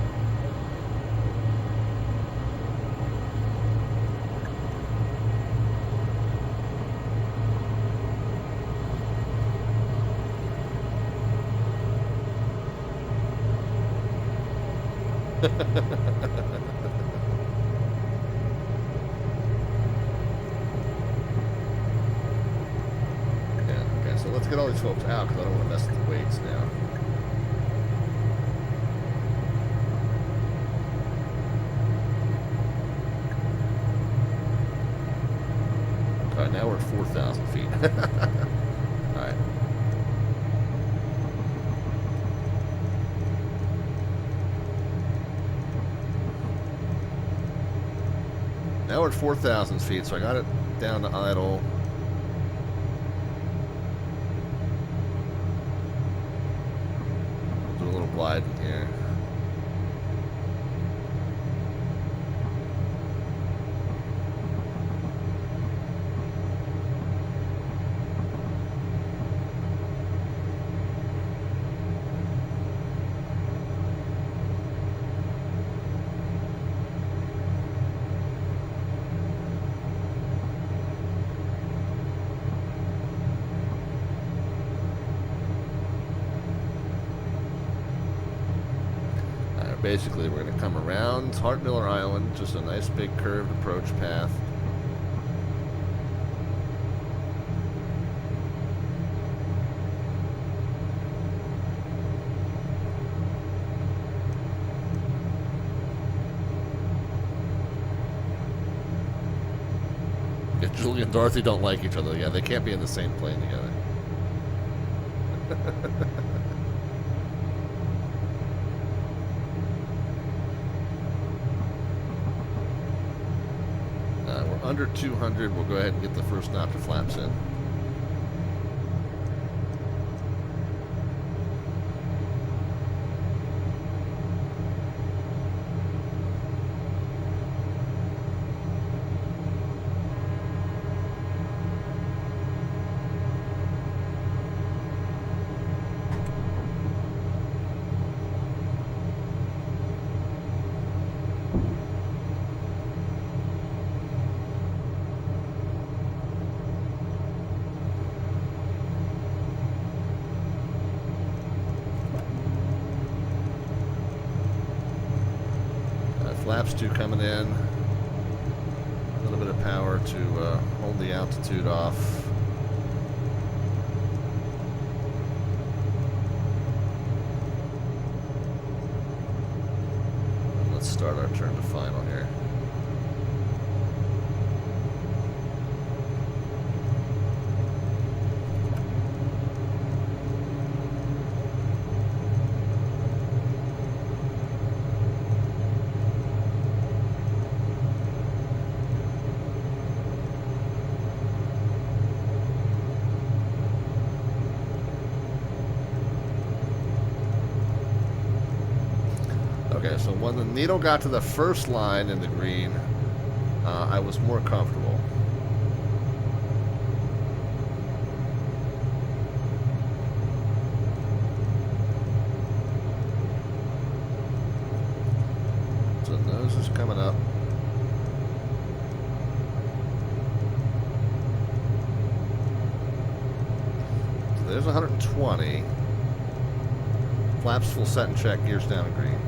Yeah, okay, so let's get all these folks out because I don't want to mess with the weights now. Alright, now we're at 4,000 feet. Alright. Now we're at 4,000 feet, so I got it down to idle. Do a little gliding here. Basically, we're going to come around Hart Miller Island, just a nice big curved approach path. Yeah, Julie and Dorothy don't like each other. Yeah, they can't be in the same plane together. We're under 200. We'll go ahead and get the first notch of flaps in. Flaps 2 coming in. A little bit of power to hold the altitude off. Let's start our turn to final here. Okay, so when the needle got to the first line in the green, I was more comfortable. So the nose is coming up. So there's 120. Flaps full set and check, gears down and green.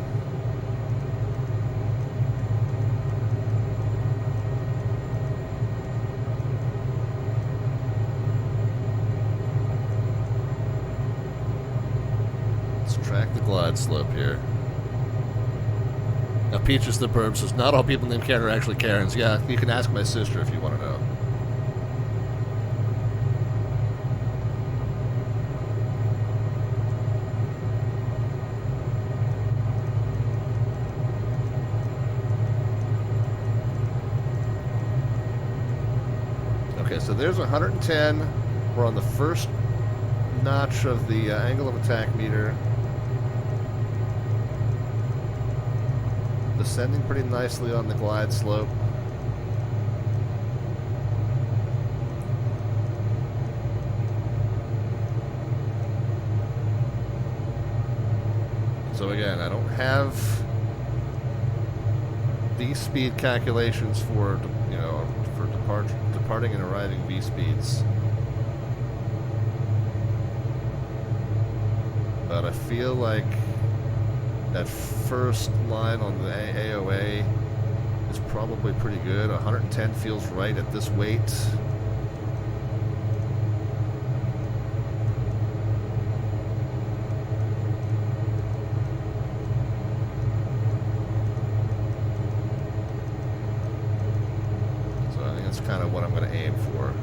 Track the glide slope here. Now, Peaches the Perp says, not all people named Karen are actually Karens. Yeah, you can ask my sister if you want to know. Okay, so there's 110. We're on the first notch of the angle of attack meter. Descending pretty nicely on the glide slope. So again, I don't have these speed calculations for, you know, for departing and arriving V speeds. But I feel like that first line on the AOA is probably pretty good. 110 feels right at this weight. So I think that's kind of what I'm going to aim for.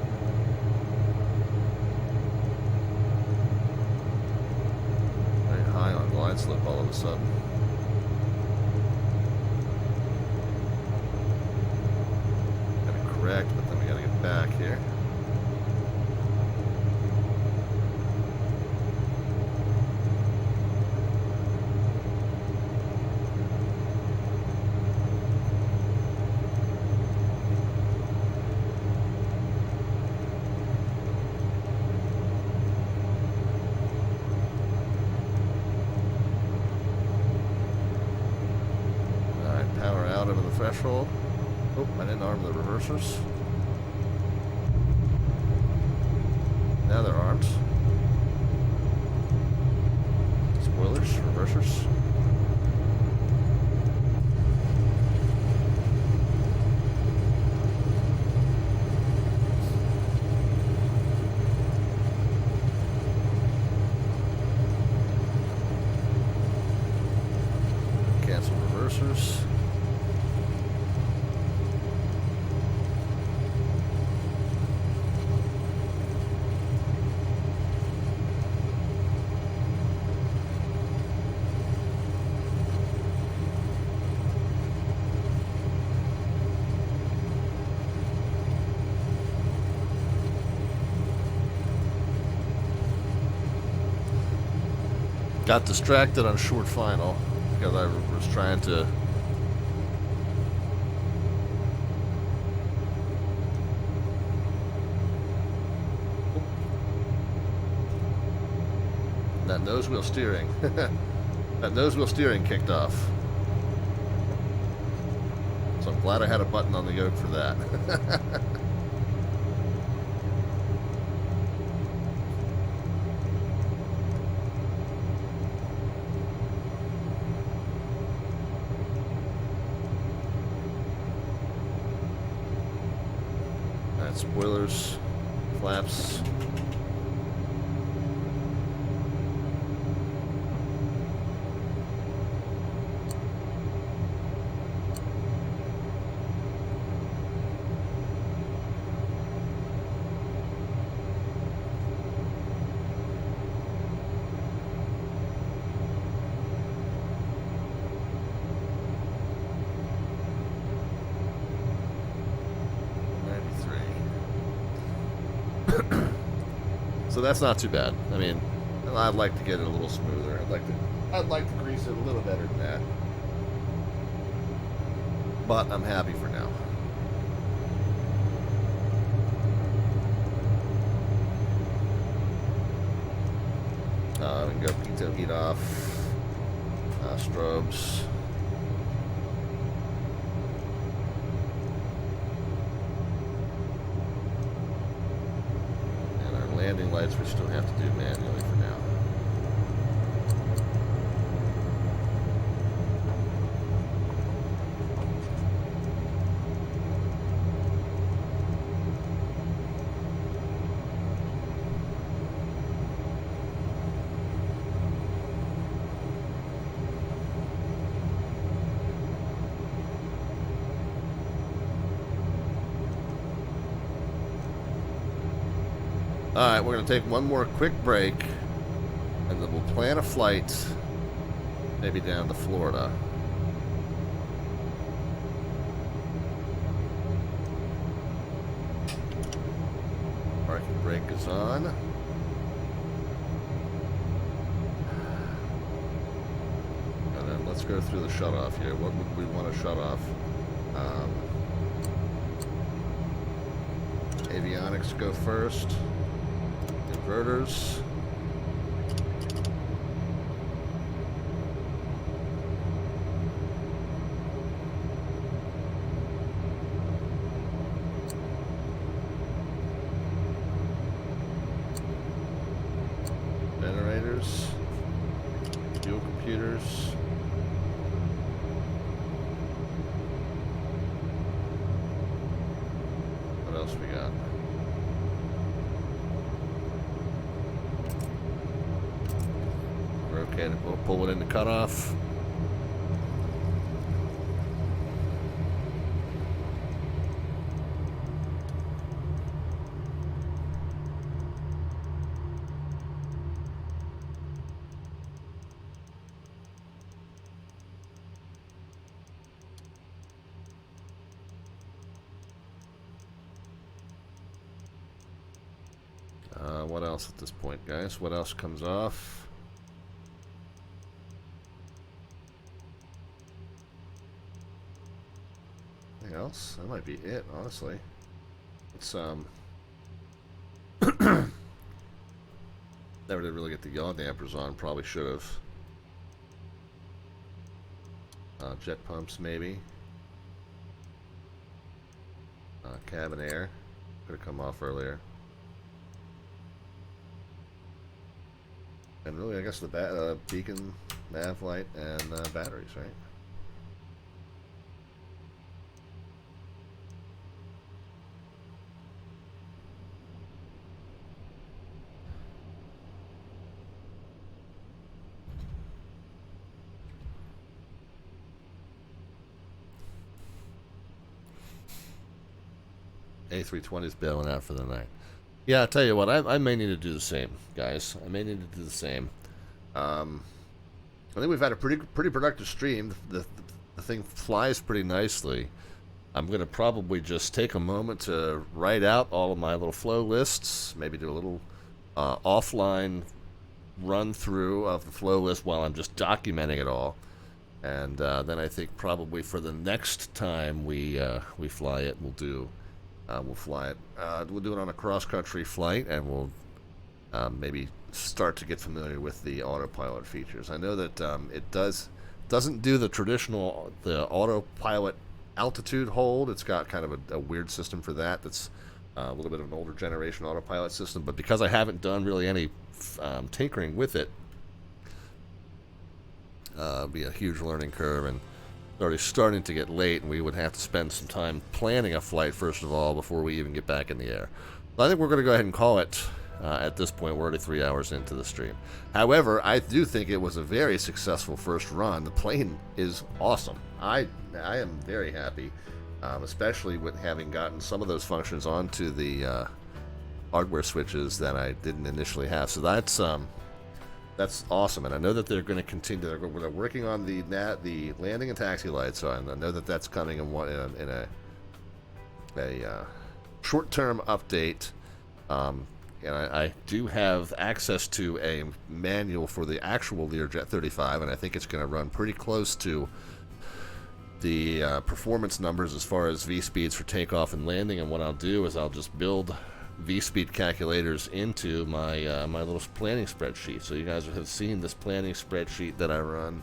Very high on glide slope all of a sudden. Correct, but then we gotta get back here. Alright, power out over the threshold. Oh, I didn't arm the reversers. Now they're armed. Spoilers, reversers. Got distracted on short final because I was trying to that nose wheel steering. That nose wheel steering kicked off. So I'm glad I had a button on the yoke for that. Alright, spoilers, flaps. So that's not too bad. I mean, I'd like to get it a little smoother. I'd like to grease it a little better than that. But I'm happy for now. We can go pitot heat off. Strobes. Landing lights we still have to do manually for now. Alright, we're going to take one more quick break, and then we'll plan a flight, maybe down to Florida. Parking brake is on. And then let's go through the shutoff here. What would we want to shut off? Avionics go first. Inverters. Generators. Fuel computers. What else we got? Okay, we'll pull it into cutoff. What else at this point, guys? What else comes off? Anything else? That might be it, honestly. It's never did really get the yaw dampers on. Probably should have. Jet pumps, maybe. Cabin air could have come off earlier. And really, I guess the beacon, nav light, and batteries, right? A320 is bailing out for the night. Yeah, I'll tell you what, I may need to do the same, guys. I may need to do the same. I think we've had a pretty productive stream. The thing flies pretty nicely. I'm going to probably just take a moment to write out all of my little flow lists, maybe do a little offline run through of the flow list while I'm just documenting it all. And then I think probably for the next time we fly it, we'll fly it. We'll do it on a cross-country flight, and we'll maybe start to get familiar with the autopilot features. I know that it doesn't do the traditional autopilot altitude hold. It's got kind of a weird system for that. That's a little bit of an older generation autopilot system. But because I haven't done really any tinkering with it, be a huge learning curve, and already starting to get late, and we would have to spend some time planning a flight first of all before we even get back in the air. So I think we're going to go ahead and call it at this point. We're already 3 hours into the stream. However, I do think it was a very successful first run. The plane is awesome. I am very happy, especially with having gotten some of those functions onto the hardware switches that I didn't initially have. So that's awesome, and I know that they're going to continue. They're working on the landing and taxi lights, so I know that that's coming in a short-term update. And I do have access to a manual for the actual Learjet 35, and I think it's going to run pretty close to the performance numbers as far as V-speeds for takeoff and landing. And what I'll do is I'll just build V-speed calculators into my my little planning spreadsheet. So you guys have seen this planning spreadsheet that I run,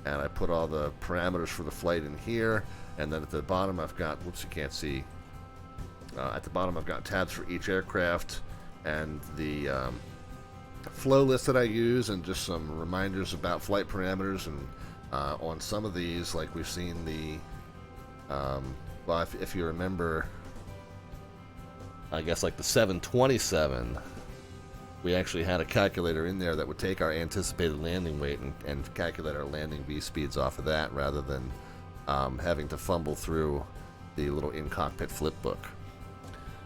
and I put all the parameters for the flight in here, and then at the bottom I've got, whoops, you can't see, at the bottom I've got tabs for each aircraft, and the flow list that I use, and just some reminders about flight parameters. And on some of these, like we've seen the well, if you remember, I guess like the 727, we actually had a calculator in there that would take our anticipated landing weight and calculate our landing V-speeds off of that, rather than having to fumble through the little in-cockpit flip book.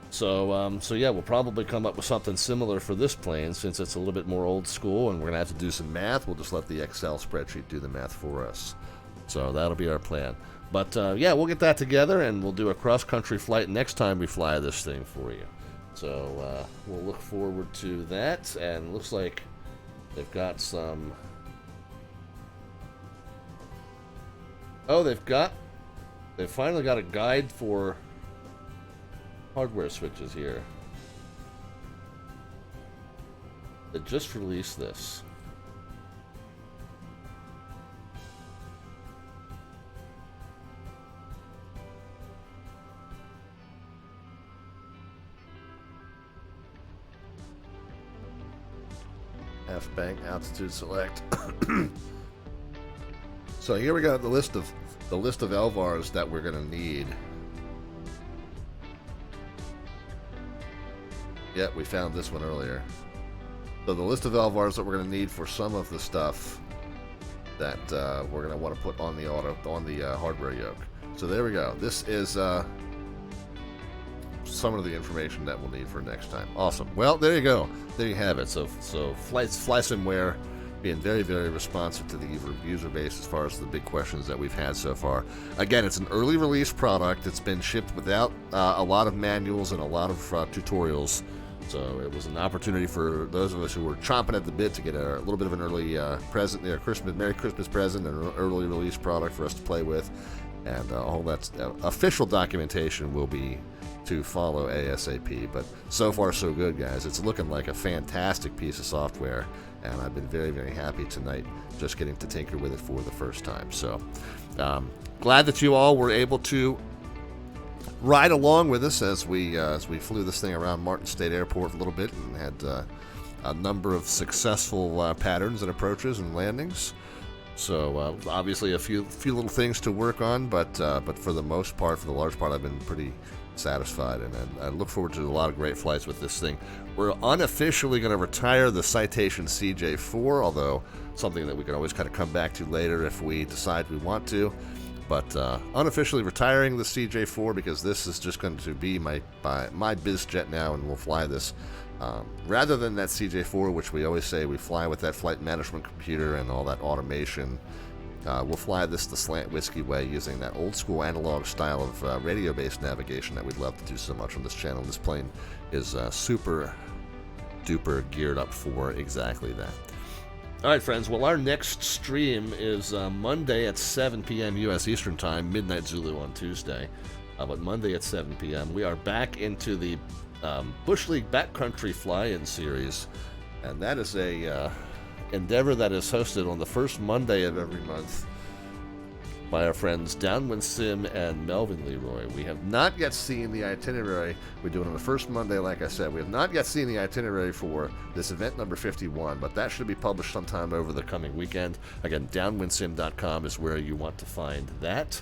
So yeah, we'll probably come up with something similar for this plane, since it's a little bit more old school, and we're going to have to do some math. We'll just let the Excel spreadsheet do the math for us. So that'll be our plan. But yeah, we'll get that together, and we'll do a cross-country flight next time we fly this thing for you. So we'll look forward to that. And looks like they've got some... Oh, they've finally got a guide for hardware switches here. They just released this. F-bank altitude select. So here we got the list of LVARs that we're going to need. Yeah, we found this one earlier. So the list of LVARs that we're going to need for some of the stuff that we're going to want to put on the hardware yoke. So there we go. This is some of the information that we'll need for next time. Awesome. Well, there you go. There you have it. So FlySimWare being very, very responsive to the user base as far as the big questions that we've had so far. Again, it's an early release product. It's been shipped without a lot of manuals and a lot of tutorials. So it was an opportunity for those of us who were chomping at the bit to get a little bit of an early present, Merry Christmas present, and an early release product for us to play with. And all that official documentation will be to follow ASAP. But so far so good, guys. It's looking like a fantastic piece of software, and I've been very, very happy tonight just getting to tinker with it for the first time. So glad that you all were able to ride along with us as we flew this thing around Martin State Airport a little bit, and had a number of successful patterns and approaches and landings. So obviously a few little things to work on, but for the most part, for the large part, I've been pretty satisfied, and I look forward to a lot of great flights with this thing. We're unofficially going to retire the Citation CJ4, although something that we can always kind of come back to later if we decide we want to. But unofficially retiring the CJ4, because this is just going to be my biz jet now, and we'll fly this rather than that CJ4, which we always say we fly with that flight management computer and all that automation. We'll fly this the Slant Whiskey way, using that old school analog style of radio-based navigation that we'd love to do so much on this channel. This plane is super duper geared up for exactly that. All right, friends. Well, our next stream is Monday at 7 p.m. U.S. Eastern Time, midnight Zulu on Tuesday. But Monday at 7 p.m. we are back into the Bush League Backcountry Fly-In Series, and that is a endeavor that is hosted on the first Monday of every month by our friends Downwind Sim and Melvin Leroy. We have not yet seen the itinerary. We do it on the first Monday, like I said. We have not yet seen the itinerary for this event number 51, but that should be published sometime over the coming weekend. Again, downwindsim.com is where you want to find that.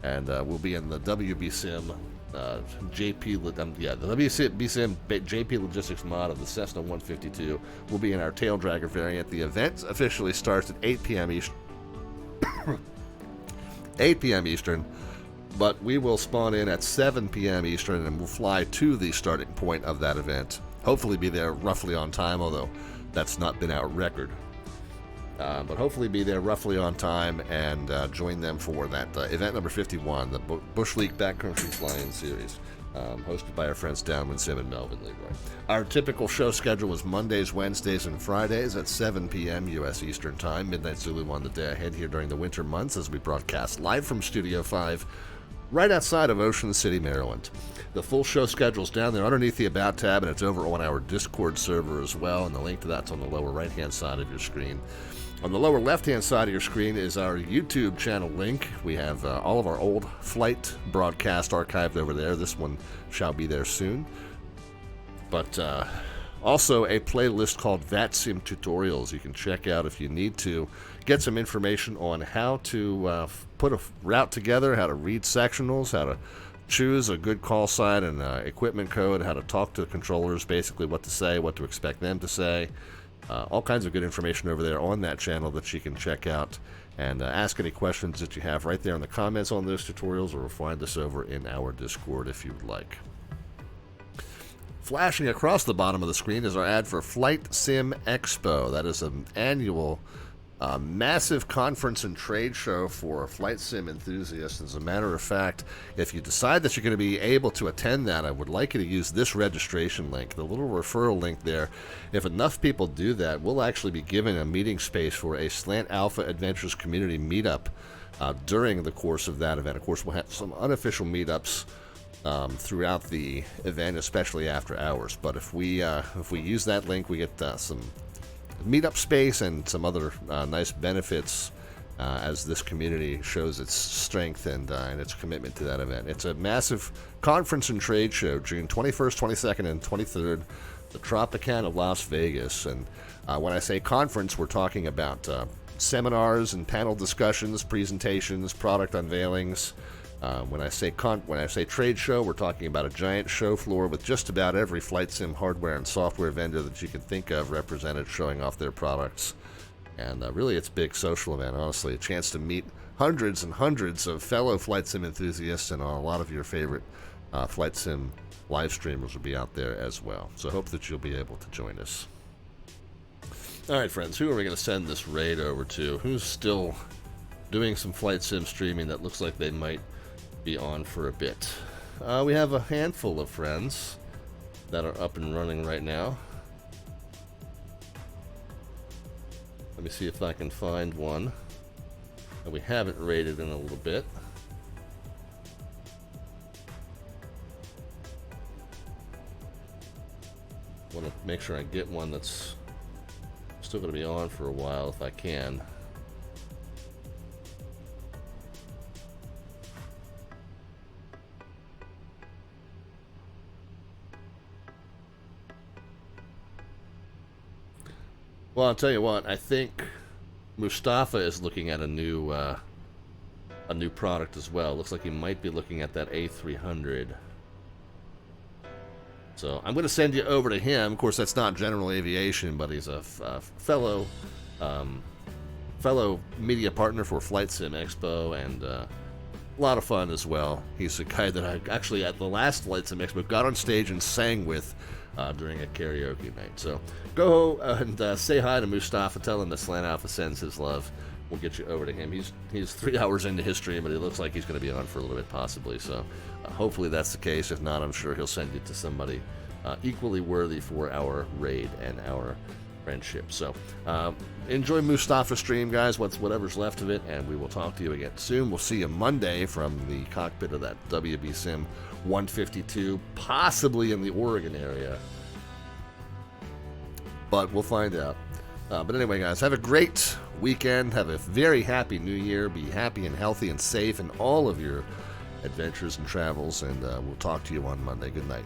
And we'll be in the WBSim the WBSim JP Logistics mod of the Cessna 152. We'll be in our tail dragger variant. The event officially starts at 8 p.m. Eastern. 8 p.m. Eastern, but we will spawn in at 7 p.m. Eastern and we'll fly to the starting point of that event. Hopefully be there roughly on time, although that's not been our record. But hopefully be there roughly on time and join them for that event number 51, the Bush League Backcountry Fly-In Series, hosted by our friends Downwind Sim and Melvin Leroy. Our typical show schedule is Mondays, Wednesdays, and Fridays at 7 p.m. U.S. Eastern Time, midnight Zulu on the day ahead here during the winter months as we broadcast live from Studio 5 right outside of Ocean City, Maryland. The full show schedule's down there underneath the About tab, and it's over on our Discord server as well, and the link to that's on the lower right-hand side of your screen. On the lower left-hand side of your screen is our YouTube channel link. We have all of our old flight broadcast archived over there. This one shall be there soon. But also a playlist called VATSIM Tutorials you can check out if you need to get some information on how to put a route together, how to read sectionals, how to choose a good call sign and equipment code, how to talk to the controllers, basically what to say, what to expect them to say. All kinds of good information over there on that channel that you can check out and ask any questions that you have right there in the comments on those tutorials, or find us over in our Discord if you would like. Flashing across the bottom of the screen is our ad for Flight Sim Expo. That is an annual massive conference and trade show for flight sim enthusiasts. As a matter of fact, if you decide that you're going to be able to attend that, I would like you to use this registration link, the little referral link there. If enough people do that, we'll actually be given a meeting space for a Slant Alpha Adventures community meetup during the course of that event. Of course, we'll have some unofficial meetups throughout the event, especially after hours. But if we use that link, we get some meetup space and some other nice benefits as this community shows its strength and its commitment to that event. It's a massive conference and trade show, June 21st, 22nd, and 23rd, the Tropicana of Las Vegas. And when I say conference, we're talking about seminars and panel discussions, presentations, product unveilings. When I say trade show, we're talking about a giant show floor with just about every flight sim hardware and software vendor that you can think of represented, showing off their products. And really, it's a big social event, honestly. A chance to meet hundreds and hundreds of fellow flight sim enthusiasts, and a lot of your favorite flight sim live streamers will be out there as well. So I hope that you'll be able to join us. All right, friends, who are we going to send this raid over to? Who's still doing some flight sim streaming that looks like they might be on for a bit? We have a handful of friends that are up and running right now. Let me see if I can find one that we haven't rated in a little bit. Want to make sure I get one that's still going to be on for a while if I can. Well, I'll tell you what, I think Mustafa is looking at a new product as well. Looks like he might be looking at that A300. So I'm going to send you over to him. Of course, that's not general aviation, but he's a fellow media partner for Flight Sim Expo, and a lot of fun as well. He's a guy that I actually, at the last Flight Sim Expo, got on stage and sang with during a karaoke night. So go and say hi to Mustafa. Tell him that Slant Alpha sends his love. We'll get you over to him. He's 3 hours into his stream, but he looks like he's going to be on for a little bit, possibly. So hopefully that's the case. If not, I'm sure he'll send you to somebody equally worthy for our raid and our friendship. So enjoy Mustafa's stream, guys, whatever's left of it, and we will talk to you again soon. We'll see you Monday from the cockpit of that WB Sim 152, possibly in the Oregon area, but we'll find out. But anyway, guys, have a great weekend. Have a very happy new year. Be happy and healthy and safe in all of your adventures and travels, and we'll talk to you on Monday. Good night.